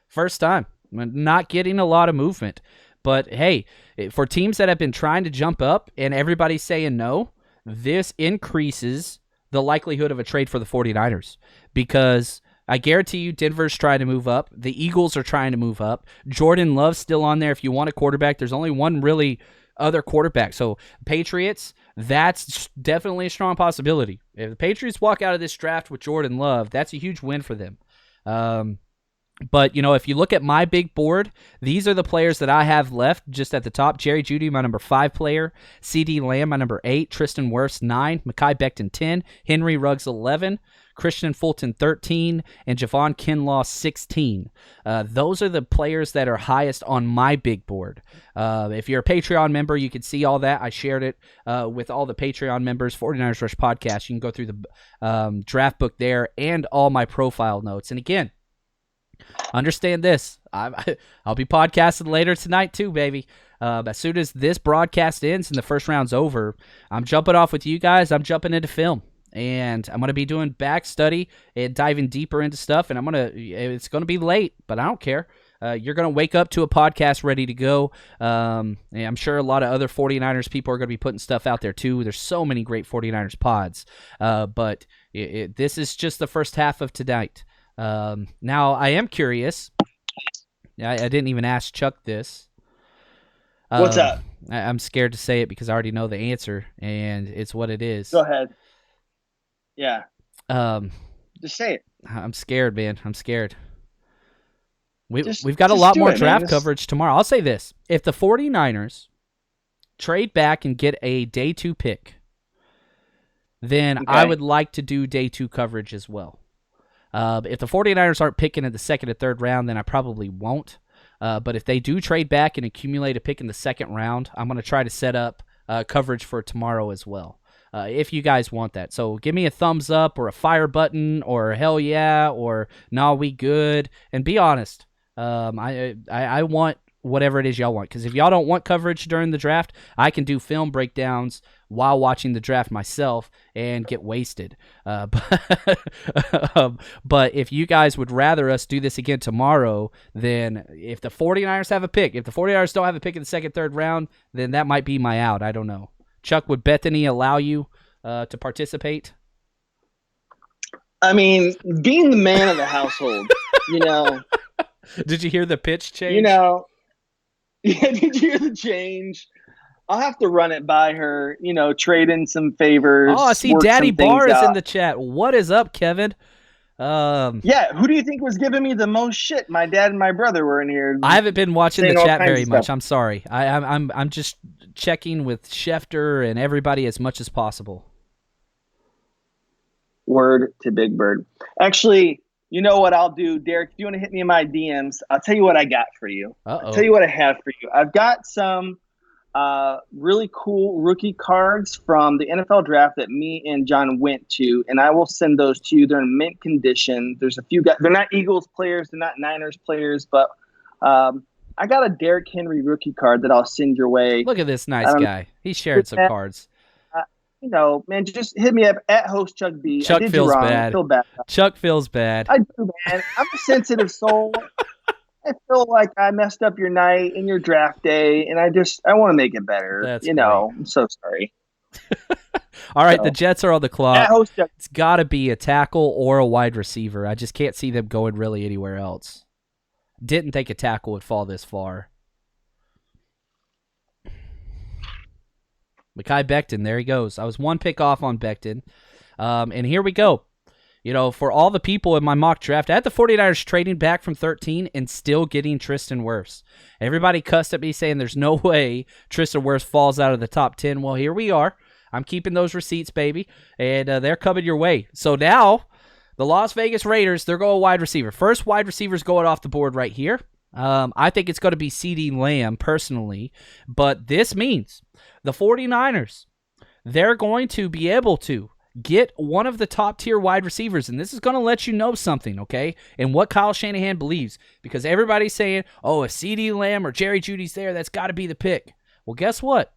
First time. Not getting a lot of movement. But, hey, for teams that have been trying to jump up and everybody's saying no, this increases the likelihood of a trade for the 49ers. Because I guarantee you Denver's trying to move up. The Eagles are trying to move up. Jordan Love's still on there. If you want a quarterback, there's only one really other quarterback. So Patriots, that's definitely a strong possibility. If the Patriots walk out of this draft with Jordan Love, that's a huge win for them. But, if you look at my big board, these are the players that I have left just at the top. Jerry Jeudy, my number 5 player. CeeDee Lamb, my number 8. Tristan Wirfs, 9. Mekhi Becton, 10. Henry Ruggs, 11. Christian Fulton, 13. And Javon Kinlaw, 16. Those are the players that are highest on my big board. If you're a Patreon member, you can see all that. I shared it with all the Patreon members, 49ers Rush Podcast. You can go through the draft book there and all my profile notes. And again, understand this. I'll be podcasting later tonight too, baby. As soon as this broadcast ends and the first round's over, I'm jumping off with you guys. I'm jumping into film. And I'm going to be doing back study and diving deeper into stuff. And it's going to be late, but I don't care. You're going to wake up to a podcast ready to go. And I'm sure a lot of other 49ers people are going to be putting stuff out there too. There's so many great 49ers pods. But this is just the first half of tonight. Now, I am curious. I didn't even ask Chuck this. What's up? I'm scared to say it because I already know the answer, and it's what it is. Go ahead. Yeah. Just say it. I'm scared, man. I'm scared. We've got a lot more draft coverage tomorrow. I'll say this. If the 49ers trade back and get a day 2 pick, then I would like to do day 2 coverage as well. If the 49ers aren't picking in the second or third round, then I probably won't. But if they do trade back and accumulate a pick in the second round, I'm going to try to set up coverage for tomorrow as well. If you guys want that. So give me a thumbs up or a fire button or hell yeah or nah, we good. And be honest. I want whatever it is y'all want. Because if y'all don't want coverage during the draft, I can do film breakdowns while watching the draft myself and get wasted. But if you guys would rather us do this again tomorrow, then if the 49ers have a pick, if the 49ers don't have a pick in the second, third round, then that might be my out. I don't know. Chuck, would Bethany allow you to participate? I mean, being the man of the household, Did you hear the pitch change? Yeah, did you hear the change? I'll have to run it by her, trade in some favors. Oh, I see Daddy Bar is in the chat. What is up, Kevin? Yeah, who do you think was giving me the most shit? My dad and my brother were in here. I haven't been watching the saying all chat kinds very of much. stuff. I'm sorry. I'm just checking with Schefter and everybody as much as possible. Word to Big Bird. Actually, you know what I'll do, Derek? If you want to hit me in my DMs, I'll tell you what I got for you. I'll tell you what I have for you. I've got some really cool rookie cards from the NFL draft that me and John went to, and I will send those to you. They're in mint condition. There's a few guys. They're not Eagles players. They're not Niners players, but I got a Derrick Henry rookie card that I'll send your way. Look at this nice guy. He shared some cards. You know, man, just hit me up at host Chuck B. Chuck feels bad. I feel bad. Chuck feels bad. I do, man. I'm a sensitive soul. I feel like I messed up your night and your draft day, and I want to make it better. That's know, I'm so sorry. All right, the Jets are on the clock. Host Chuck. It's got to be a tackle or a wide receiver. I just can't see them going really anywhere else. Didn't think a tackle would fall this far. Mekhi Becton, there he goes. I was one pick off on Becton. And here we go. You know, for all the people in my mock draft, I had the 49ers trading back from 13 and still getting Tristan Wirfs. Everybody cussed at me saying there's no way Tristan Wirfs falls out of the top 10. Well, here we are. I'm keeping those receipts, baby, and they're coming your way. So now the Las Vegas Raiders, they're going wide receiver. First wide receiver's going off the board right here. I think it's going to be CeeDee Lamb personally, but this means the 49ers, they're going to be able to get one of the top-tier wide receivers, and this is going to let you know something, okay, and what Kyle Shanahan believes, because everybody's saying, oh, if CeeDee Lamb or Jerry Jeudy's there, that's got to be the pick. Well, guess what?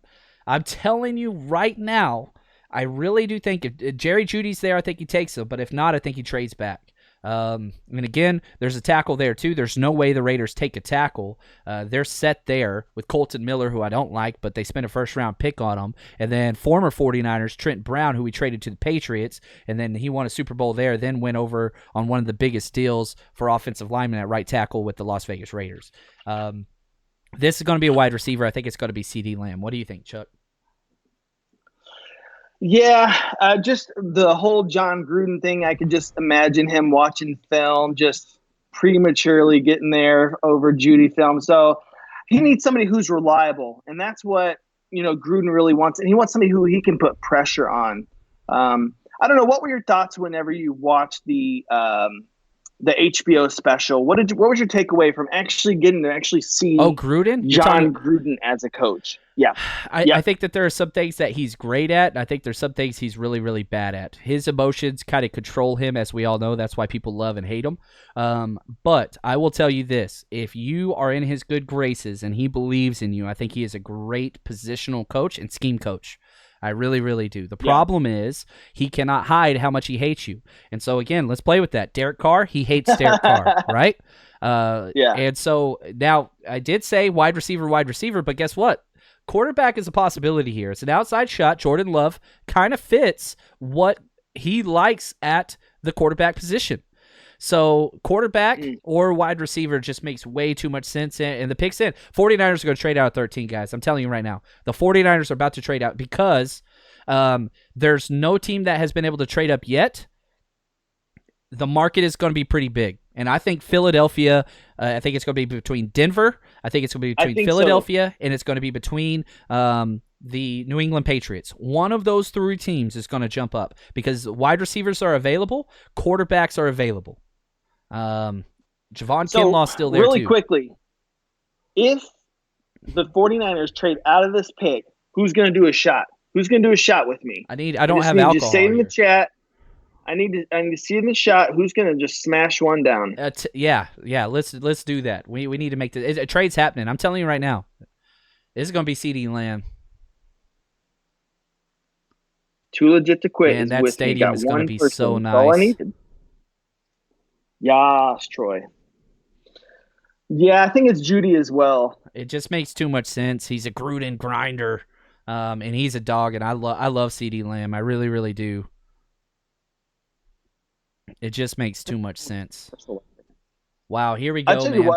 I'm telling you right now, I really do think if Jerry Jeudy's there, I think he takes him, but if not, I think he trades back. And again, there's a tackle there too. There's no way the Raiders take a tackle. They're set there with Colton Miller, who I don't like, but they spent a first-round pick on him. And then former 49ers, Trent Brown, who we traded to the Patriots, and then he won a Super Bowl there, then went over on one of the biggest deals for offensive linemen at right tackle with the Las Vegas Raiders. This is going to be a wide receiver. I think it's going to be CeeDee Lamb. What do you think, Chuck? Yeah, just the whole John Gruden thing. I could just imagine him watching film, just prematurely getting there over Jeudy film. So he needs somebody who's reliable, and that's what Gruden really wants. And he wants somebody who he can put pressure on. I don't know. What were your thoughts whenever you watched the HBO special? What was your takeaway from actually getting to actually see Gruden? John Gruden as a coach? Yeah. I think that there are some things that he's great at, and I think there's some things he's really, really bad at. His emotions kind of control him, as we all know. That's why people love and hate him. But I will tell you this. If you are in his good graces and he believes in you, I think he is a great positional coach and scheme coach. I really, really do. The problem is he cannot hide how much he hates you. And so, again, let's play with that. Derek Carr, he hates Derek Carr, right? And so now I did say wide receiver, but guess what? Quarterback is a possibility here. It's an outside shot. Jordan Love kind of fits what he likes at the quarterback position. So quarterback or wide receiver just makes way too much sense. And the pick's in. 49ers are going to trade out at 13, guys. I'm telling you right now. The 49ers are about to trade out because there's no team that has been able to trade up yet. The market is going to be pretty big. And I think Philadelphia, I think it's going to be between Denver. I think it's going to be between Philadelphia, and it's going to be between the New England Patriots. One of those three teams is going to jump up because wide receivers are available, quarterbacks are available. Javon Kinlaw's still there, really too. Quickly, if the 49ers trade out of this pick, who's going to do a shot? Who's going to do a shot with me? I don't have alcohol. Just say in the chat. I need to see in the shot who's going to just smash one down. Yeah. Let's do that. We need to make a trade's happening. I'm telling you right now. This is going to be CeeDee Lamb. Too legit to quit. And that stadium is going to be so nice. All I needed. Yas, Troy. Yeah, I think it's Jeudy as well. It just makes too much sense. He's a Gruden grinder, and he's a dog, and I love CeeDee Lamb. I really, really do. It just makes too much sense. Wow, here we go, man.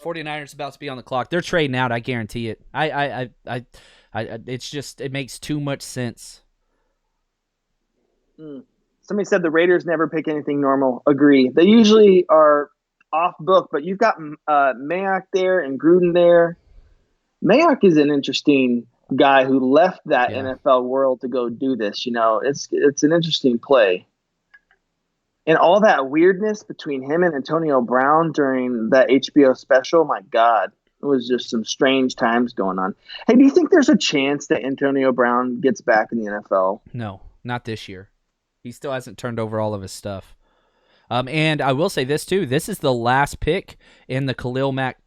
49ers about to be on the clock. They're trading out, I guarantee it. It's just, it makes too much sense. Somebody said the Raiders never pick anything normal. Agree. They usually are off book, but you've got Mayock there and Gruden there. Mayock is an interesting guy who left that NFL world to go do this. It's an interesting play. And all that weirdness between him and Antonio Brown during that HBO special, my God, it was just some strange times going on. Hey, do you think there's a chance that Antonio Brown gets back in the NFL? No, not this year. He still hasn't turned over all of his stuff. And I will say this, too. This is the last pick in the Khalil Mack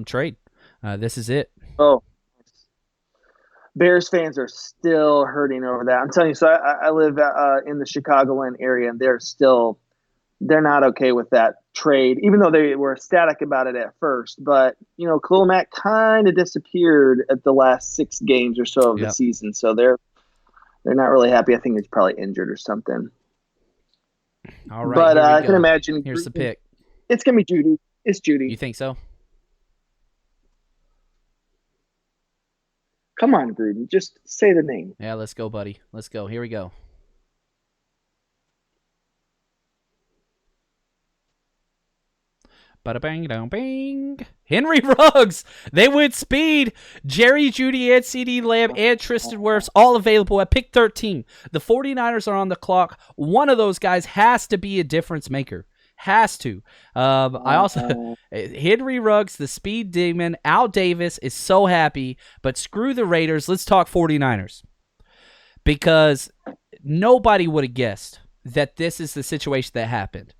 trade. This is it. Oh, Bears fans are still hurting over that. I'm telling you, so I live in the Chicagoland area, and they're not okay with that trade, even though they were ecstatic about it at first. But, Khalil Mack kind of disappeared at the last 6 games or so of the season, so they're not really happy. I think he's probably injured or something. All right, but I can imagine. Here's the pick. It's going to be Judy. It's Judy. You think so? Come on, Gruden. Just say the name. Yeah, let's go, buddy. Let's go. Here we go. Bada bang, down, bang. Henry Ruggs. They went speed. Jerry Jeudy and CeeDee Lamb and Tristan Wirfs all available at pick 13. The 49ers are on the clock. One of those guys has to be a difference maker. Has to. I also Henry Ruggs, the speed demon. Al Davis is so happy, but screw the Raiders. Let's talk 49ers. Because nobody would have guessed that this is the situation that happened.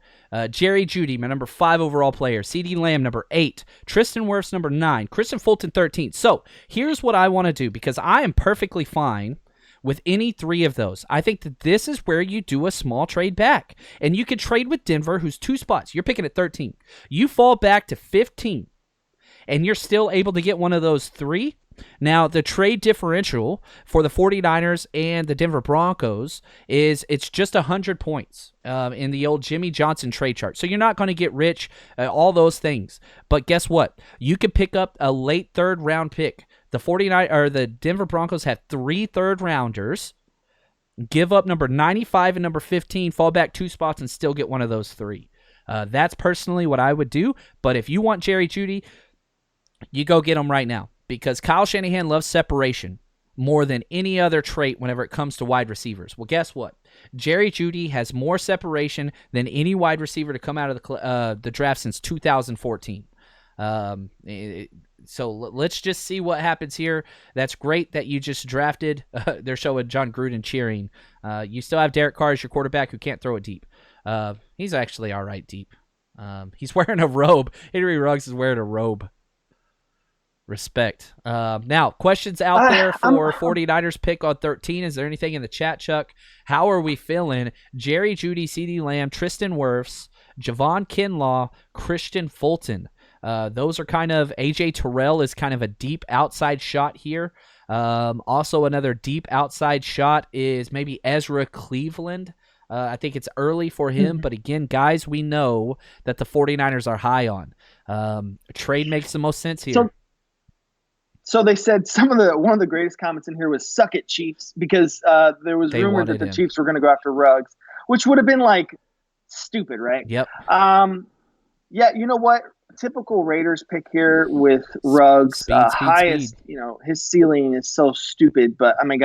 Jerry Jeudy, my number 5 overall player. CeeDee Lamb, number 8. Tristan Wirfs, number 9. Christian Fulton, 13. So here's what I want to do, because I am perfectly fine with any 3 of those. I think that this is where you do a small trade back. And you could trade with Denver, who's 2 spots. You're picking at 13. You fall back to 15, and you're still able to get one of those 3. Now, the trade differential for the 49ers and the Denver Broncos it's just 100 points in the old Jimmy Johnson trade chart. So you're not going to get rich, all those things. But guess what? You could pick up a late 3rd round pick. The Denver Broncos have 3 third-rounders. Give up number 95 and number 15, fall back 2 spots, and still get one of those 3. That's personally what I would do. But if you want Jerry Jeudy, you go get him right now. Because Kyle Shanahan loves separation more than any other trait whenever it comes to wide receivers. Well, guess what? Jerry Jeudy has more separation than any wide receiver to come out of the draft since 2014. So let's just see what happens here. That's great that you just drafted. They're showing John Gruden cheering. You still have Derek Carr as your quarterback who can't throw it deep. He's actually all right deep. He's wearing a robe. Henry Ruggs is wearing a robe. Respect. Now, questions out there for 49ers pick on 13. Is there anything in the chat, Chuck? How are we feeling? Jerry Jeudy, CeeDee Lamb, Tristan Wirfs, Javon Kinlaw, Christian Fulton. Those are kind of, A.J. Terrell is kind of a deep outside shot here. Also, another deep outside shot is maybe Ezra Cleveland. I think it's early for him, but again, guys, we know that the 49ers are high on. Trade makes the most sense here. So they said one of the greatest comments in here was "Suck it, Chiefs," because there was rumored that the Chiefs were going to go after Ruggs, which would have been like stupid, right? Yep. Yeah, you know what? Typical Raiders pick here with Ruggs. Highest, his ceiling is so stupid. But I mean,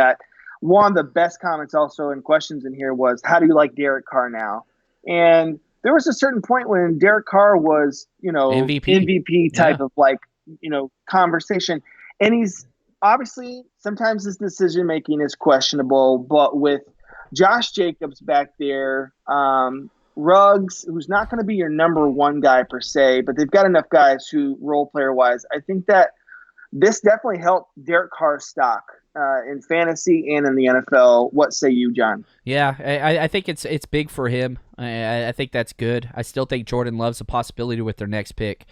one of the best comments also and questions in here was, "How do you like Derek Carr now?" And there was a certain point when Derek Carr was, MVP type of conversation. And he's obviously sometimes his decision making is questionable, but with Josh Jacobs back there, Ruggs, who's not going to be your number 1 guy per se, but they've got enough guys who role player wise, I think that this definitely helped Derek Carr's stock in fantasy and in the NFL. What say you, John? Yeah, I think it's big for him. I think that's good. I still think Jordan Love's a possibility with their next pick.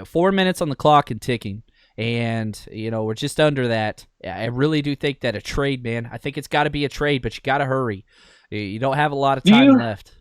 4 minutes on the clock and ticking. And, we're just under that. I really do think that a trade, man, I think it's got to be a trade, but you got to hurry. You don't have a lot of time left.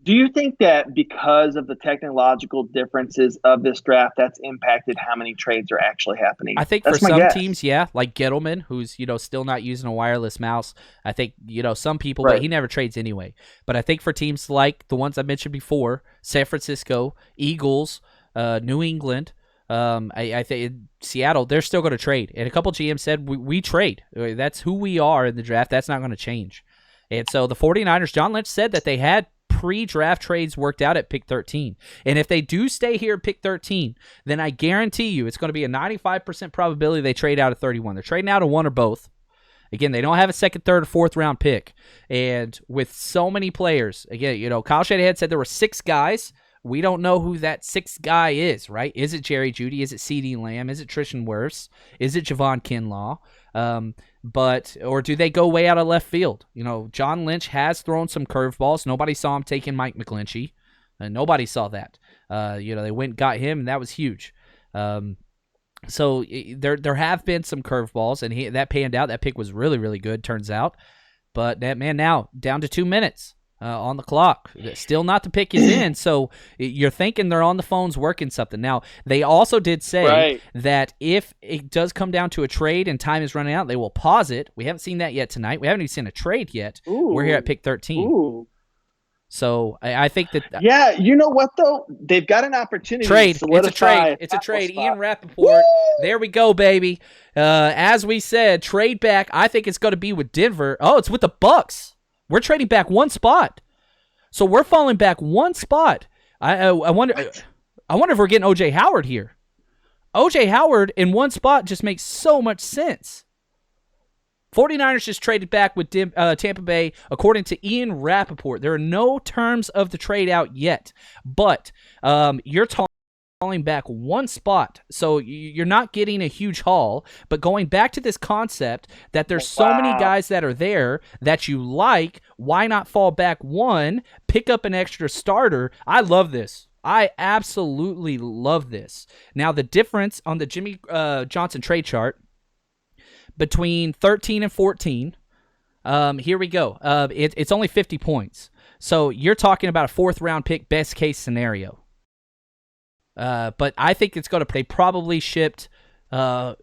Do you think that because of the technological differences of this draft, that's impacted how many trades are actually happening? I think for That's my some guess. teams, yeah, like Gettleman, who's still not using a wireless mouse. I think some people, but Right. he never trades anyway. But I think for teams like the ones I mentioned before, San Francisco, Eagles, New England, I think Seattle, they're still going to trade. And a couple GMs said we trade. That's who we are in the draft. That's not going to change. And so the 49ers, John Lynch said that they had pre-draft trades worked out at pick 13. And if they do stay here at pick 13, then I guarantee you it's going to be a 95% probability they trade out at 31. They're trading out of one or both. Again, they don't have a second, third, or fourth round pick. And with so many players, again, Kyle Shanahan said there were 6 guys. We don't know who that 6th guy is, right? Is it Jerry Jeudy? Is it CeeDee Lamb? Is it Tristan Wirfs? Is it Javon Kinlaw? Or do they go way out of left field? John Lynch has thrown some curveballs. Nobody saw him taking Mike McGlinchey. Nobody saw that. They went and got him, and that was huge. So there have been some curveballs, and that panned out. That pick was really, really good, turns out. But that man now down to 2 minutes. On the clock. Still not the pick is in, so you're thinking they're on the phones working something. Now, they also did say that if it does come down to a trade and time is running out, they will pause it. We haven't seen that yet tonight. We haven't even seen a trade yet. Ooh. We're here at pick 13. Ooh. So I think that... Yeah, you know what, though? They've got an opportunity trade. to solidify It's a trade. Ian Rappaport. There we go, baby. As we said, trade back. I think it's going to be with Denver. Oh, it's with the Bucks. We're trading back one spot. So we're falling back one spot. I wonder if we're getting O.J. Howard here. O.J. Howard in one spot just makes so much sense. 49ers just traded back with Tampa Bay, according to Ian Rappaport. There are no terms of the trade out yet, but you're falling back one spot, so you're not getting a huge haul, but going back to this concept that there's so many guys that are there that you like, why not fall back one, pick up an extra starter? I love this. I absolutely love this. Now, the difference on the Jimmy Johnson trade chart between 13 and 14, here we go. It's only 50 points. So you're talking about a 4th round pick, best case scenario. But I think it's going to. They probably shipped. It